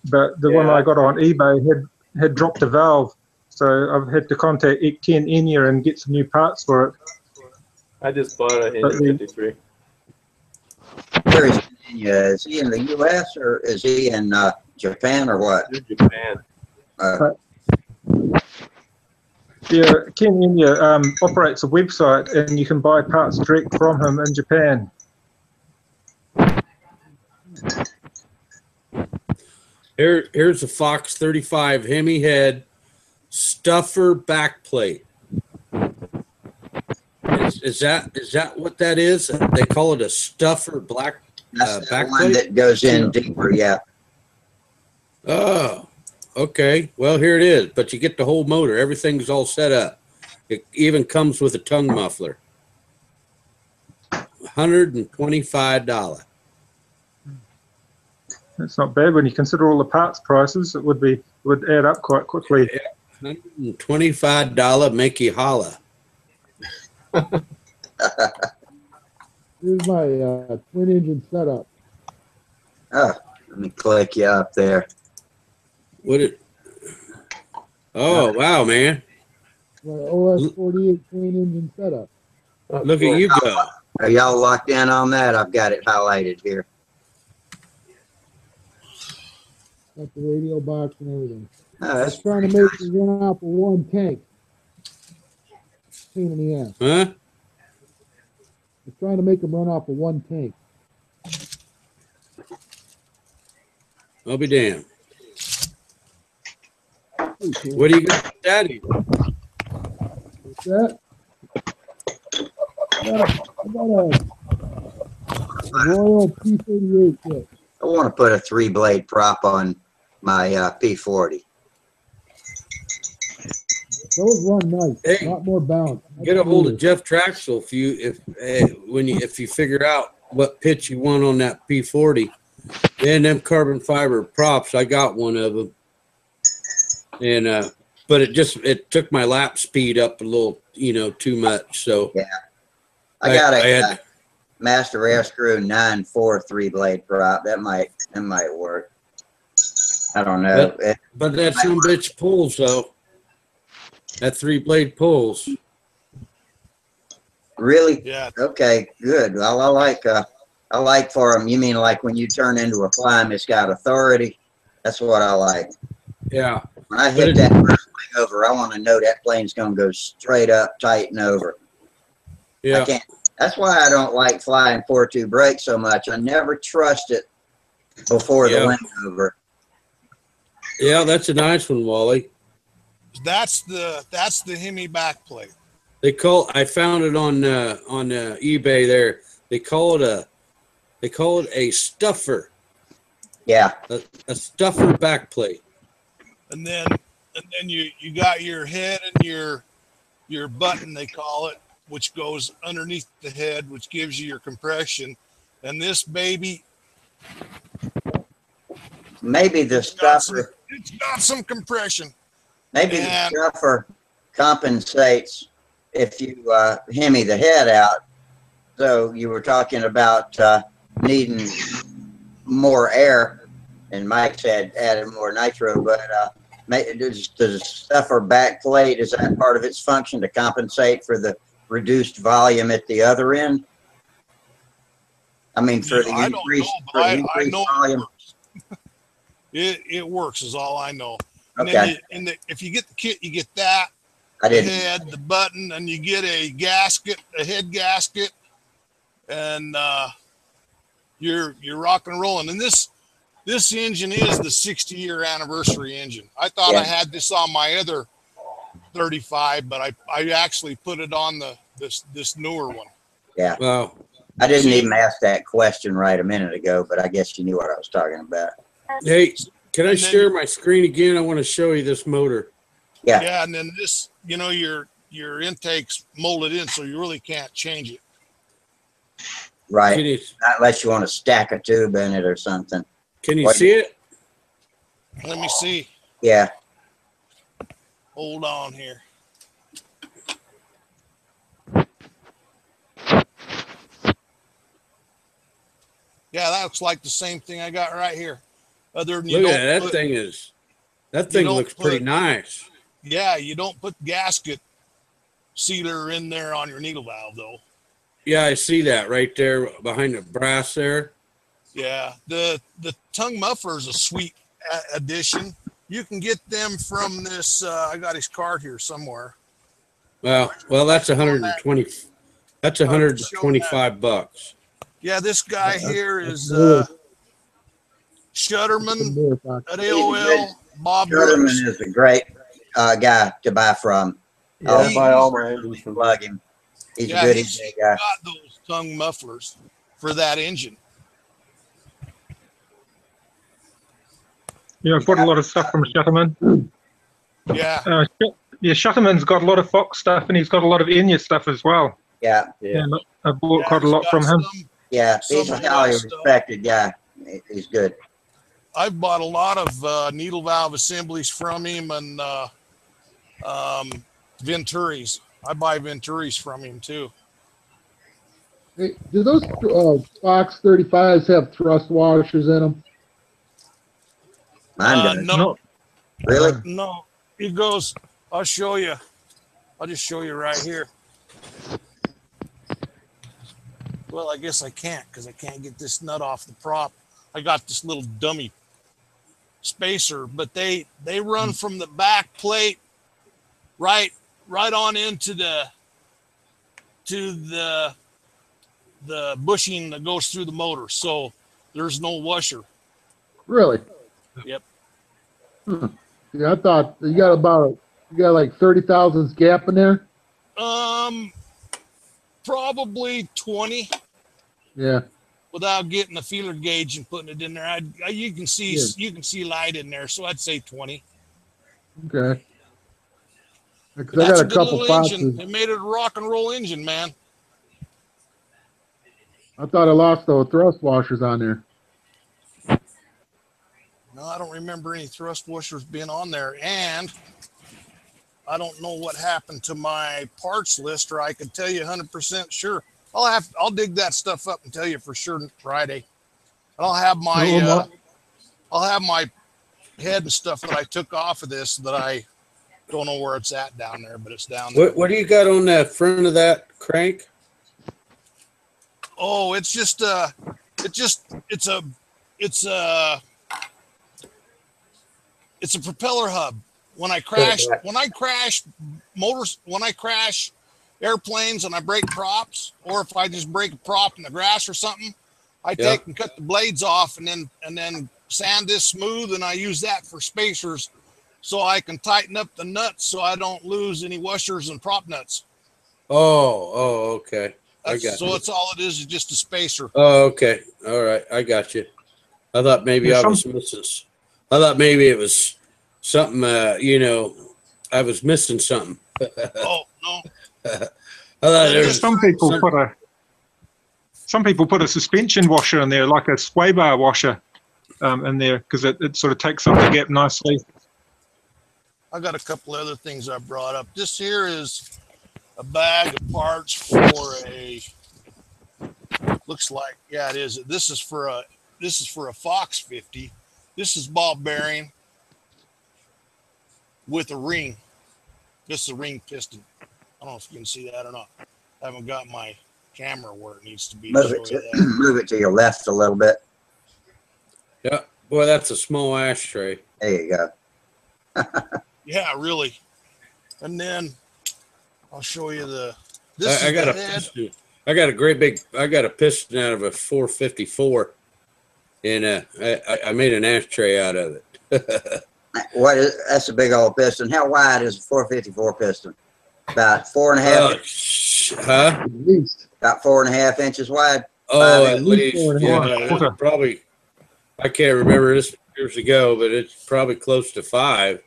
but the one I got on eBay had dropped a valve, so I've had to contact Ken Enya and get some new parts for it. I just bought an Enya 53. Where is Enya? Is he in the U.S. or is he in Japan or what? Japan. Yeah, Ken Enya operates a website, and you can buy parts direct from him in Japan. Here's a Fox 35 Hemi head stuffer backplate. Is that what that is? They call it a stuffer black That's the one backplate that goes in deeper, yeah. Oh, okay. Well, here it is. But you get the whole motor. Everything's all set up. It even comes with a tongue muffler. $125. It's not bad when you consider all the parts prices. It would add up quite quickly. Yeah, $125 make you holla. Here's my twin engine setup. Oh, let me click you up there. Oh, wow, man. My OS 48 twin engine setup. Look at you go. Are y'all locked in on that? I've got it highlighted here. Got the radio box and everything. Oh, that's trying to make it run off of one tank. Pain in the ass. Huh? It's trying to make them run off of one tank. I'll be damned. What do you got, Daddy? What's that? I got a Royal P38 kit. I want to put a 3-blade prop on my P40. Those run nice. Hey, a lot more bounce. Get a hold of Jeff Traxel if you figure out what pitch you want on that P40. And them carbon fiber props, I got one of them. And but it took my lap speed up a little, too much. So Yeah. I got I a had Master Air Screw 9.4 3-blade prop. That might work. I don't know. but that some bitch pulls though. That 3-blade pulls. Really? Yeah. Okay, good. Well, I like for them. You mean like when you turn into a climb, it's got authority? That's what I like. Yeah. When I hit that first plane over, I want to know that plane's going to go straight up, tight, and over. Yeah. I can't. That's why I don't like flying 4.2 brake so much. I never trust it before the wing over. Yeah, that's a nice one, Wally. That's the Hemi back plate. I found it on eBay there. They call it a stuffer. Yeah. A stuffer back plate. And then you got your head and your button, they call it, which goes underneath the head, which gives you your compression. And this baby, maybe the stuffer. It's got some compression. Maybe the stuffer compensates if you Hemi the head out. So you were talking about needing more air, and Mike said added more nitro, but does the stuffer back plate, is that part of its function to compensate for the reduced volume at the other end? I mean, for the increased volume. It works is all I know. And Okay. then if you get the kit, you get that. I didn't. The head, the button, and you get a gasket, a head gasket, and you're rock and rolling. And this engine is the 60-year anniversary engine. I thought I had this on my other 35, but I actually put it on this newer one. Yeah. Wow. I didn't even ask that question right a minute ago, but I guess you knew what I was talking about. Hey, can I share my screen again? I want to show you this motor. Yeah. Yeah, and then this, your intake's molded in, so you really can't change it. Right. Not unless you want to stack a tube in it or something. Can you see it? Let me see. Yeah. Hold on here. Yeah, that looks like the same thing I got right here. Other than Look at that. That thing looks pretty nice. Yeah, you don't put gasket sealer in there on your needle valve though. Yeah, I see that right there behind the brass there. Yeah, the tongue muffler is a sweet addition. You can get them from this. I got his card here somewhere. Well, that's 120. That's 125 bucks. Yeah, this guy here is Shutterman at AOL. Bob Shutterman Brooks. is a great guy to buy from. Yeah, I buy all my engines from plug him. He's a good guy. Got those tongue mufflers for that engine. Yeah, I've bought a lot of stuff from Shutterman. Yeah. Shutterman's got a lot of Fox stuff, and he's got a lot of Enya stuff as well. Yeah. And I bought quite a lot from him. Yeah, he's a highly respected guy. He's good. I've bought a lot of needle valve assemblies from him and Venturis. I buy Venturis from him too. Hey, do those Fox 35s have thrust washers in them? Mine does. No. Really? No. It goes, I'll show you. I'll just show you right here. Well, I guess I can't because I can't get this nut off the prop. I got this little dummy spacer, but they run from the back plate right on into the bushing that goes through the motor. So there's no washer. Really? Yep. Yeah, I thought you got like 30 thousandths gap in there. Probably 20. Yeah. Without getting the feeler gauge and putting it in there, you can see light in there, so I'd say 20. Okay. Because I That's got a a good couple little engine. foxes. They made it a rock and roll engine, man. I thought I lost the thrust washers on there. No, I don't remember any thrust washers being on there, and I don't know what happened to my parts list, or I could tell you 100% sure. I'll dig that stuff up and tell you for sure Friday. And I'll have my head and stuff that I took off of this that I don't know where it's at down there, but it's down there. What do you got on the front of that crank? Oh, it's a propeller hub. When I crash airplanes and I break props, or if I just break a prop in the grass or something, I take and cut the blades off and then sand this smooth, and I use that for spacers so I can tighten up the nuts so I don't lose any washers and prop nuts. Oh, okay. So it's all it is just a spacer. Oh, okay. All right. I got you. I thought maybe I was missing. I thought maybe it was something, I was missing something. Oh, no. I thought there was some people put a suspension washer in there, like a sway bar washer in there, because it sort of takes up the gap nicely. I got a couple other things I brought up. This here is a bag of parts for looks like, yeah, it is. This is for a Fox 50. This is ball bearing with a ring. This is a ring piston. I don't know if you can see that or not. I haven't got my camera where it needs to be. Move it to your left a little bit. Yeah, boy, that's a small ashtray. There you go. Yeah, really. And then I'll show you I got a piston. I got a piston out of a 454, and I made an ashtray out of it. That's a big old piston. How wide is a 454 piston? About 4.5. At least. About 4.5 inches wide. Oh, at least. Yeah, probably. I can't remember this years ago, but it's probably close to 5.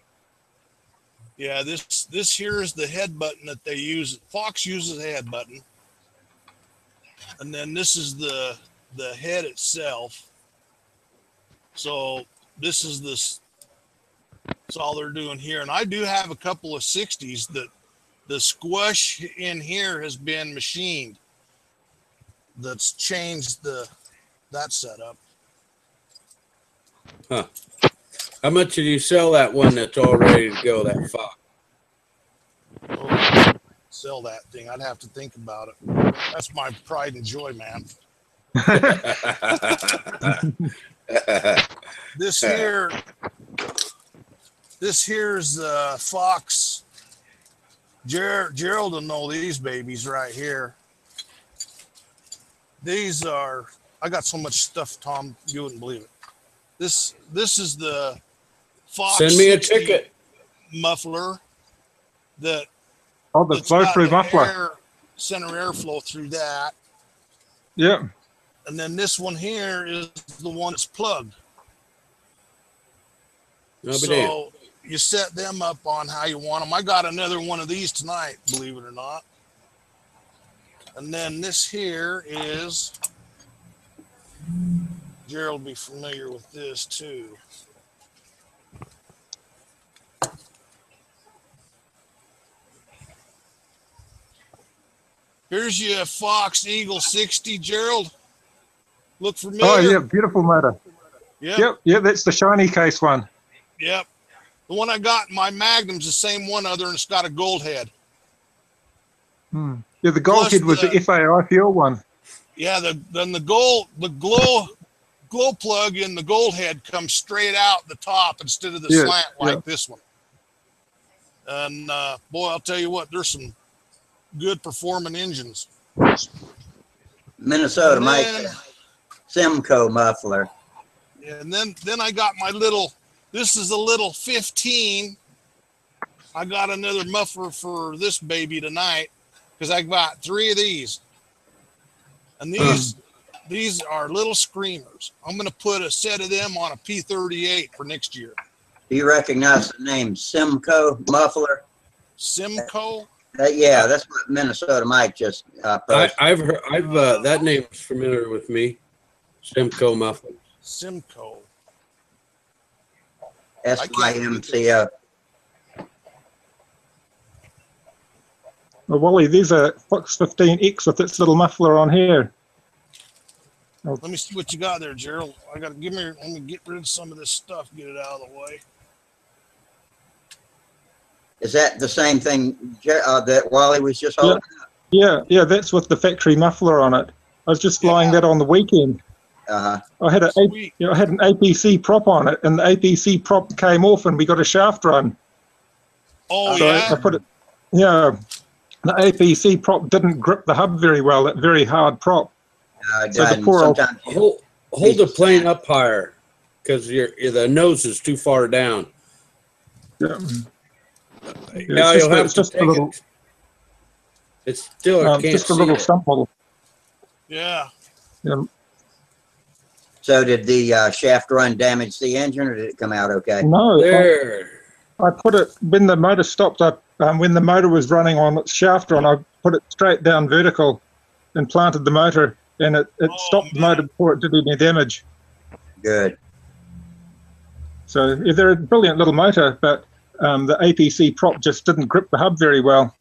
Yeah, this here is the head button that they use. Fox uses a head button, and then this is the head itself. So this is this. That's all they're doing here, and I do have a couple of 60s that the squish in here has been machined. That's changed that setup. Huh. How much did you sell that one that's all ready to go, that Fox? Oh, sell that thing. I'd have to think about it. That's my pride and joy, man. This here's the Fox. Gerald will know these babies right here. These are, I got so much stuff, Tom, you wouldn't believe it. This is the Fox. Send me a ticket. Muffler that. Oh, the flow-through muffler. Center airflow through that. Yeah. And then this one here is the one that's plugged. So you set them up on how you want them. I got another one of these tonight, believe it or not. And then this here is, Gerald will be familiar with this too. Here's your Fox Eagle 60, Gerald. Look familiar? Oh, yeah, beautiful motor. Yep. Yep, that's the shiny case one. Yep. The one I got in my Magnum's the same one, other than it's got a gold head. Yeah, the gold head was the FAI fuel one. Yeah, then the glow plug in the gold head comes straight out the top instead of the slant like this one. And boy, I'll tell you what, there's some good performing engines. Minnesota Mike Simcoe muffler. And then I got my little, this is a little 15. I got another muffler for this baby tonight because I got 3 of these. And these are little screamers. I'm going to put a set of them on a P38 for next year. Do you recognize the name Simcoe muffler? Simcoe. Yeah, that's what Minnesota Mike just posted. I've heard. That name's familiar with me. Simcoe mufflers. Simcoe. SYMCO. Well, Wally, there's a Fox 15X with its little muffler on here. Let me see what you got there, Gerald. Let me get rid of some of this stuff, get it out of the way. Is that the same thing that Wally was just holding? Yeah, that's with the factory muffler on it. I was just flying that on the weekend. Uh-huh. I had an APC prop on it, and the APC prop came off, and we got a shaft run. Oh, so yeah? I put it, yeah. The APC prop didn't grip the hub very well, that very hard prop. So hold the plane up higher, because the nose is too far down. Yeah. Yeah, you'll have to take it. It's still I can't just a little sample. Yeah. So did the shaft run damage the engine, or did it come out okay? No. There. I put it when the motor stopped up. When the motor was running on its shaft run, I put it straight down vertical and planted the motor, and it stopped the motor before it did any damage. Good. So they're a brilliant little motor, but the APC prop just didn't grip the hub very well.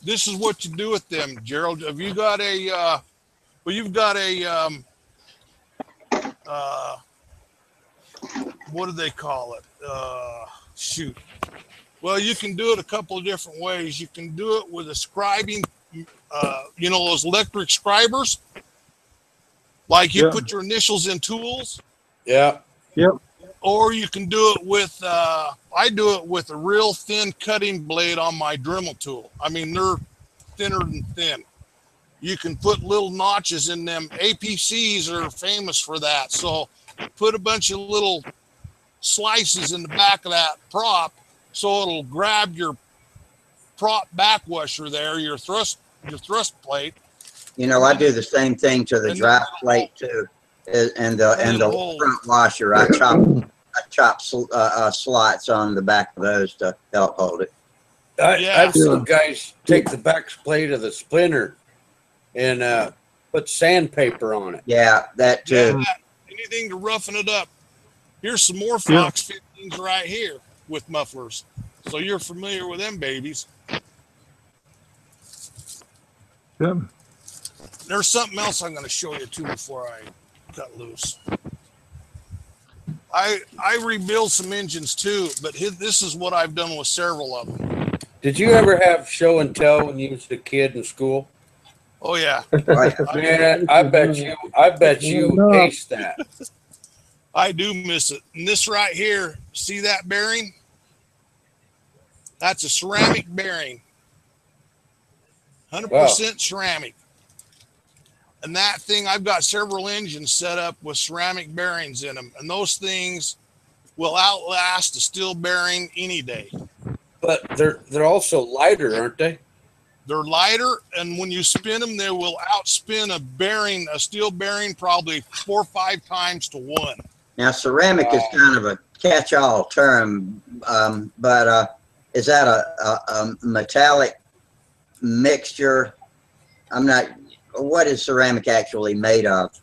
This is what you do with them, Gerald. Have you got a, you've got a, what do they call it? Shoot. Well, you can do it a couple of different ways. You can do it with a scribing, those electric scribers. Like you put your initials in tools. Yeah. Yep. Or you can do it with, I do it with a real thin cutting blade on my Dremel tool. I mean, they're thinner than thin. You can put little notches in them. APCs are famous for that. So put a bunch of little slices in the back of that prop so it'll grab your prop backwasher there, your thrust plate. I do the same thing to the drive plate too, and the front washer. I chop slots on the back of those to help hold it. I've seen guys take the back plate of the splinter and put sandpaper on it. Yeah, that too. Yeah, anything to roughen it up. Here's some more Fox 15s right here with mufflers. So you're familiar with them babies. Yeah. There's something else I'm going to show you too before I cut loose. I rebuild some engines too, but this is what I've done with several of them. Did you ever have show and tell when you was a kid in school? Oh yeah. Man, I bet you aced that. I do miss it. And this right here, see that bearing? That's a ceramic bearing. 100% ceramic. And that thing, I've got several engines set up with ceramic bearings in them. And those things will outlast a steel bearing any day. But they're also lighter, aren't they? They're lighter, and when you spin them, they will outspin a steel bearing, probably 4 or 5 times to 1. Now, ceramic is kind of a catch-all term, but is that a metallic mixture? What is ceramic actually made of?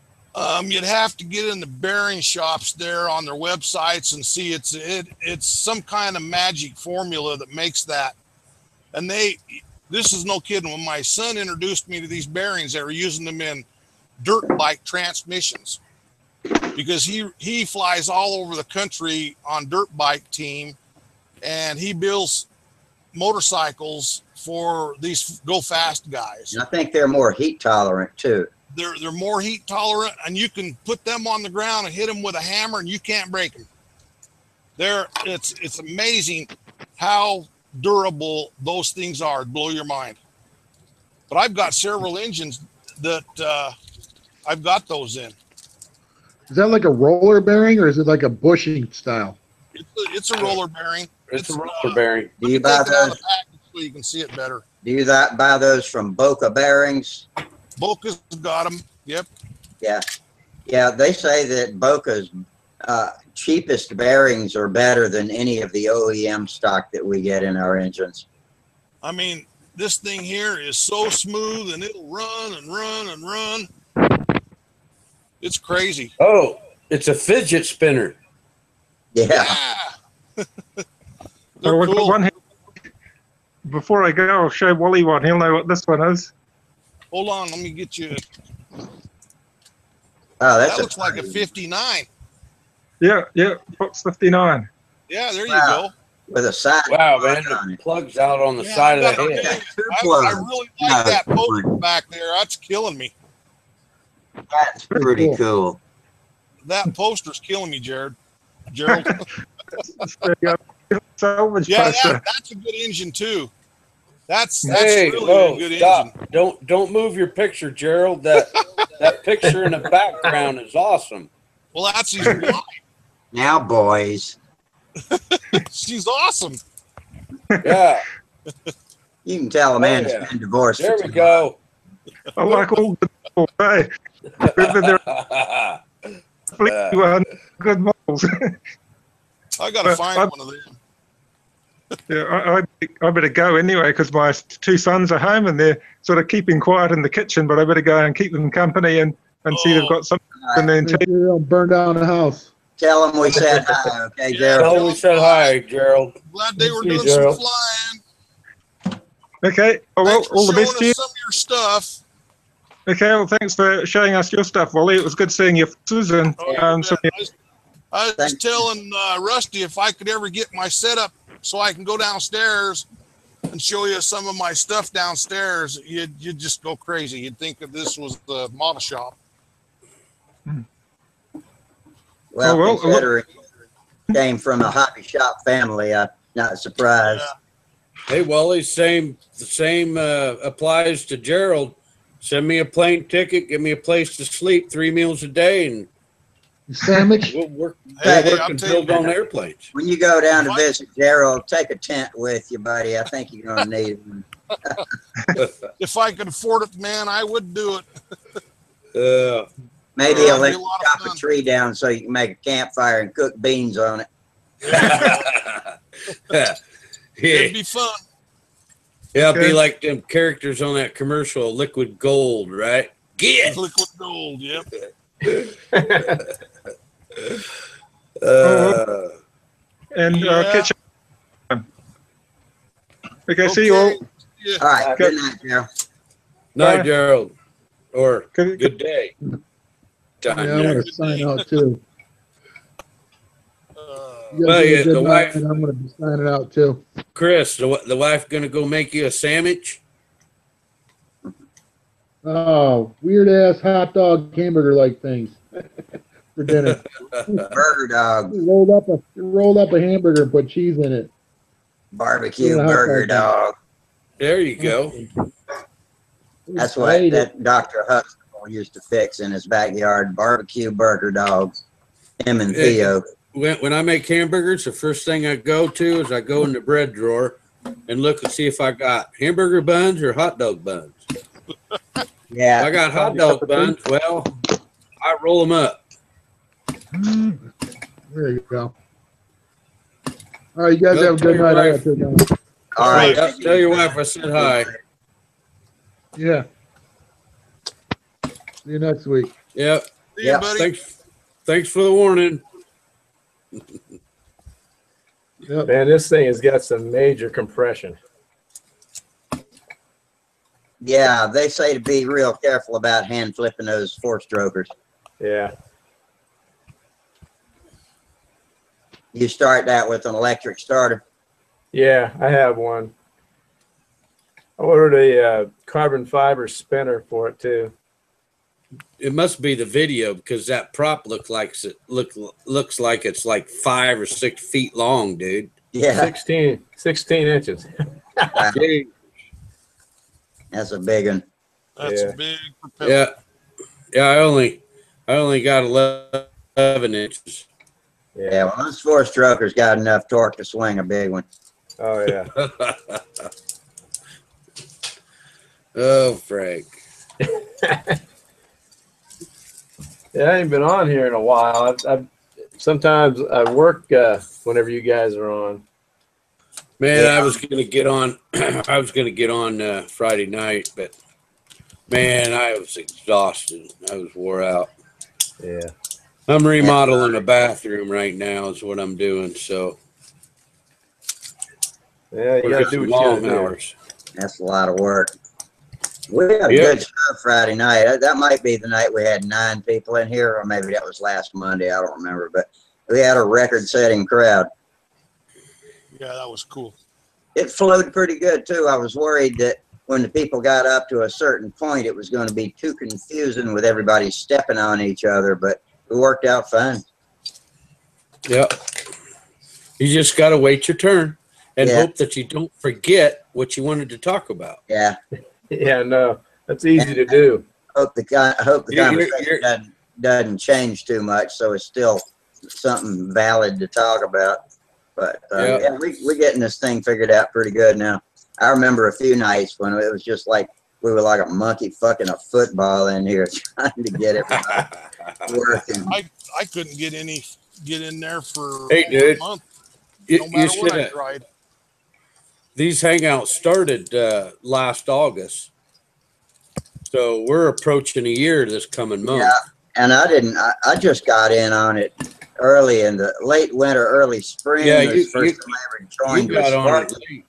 You'd have to get in the bearing shops there on their websites and see it's some kind of magic formula that makes that. And this is no kidding. When my son introduced me to these bearings, they were using them in dirt bike transmissions because he flies all over the country on dirt bike team, and he builds motorcycles for these go fast guys. And I think they're more heat tolerant too. They're more heat tolerant, and you can put them on the ground and hit them with a hammer, and you can't break them. It's amazing how durable those things are. It'd blow your mind. But I've got several engines that I've got those in. Is that like a roller bearing, or is it like a bushing style? It's a roller bearing. It's a roller bearing. Do you buy those? So you can see it better. Do you buy those from Boca Bearings? Boca's got them. Yep. Yeah. They say that Boca's cheapest bearings are better than any of the OEM stock that we get in our engines. I mean, this thing here is so smooth and it'll run and run and run. It's crazy. Oh, it's a fidget spinner. Yeah. They're we've got cool. one here. Before I go, I'll show Wally one. He'll know what this one is. Hold on, let me get you. Oh, that's That looks like a 59. Yeah, Fox 59. Yeah, there you Wow. go. With a side. Wow, plug man, on the it. plug's out on the Yeah, side of I the gotta head. tell you, Two I plugs. really like that No, poster back there. That's killing me. That's pretty cool. That poster's killing me, Gerald. Gerald. There you go. Salvage Yeah, poster. that's a good engine too. That's Hey, really whoa, a good stop. engine. Don't move your picture, Gerald. That picture in the background is awesome. Well, that's his wife. Now, boys, She's awesome. Yeah, you can tell a man yeah. has been divorced. there for we too go. I like all good models. Hey, they're completely good models. I gotta find one of them. Yeah, I better go anyway because my two sons are home and they're sort of keeping quiet in the kitchen. But I better go and keep them company and see they've got something in there. Make sure you don't burn down the house. Tell them we said hi, okay, Yeah. Gerald? Tell them we said hi, Gerald. Glad they were See you, doing some Gerald. flying. Okay. Oh, well, Thanks for all the showing best to you. us some of your stuff. Okay. Well, thanks for showing us your stuff, Wally. It was good seeing your faces and Oh, some. I was Thanks. telling Rusty if I could ever get my setup so I can go downstairs and show you some of my stuff downstairs, you'd just go crazy. You'd think that this was the model shop. Well, Oh, well, considering came from a hobby shop family, I'm not surprised. Hey, Wally, the same applies to Gerald. Send me a plane ticket, give me a place to sleep, 3 meals a day, and Sandwich? we'll work, Hey, we'll work I'll and tell you build on what. airplanes. When you go down to visit Gerald, take a tent with you, buddy. I think you're going to need one. If I could afford it, man, I would do it. Maybe That'd he'll let be a you lot of chop a fun. tree down so you can make a campfire and cook beans on it. Yeah, It'd be fun. it'll be like them characters on that commercial, Liquid Gold, right? Get Liquid gold, yep. And Yeah. catch up. Okay, see you all. Yeah. All right. Good night, Gerald. Night, Bye. Gerald. Or Good- good day. Yeah, Time I there. want to sign out too. You Well, guys have a yeah, good the night, wife- and I'm going to be signing out too. Chris, the wife gonna go make you a sandwich? Oh, weird ass hot dog hamburger like things for dinner. Burger dog, rolled up a hamburger and put cheese in it. barbecue Yeah, hot burger dog. dog. There you go. That's I what ate it. that Dr. Huxtable used to fix in his backyard. Barbecue burger dogs. Him and Hey. Theo. When I make hamburgers, the first thing I go to is I go in the bread drawer and look and see if I got hamburger buns or hot dog buns. If Yeah. I got hot dog buns, well, I roll them up. There you go. All right, you guys Go have a good tell your night. I wife. gotta take off. All right. Tell your wife I said hi. Yeah. See you next week. Yep. See you, Yeah, buddy. Thanks for the warning. Yep. Man, this thing has got some major compression. Yeah, they say to be real careful about hand flipping those four-strokers. Yeah. You start that with an electric starter. Yeah, I have one. I ordered a carbon fiber spinner for it too. It must be the video because that prop looks like it's like 5 or 6 feet long, dude. Yeah, 16 inches. Dude, that's a big one. That's Yeah. a big propeller. yeah. I only got 11 inches. Yeah, well, those four-strokers got enough torque to swing a big one. Oh yeah. Oh, Frank. Yeah, I ain't been on here in a while. Sometimes I work whenever you guys are on. Man, Yeah. I was gonna get on. I was gonna get on Friday night, but man, I was exhausted. I was wore out. Yeah. I'm remodeling a bathroom right now. Is what I'm doing. So Yeah, you we're gotta getting do what you long gotta do. hours. That's a lot of work. We had a Yep. good show Friday night. That might be the night we had 9 people in here, or maybe that was last Monday. I don't remember, but we had a record-setting crowd. Yeah, that was cool. It flowed pretty good too. I was worried that when the people got up to a certain point, it was going to be too confusing with everybody stepping on each other, but it worked out fine. Yep. You just gotta wait your turn and Yeah. hope that you don't forget what you wanted to talk about. Yeah. Yeah, no, that's easy to do. Hope the You're- conversation doesn't change too much, so it's still something valid to talk about. But Yeah. yeah, we're getting this thing figured out pretty good now. I remember a few nights when it was just like we were like a monkey fucking a football in here trying to get everybody working. I couldn't get in there for Hey, over dude. a month. You No matter what I shoulda- tried. These hangouts started last August, so we're approaching a year this coming month. Yeah, and I just got in on it early in the late winter, early spring. Yeah, was the first time I ever joined you with got on it Sparky. late.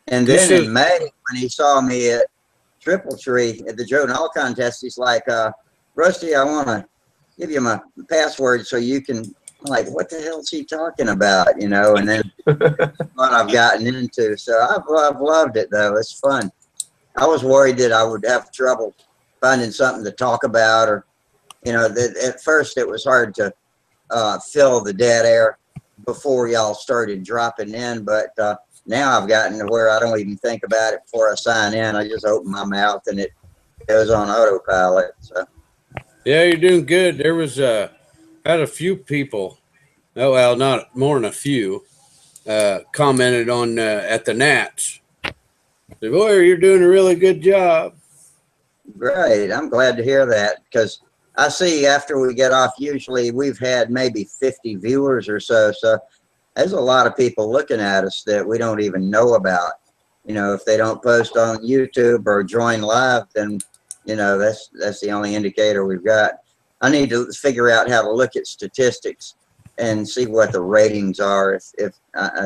And This then is- in May, when he saw me at Triple Tree at the Joe and All contest, he's like, Rusty, I want to give you my password so you can, I'm like, what the hell is he talking about? You know, and then what I've gotten into. So I've loved it, though. It's fun. I was worried that I would have trouble finding something to talk about, or, you know, at first it was hard to fill the dead air before y'all started dropping in, but now I've gotten to where I don't even think about it before I sign in. I just open my mouth and it goes on autopilot. So Yeah, you're doing good. There was had a few people, oh well, not more than a few, commented on at the Nats. Said, boy, you're doing a really good job. great. I'm glad to hear that, because I see after we get off, usually we've had maybe 50 viewers or so. So there's a lot of people looking at us that we don't even know about. You know, if they don't post on YouTube or join live, then, you know, that's the only indicator we've got. I need to figure out how to look at statistics and see what the ratings are, if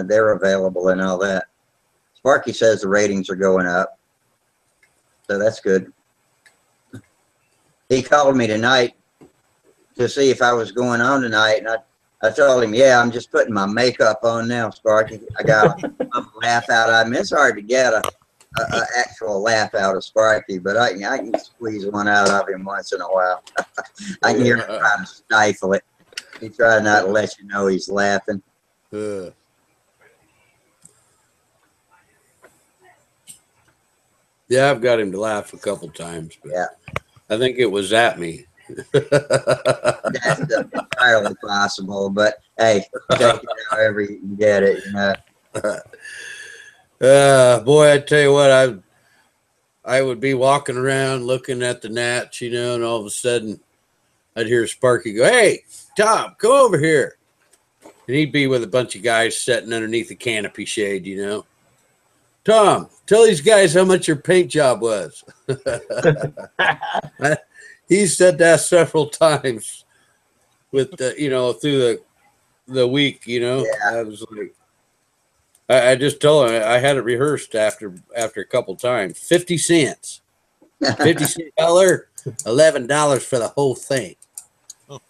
they're available and all that. Sparky says the ratings are going up, so that's good. He called me tonight to see if I was going on tonight, and I told him, yeah, I'm just putting my makeup on now, Sparky. I got a laugh out of him. It's hard to get a actual laugh out of Sparky, but I can squeeze one out of him once in a while. I can hear him trying to stifle it. He tries not to let you know he's laughing. Yeah, I've got him to laugh a couple times. But yeah, I think it was at me. That's entirely possible, but hey, take it however you can get it, you know. Boy, I tell you what, I would be walking around looking at the Nats, you know, and all of a sudden I'd hear Sparky go, "Hey, Tom, come over here." And he'd be with a bunch of guys sitting underneath the canopy shade, you know. "Tom, tell these guys how much your paint job was." He said that several times with the, you know, through the week, you know. Yeah. I was like, I just told him I had it rehearsed after a couple times. 50 cents. $50 $11 for the whole thing. And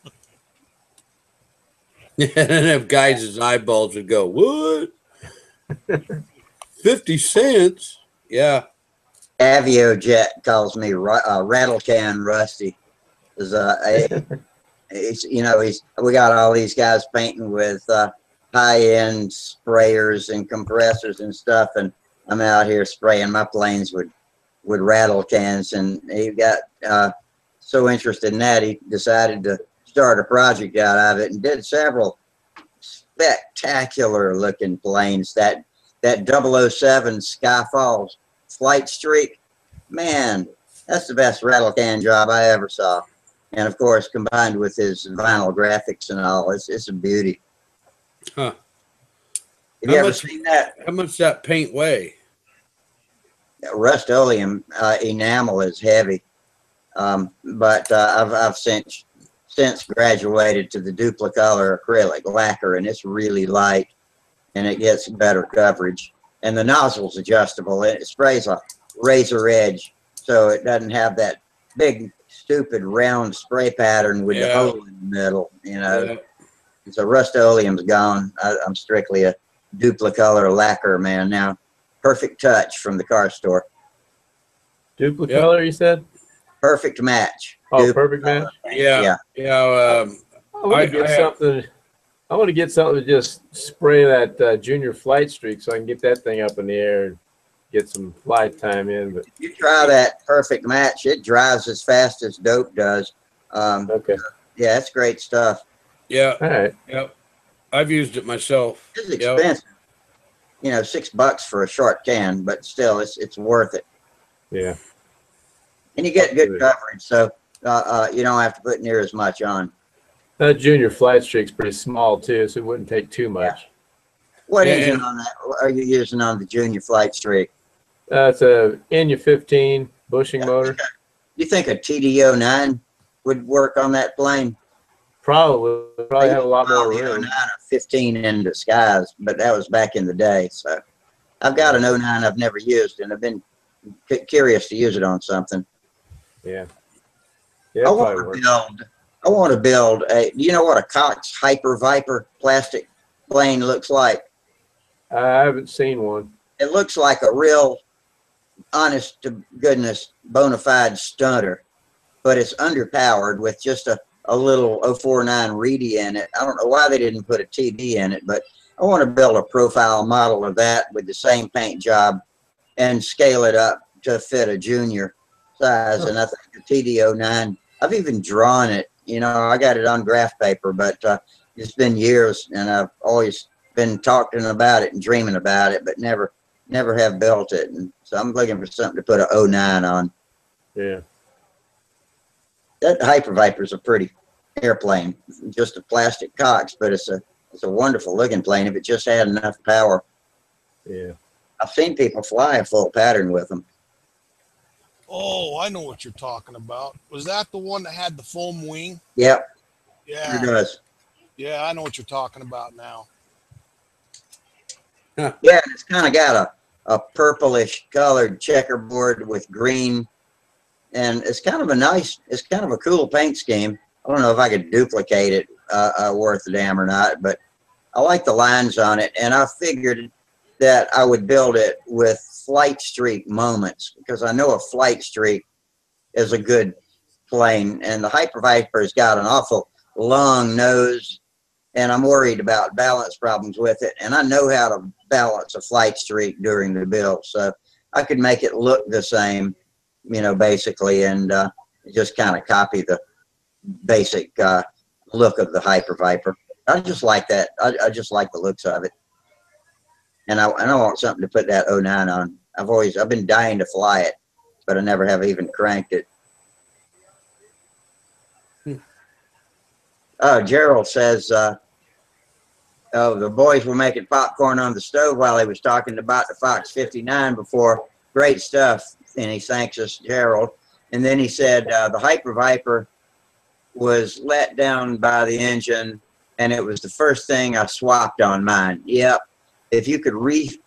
if guys' eyeballs would go, "What? 50 cents?" Yeah. Avio Jet calls me Rattle Can Rusty. He's, you know, we got all these guys painting with high-end sprayers and compressors and stuff, and I'm out here spraying my planes with rattle cans, and he got so interested in that he decided to start a project out of it and did several spectacular looking planes. That 007 Sky Falls flight streak, man, that's the best rattle can job I ever saw. And of course, combined with his vinyl graphics and all, it's a beauty. Huh. Have you ever seen that? How much that paint weigh? Rust-Oleum enamel is heavy, but I've since graduated to the Duplicolor acrylic lacquer, and it's really light, and it gets better coverage. And the nozzle's adjustable. It sprays a razor edge, so it doesn't have that big, stupid round spray pattern with the hole in the middle. You know, so Rust-Oleum's gone. I'm strictly a Duplicolor lacquer man now. Perfect Touch from the car store. Duplicolor, you said? Perfect Match. Oh, Perfect Match. Yeah. I want to get something. I want to get something to just spray that junior flight streak, so I can get that thing up in the air and get some flight time in. But you try that Perfect Match, it dries as fast as dope does. Okay. Yeah, it's great stuff. Yeah. All right. Yep. I've used it myself. It's expensive. You know, $6 for a short can, but still, it's worth it. Yeah. And you get good coverage, so you don't have to put near as much on. That junior flight streak's pretty small too, so it wouldn't take too much. What engine on that are you using on the junior flight streak? It's a Enya 15 bushing motor. You think a TD09 would work on that plane? Probably have a lot more room. 09 or 15 in disguise, but that was back in the day. So I've got an 09 I've never used, and I've been curious to use it on something. Yeah. I want to build a. You know what a Cox Hyper Viper plastic plane looks like? I haven't seen one. It looks like a real, honest to goodness, bona fide stunter, but it's underpowered with just a little 049 Reedy in it. I don't know why they didn't put a TD in it, but I want to build a profile model of that with the same paint job and scale it up to fit a junior size. And I think the TD09, I've even drawn it. You know, I got it on graph paper, but it's been years, and I've always been talking about it and dreaming about it, but never have built it. And so I'm looking for something to put a 09 on. Yeah. That Hyper Viper is a pretty airplane, just a plastic Cox, but it's a wonderful looking plane if it just had enough power. Yeah. I've seen people fly a full pattern with them. Oh, I know what you're talking about. Was that the one that had the foam wing? Yep. Yeah. It does. Yeah, I know what you're talking about now. Yeah, it's kind of got a purplish colored checkerboard with green, and it's kind of a cool paint scheme. I don't know if I could duplicate it worth a damn or not, but I like the lines on it, and I figured that I would build it with flight streak moments, because I know a flight streak is a good plane, and the Hyper Viper's got an awful long nose, and I'm worried about balance problems with it, and I know how to balance a flight streak during the build, so I could make it look the same, you know, basically, and just kind of copy the basic look of the Hyper Viper. I just like that. I just like the looks of it, and I want something to put that 09 on. I've been dying to fly it, but I never have even cranked it. Oh, Gerald says, oh, the boys were making popcorn on the stove while he was talking about the Fox 59 before. Great stuff. And he thanks us, Gerald. And then he said, the Hyper Viper was let down by the engine, and it was the first thing I swapped on mine. Yep. If you could refit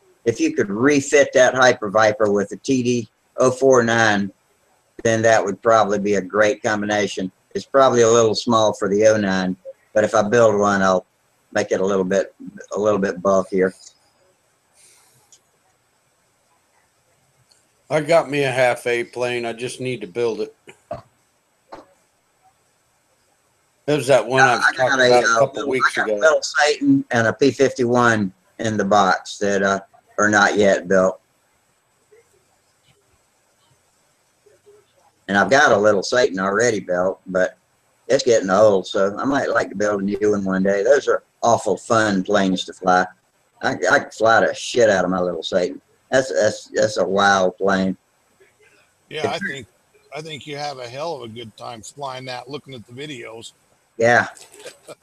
that Hyper Viper with a TD 049, then that would probably be a great combination. It's probably a little small for the 09, but if I build one, I'll make it a little bit bulkier. I got me a half A plane. I just need to build it. It was that one I was talking about a couple weeks ago. I got a Little Satan and a P-51 in the box that are not yet built. And I've got a Little Satan already built, but it's getting old, so I might like to build a new one day. Those are awful fun planes to fly. I can fly the shit out of my Little Satan. That's a wild plane. Yeah, I think you have a hell of a good time flying that, looking at the videos. Yeah.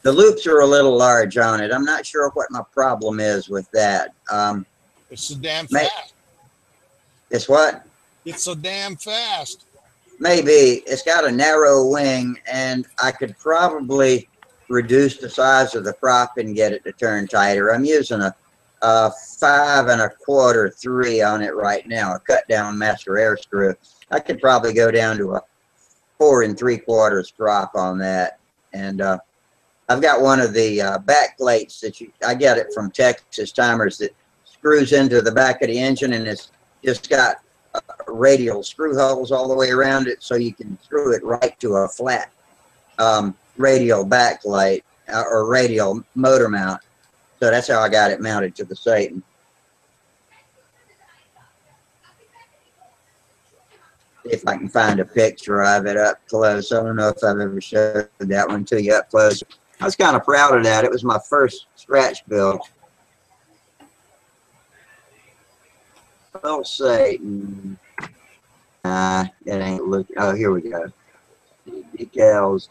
The loops are a little large on it. I'm not sure what my problem is with that. It's so damn May- fast. It's what? It's so damn fast. Maybe. It's got a narrow wing, and I could probably reduce the size of the prop and get it to turn tighter. I'm using a 5 1/4 3 on it right now, a cut down master air screw. I could probably go down to a 4 3/4 prop on that. And I've got one of the back plates that I get it from Texas Timers that screws into the back of the engine, and it's just got radial screw holes all the way around it, so you can screw it right to a flat radial back plate or radial motor mount. So that's how I got it mounted to the Satan. See if I can find a picture of it up close. I don't know if I've ever showed that one to you up close. I was kind of proud of that. It was my first scratch build. Well, Satan. It ain't looking. Oh, here we go. Decals.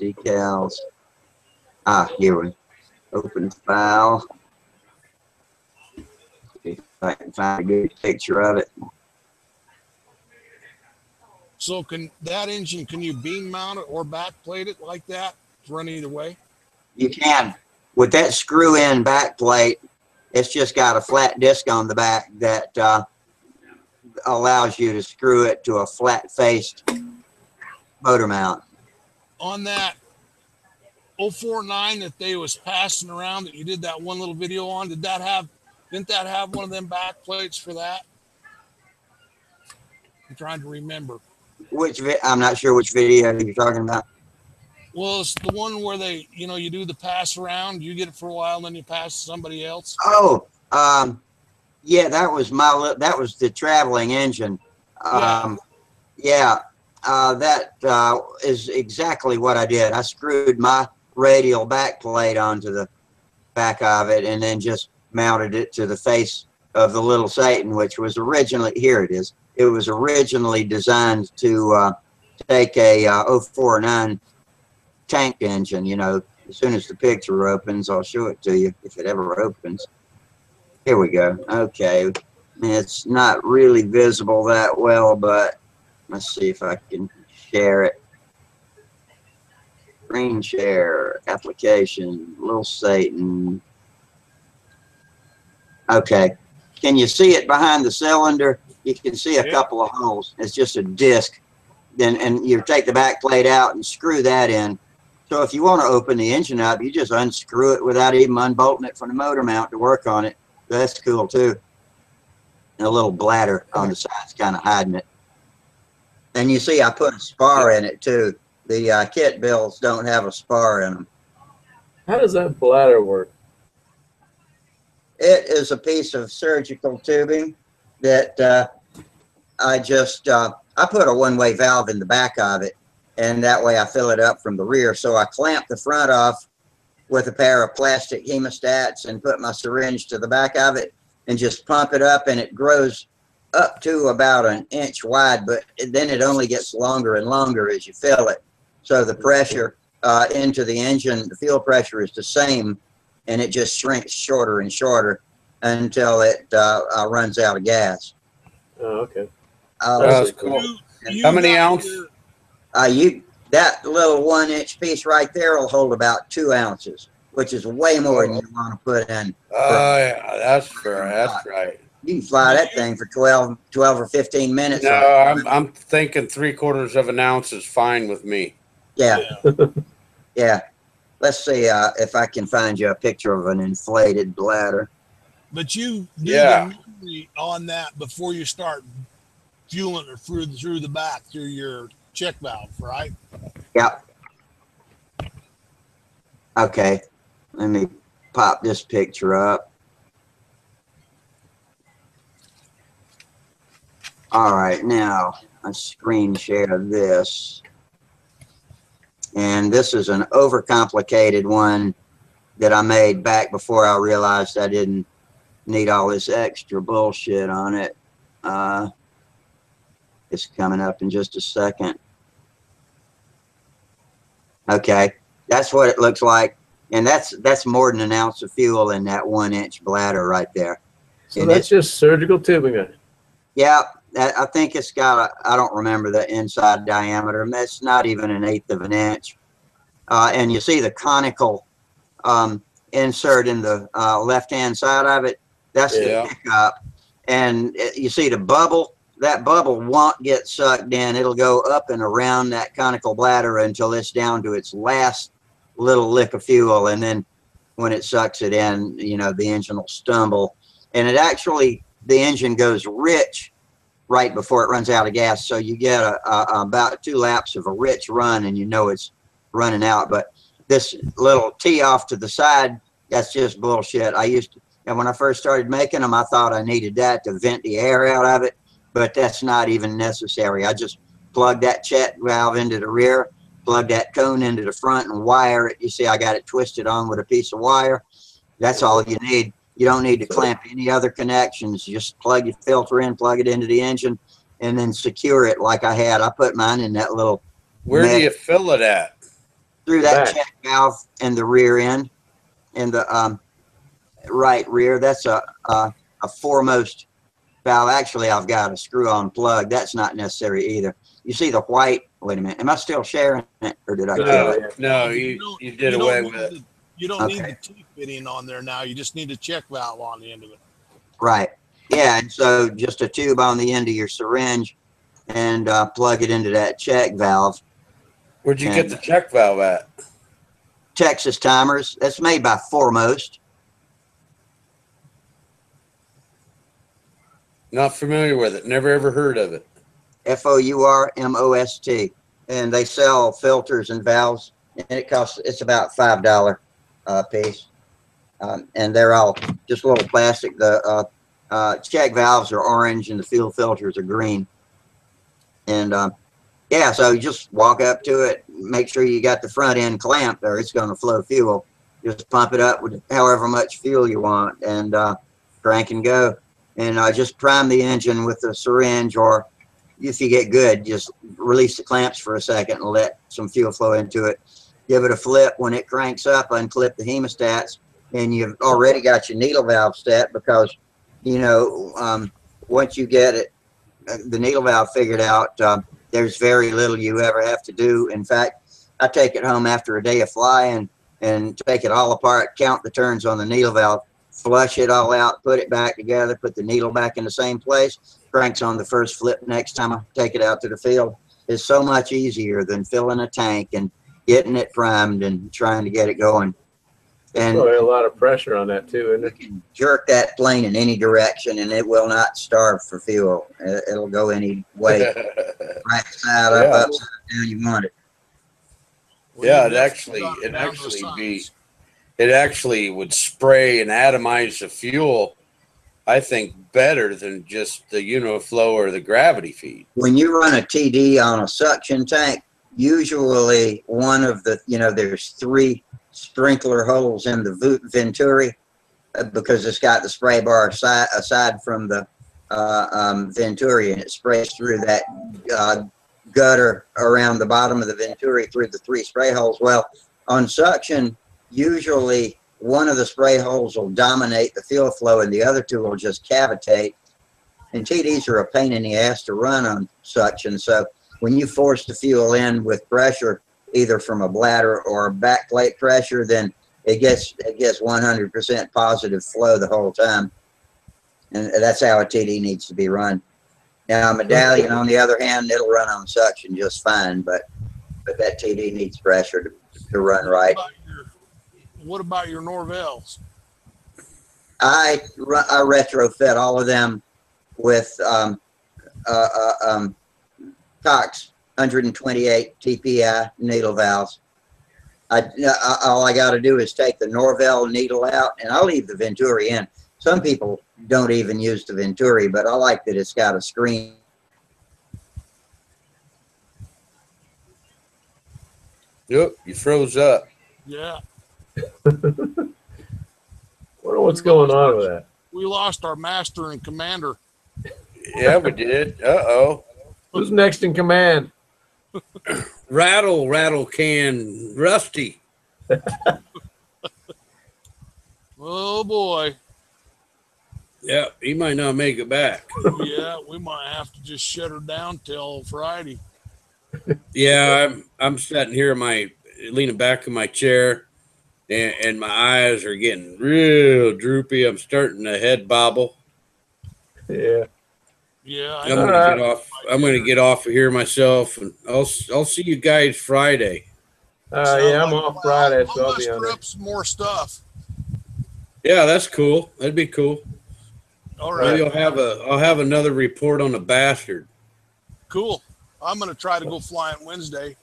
Here we go. Open file. See if I can find a good picture of it. So can that engine, can you beam mount it or backplate it like that? Run either way? You can. With that screw-in back plate, it's just got a flat disc on the back that allows you to screw it to a flat-faced motor mount. On that 049 that they was passing around that you did that one little video on, didn't that have one of them back plates for that? I'm trying to remember. I'm not sure which video you're talking about. Well, it's the one where they, you do the pass around, you get it for a while, then you pass to somebody else. Oh, yeah, that was the traveling engine. That is exactly what I did. I screwed my radial back plate onto the back of it and then just mounted it to the face of the little Satan, which was originally, here it is. It was originally designed to take a 049 tank engine. As soon as the picture opens, I'll show it to you if it ever opens. Here we go. Okay. It's not really visible that well, but let's see if I can share it. Screen share, application, little Satan. Okay. Can you see it behind the cylinder? You can see a couple of holes. It's just a disc. And you take the back plate out and screw that in. So if you want to open the engine up, you just unscrew it without even unbolting it from the motor mount to work on it. That's cool too. And a little bladder on the side's kind of hiding it. And you see I put a spar in it too. The kit bills don't have a spar in them. How does that bladder work? It is a piece of surgical tubing that I put a one-way valve in the back of it, and that way I fill it up from the rear. So I clamp the front off with a pair of plastic hemostats and put my syringe to the back of it and just pump it up, and it grows up to about 1 inch wide, but then it only gets longer and longer as you fill it. So the pressure into the engine, the fuel pressure is the same, and it just shrinks shorter and shorter until it runs out of gas. Oh, okay. That's cool. How many ounce? That little 1 inch piece right there will hold about 2 ounces, which is way more than you want to put in. Oh, yeah, that's fair. That's right. You can fly that thing for 12 or 15 minutes. No, I'm thinking 3/4 of an ounce is fine with me. Yeah. Yeah. Let's see if I can find you a picture of an inflated bladder. But you do the memory on that before you start fueling it through the back, through your check valve, right? Yep. Okay. Let me pop this picture up. All right, now I screen share this. And this is an overcomplicated one that I made back before I realized I didn't need all this extra bullshit on it. It's coming up in just a second. Okay, That's what it looks like. And that's more than an ounce of fuel in that 1-inch bladder right there. So And that's just surgical tubing then? Yeah, I think it's got I don't remember the inside diameter. That's not even 1/8 of an inch. And you see the conical insert in the left-hand side of it. That's the pickup. And you see the bubble. That bubble won't get sucked in. It'll go up and around that conical bladder until it's down to its last little lick of fuel. And then when it sucks it in, you know, the engine will stumble. And it actually, the engine goes rich right before it runs out of gas. So you get about 2 laps of a rich run and you know it's running out. But this little tee off to the side, that's just bullshit. And when I first started making them, I thought I needed that to vent the air out of it, but that's not even necessary. I just plug that check valve into the rear, plug that cone into the front and wire it. You see, I got it twisted on with a piece of wire. That's all you need. You don't need to clamp any other connections. Just plug your filter in, plug it into the engine, and then secure it like I had. I put mine in that little. Where do you fill it at? Through that check valve in the rear end, in the right rear. That's a foremost valve. Actually, I've got a screw-on plug. That's not necessary either. You see the white. Wait a minute. Am I still sharing it, or did I kill it? No, you did away with it. You don't need the T fitting on there now. You just need a check valve on the end of it. Right. Yeah. And so just a tube on the end of your syringe and plug it into that check valve. Where'd you get the check valve at? Texas Timers. That's made by Foremost. Not familiar with it. Never ever heard of it. Fourmost. And they sell filters and valves, and it's about $5 a piece. And they're all just little plastic. The check valves are orange and the fuel filters are green. And yeah, so you just walk up to it, make sure you got the front end clamped or it's going to flow fuel. Just pump it up with however much fuel you want and crank and go. And just prime the engine with a syringe, or if you get good, just release the clamps for a second and let some fuel flow into it. Give it a flip. When it cranks up, unclip the hemostats, and you've already got your needle valve set because, you know, once you get it, the needle valve figured out, there's very little you ever have to do. In fact, I take it home after a day of flying and take it all apart, count the turns on the needle valve, flush it all out, put it back together, put the needle back in the same place, cranks on the first flip next time I take it out to the field. It's so much easier than filling a tank and getting it primed and trying to get it going. And a lot of pressure on that too, isn't it? You can jerk that plane in any direction and it will not starve for fuel. It'll go any way. Right side up, upside down you want it. Yeah, it actually would spray and atomize the fuel, I think, better than just the Uniflow or the gravity feed. When you run a TD on a suction tank, usually one of the, you know, there's 3 sprinkler holes in the Venturi because it's got the spray bar aside from the Venturi, and it sprays through that gutter around the bottom of the Venturi through the 3 spray holes. Well, on suction, usually one of the spray holes will dominate the fuel flow and the other 2 will just cavitate. And TDs are a pain in the ass to run on suction. So when you force the fuel in with pressure, either from a bladder or a backplate pressure, then it gets 100% positive flow the whole time. And that's how a TD needs to be run. Now a medallion, on the other hand, it'll run on suction just fine, but that TD needs pressure to run right. What about your Norvels? I retrofit all of them with Cox 128 TPI needle valves. All I got to do is take the Norvell needle out, and I'll leave the Venturi in. Some people don't even use the Venturi, but I like that it's got a screen. Yep, you froze up. Yeah. Wonder what's going on with that. We lost our master and commander. Yeah, we did. Uh-oh. Who's next in command? Rattle can Rusty. Oh boy. Yeah, he might not make it back. Yeah, we might have to just shut her down till Friday. Yeah, I'm sitting here, leaning back in my chair, and my eyes are getting real droopy. I'm starting to head bobble. Yeah. Yeah, I'm gonna get off. I'm gonna get off of here myself, and I'll see you guys Friday. Yeah, I'm off Friday, so I'll be on muster there. up some more stuff. Yeah, that's cool. That'd be cool. All right. Maybe I'll have another report on the bastard. Couple. I'm gonna try to go flying Wednesday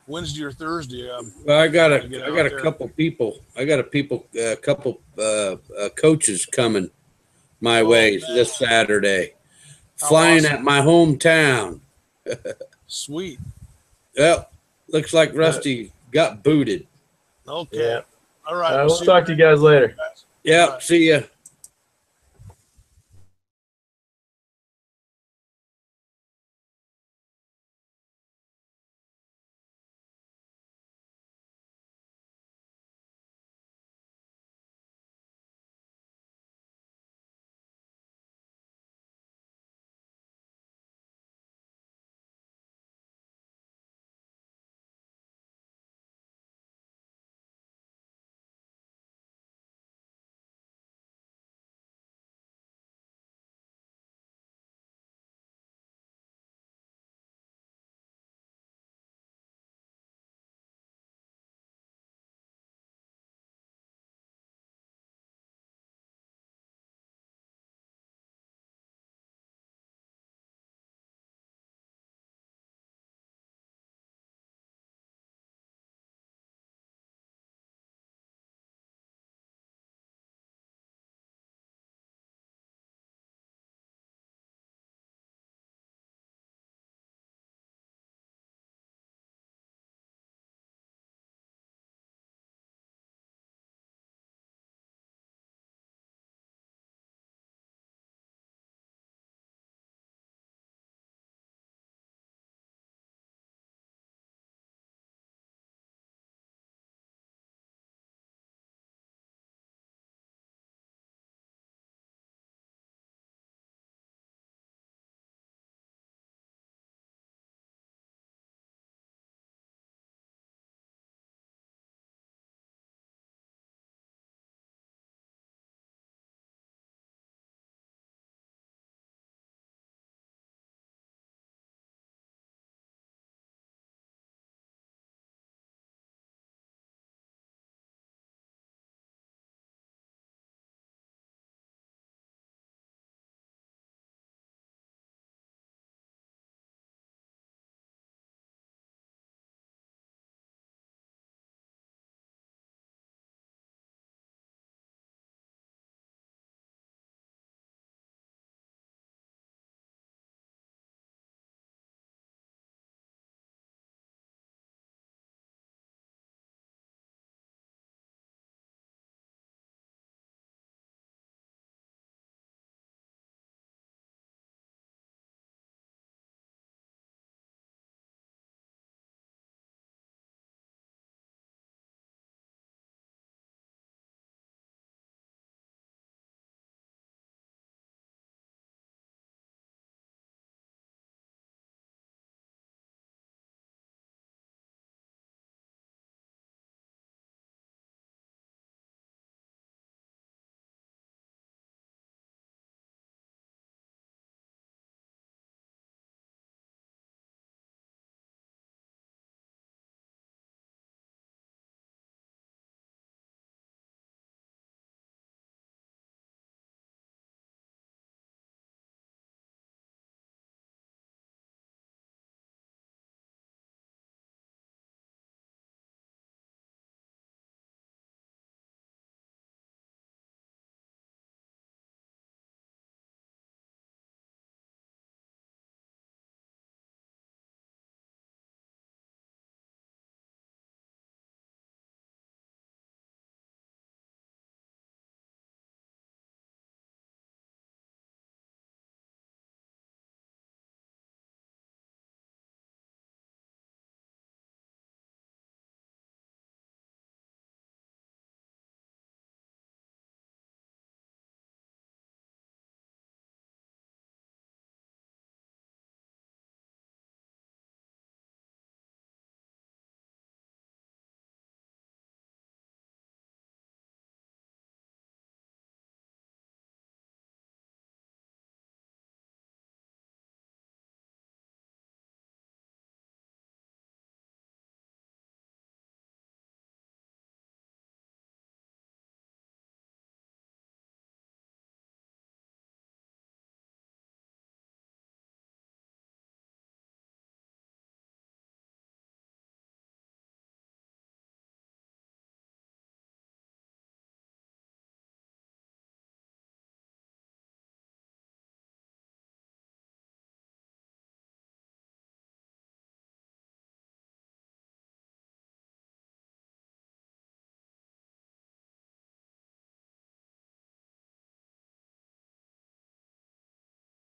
or Thursday. Well, I got a couple people. I got a couple coaches coming my way this Saturday, flying awesome. at my hometown. Sweet. Well, looks like Rusty got booted. Okay. Yeah. All right. We'll talk to you guys later. Yeah. See ya.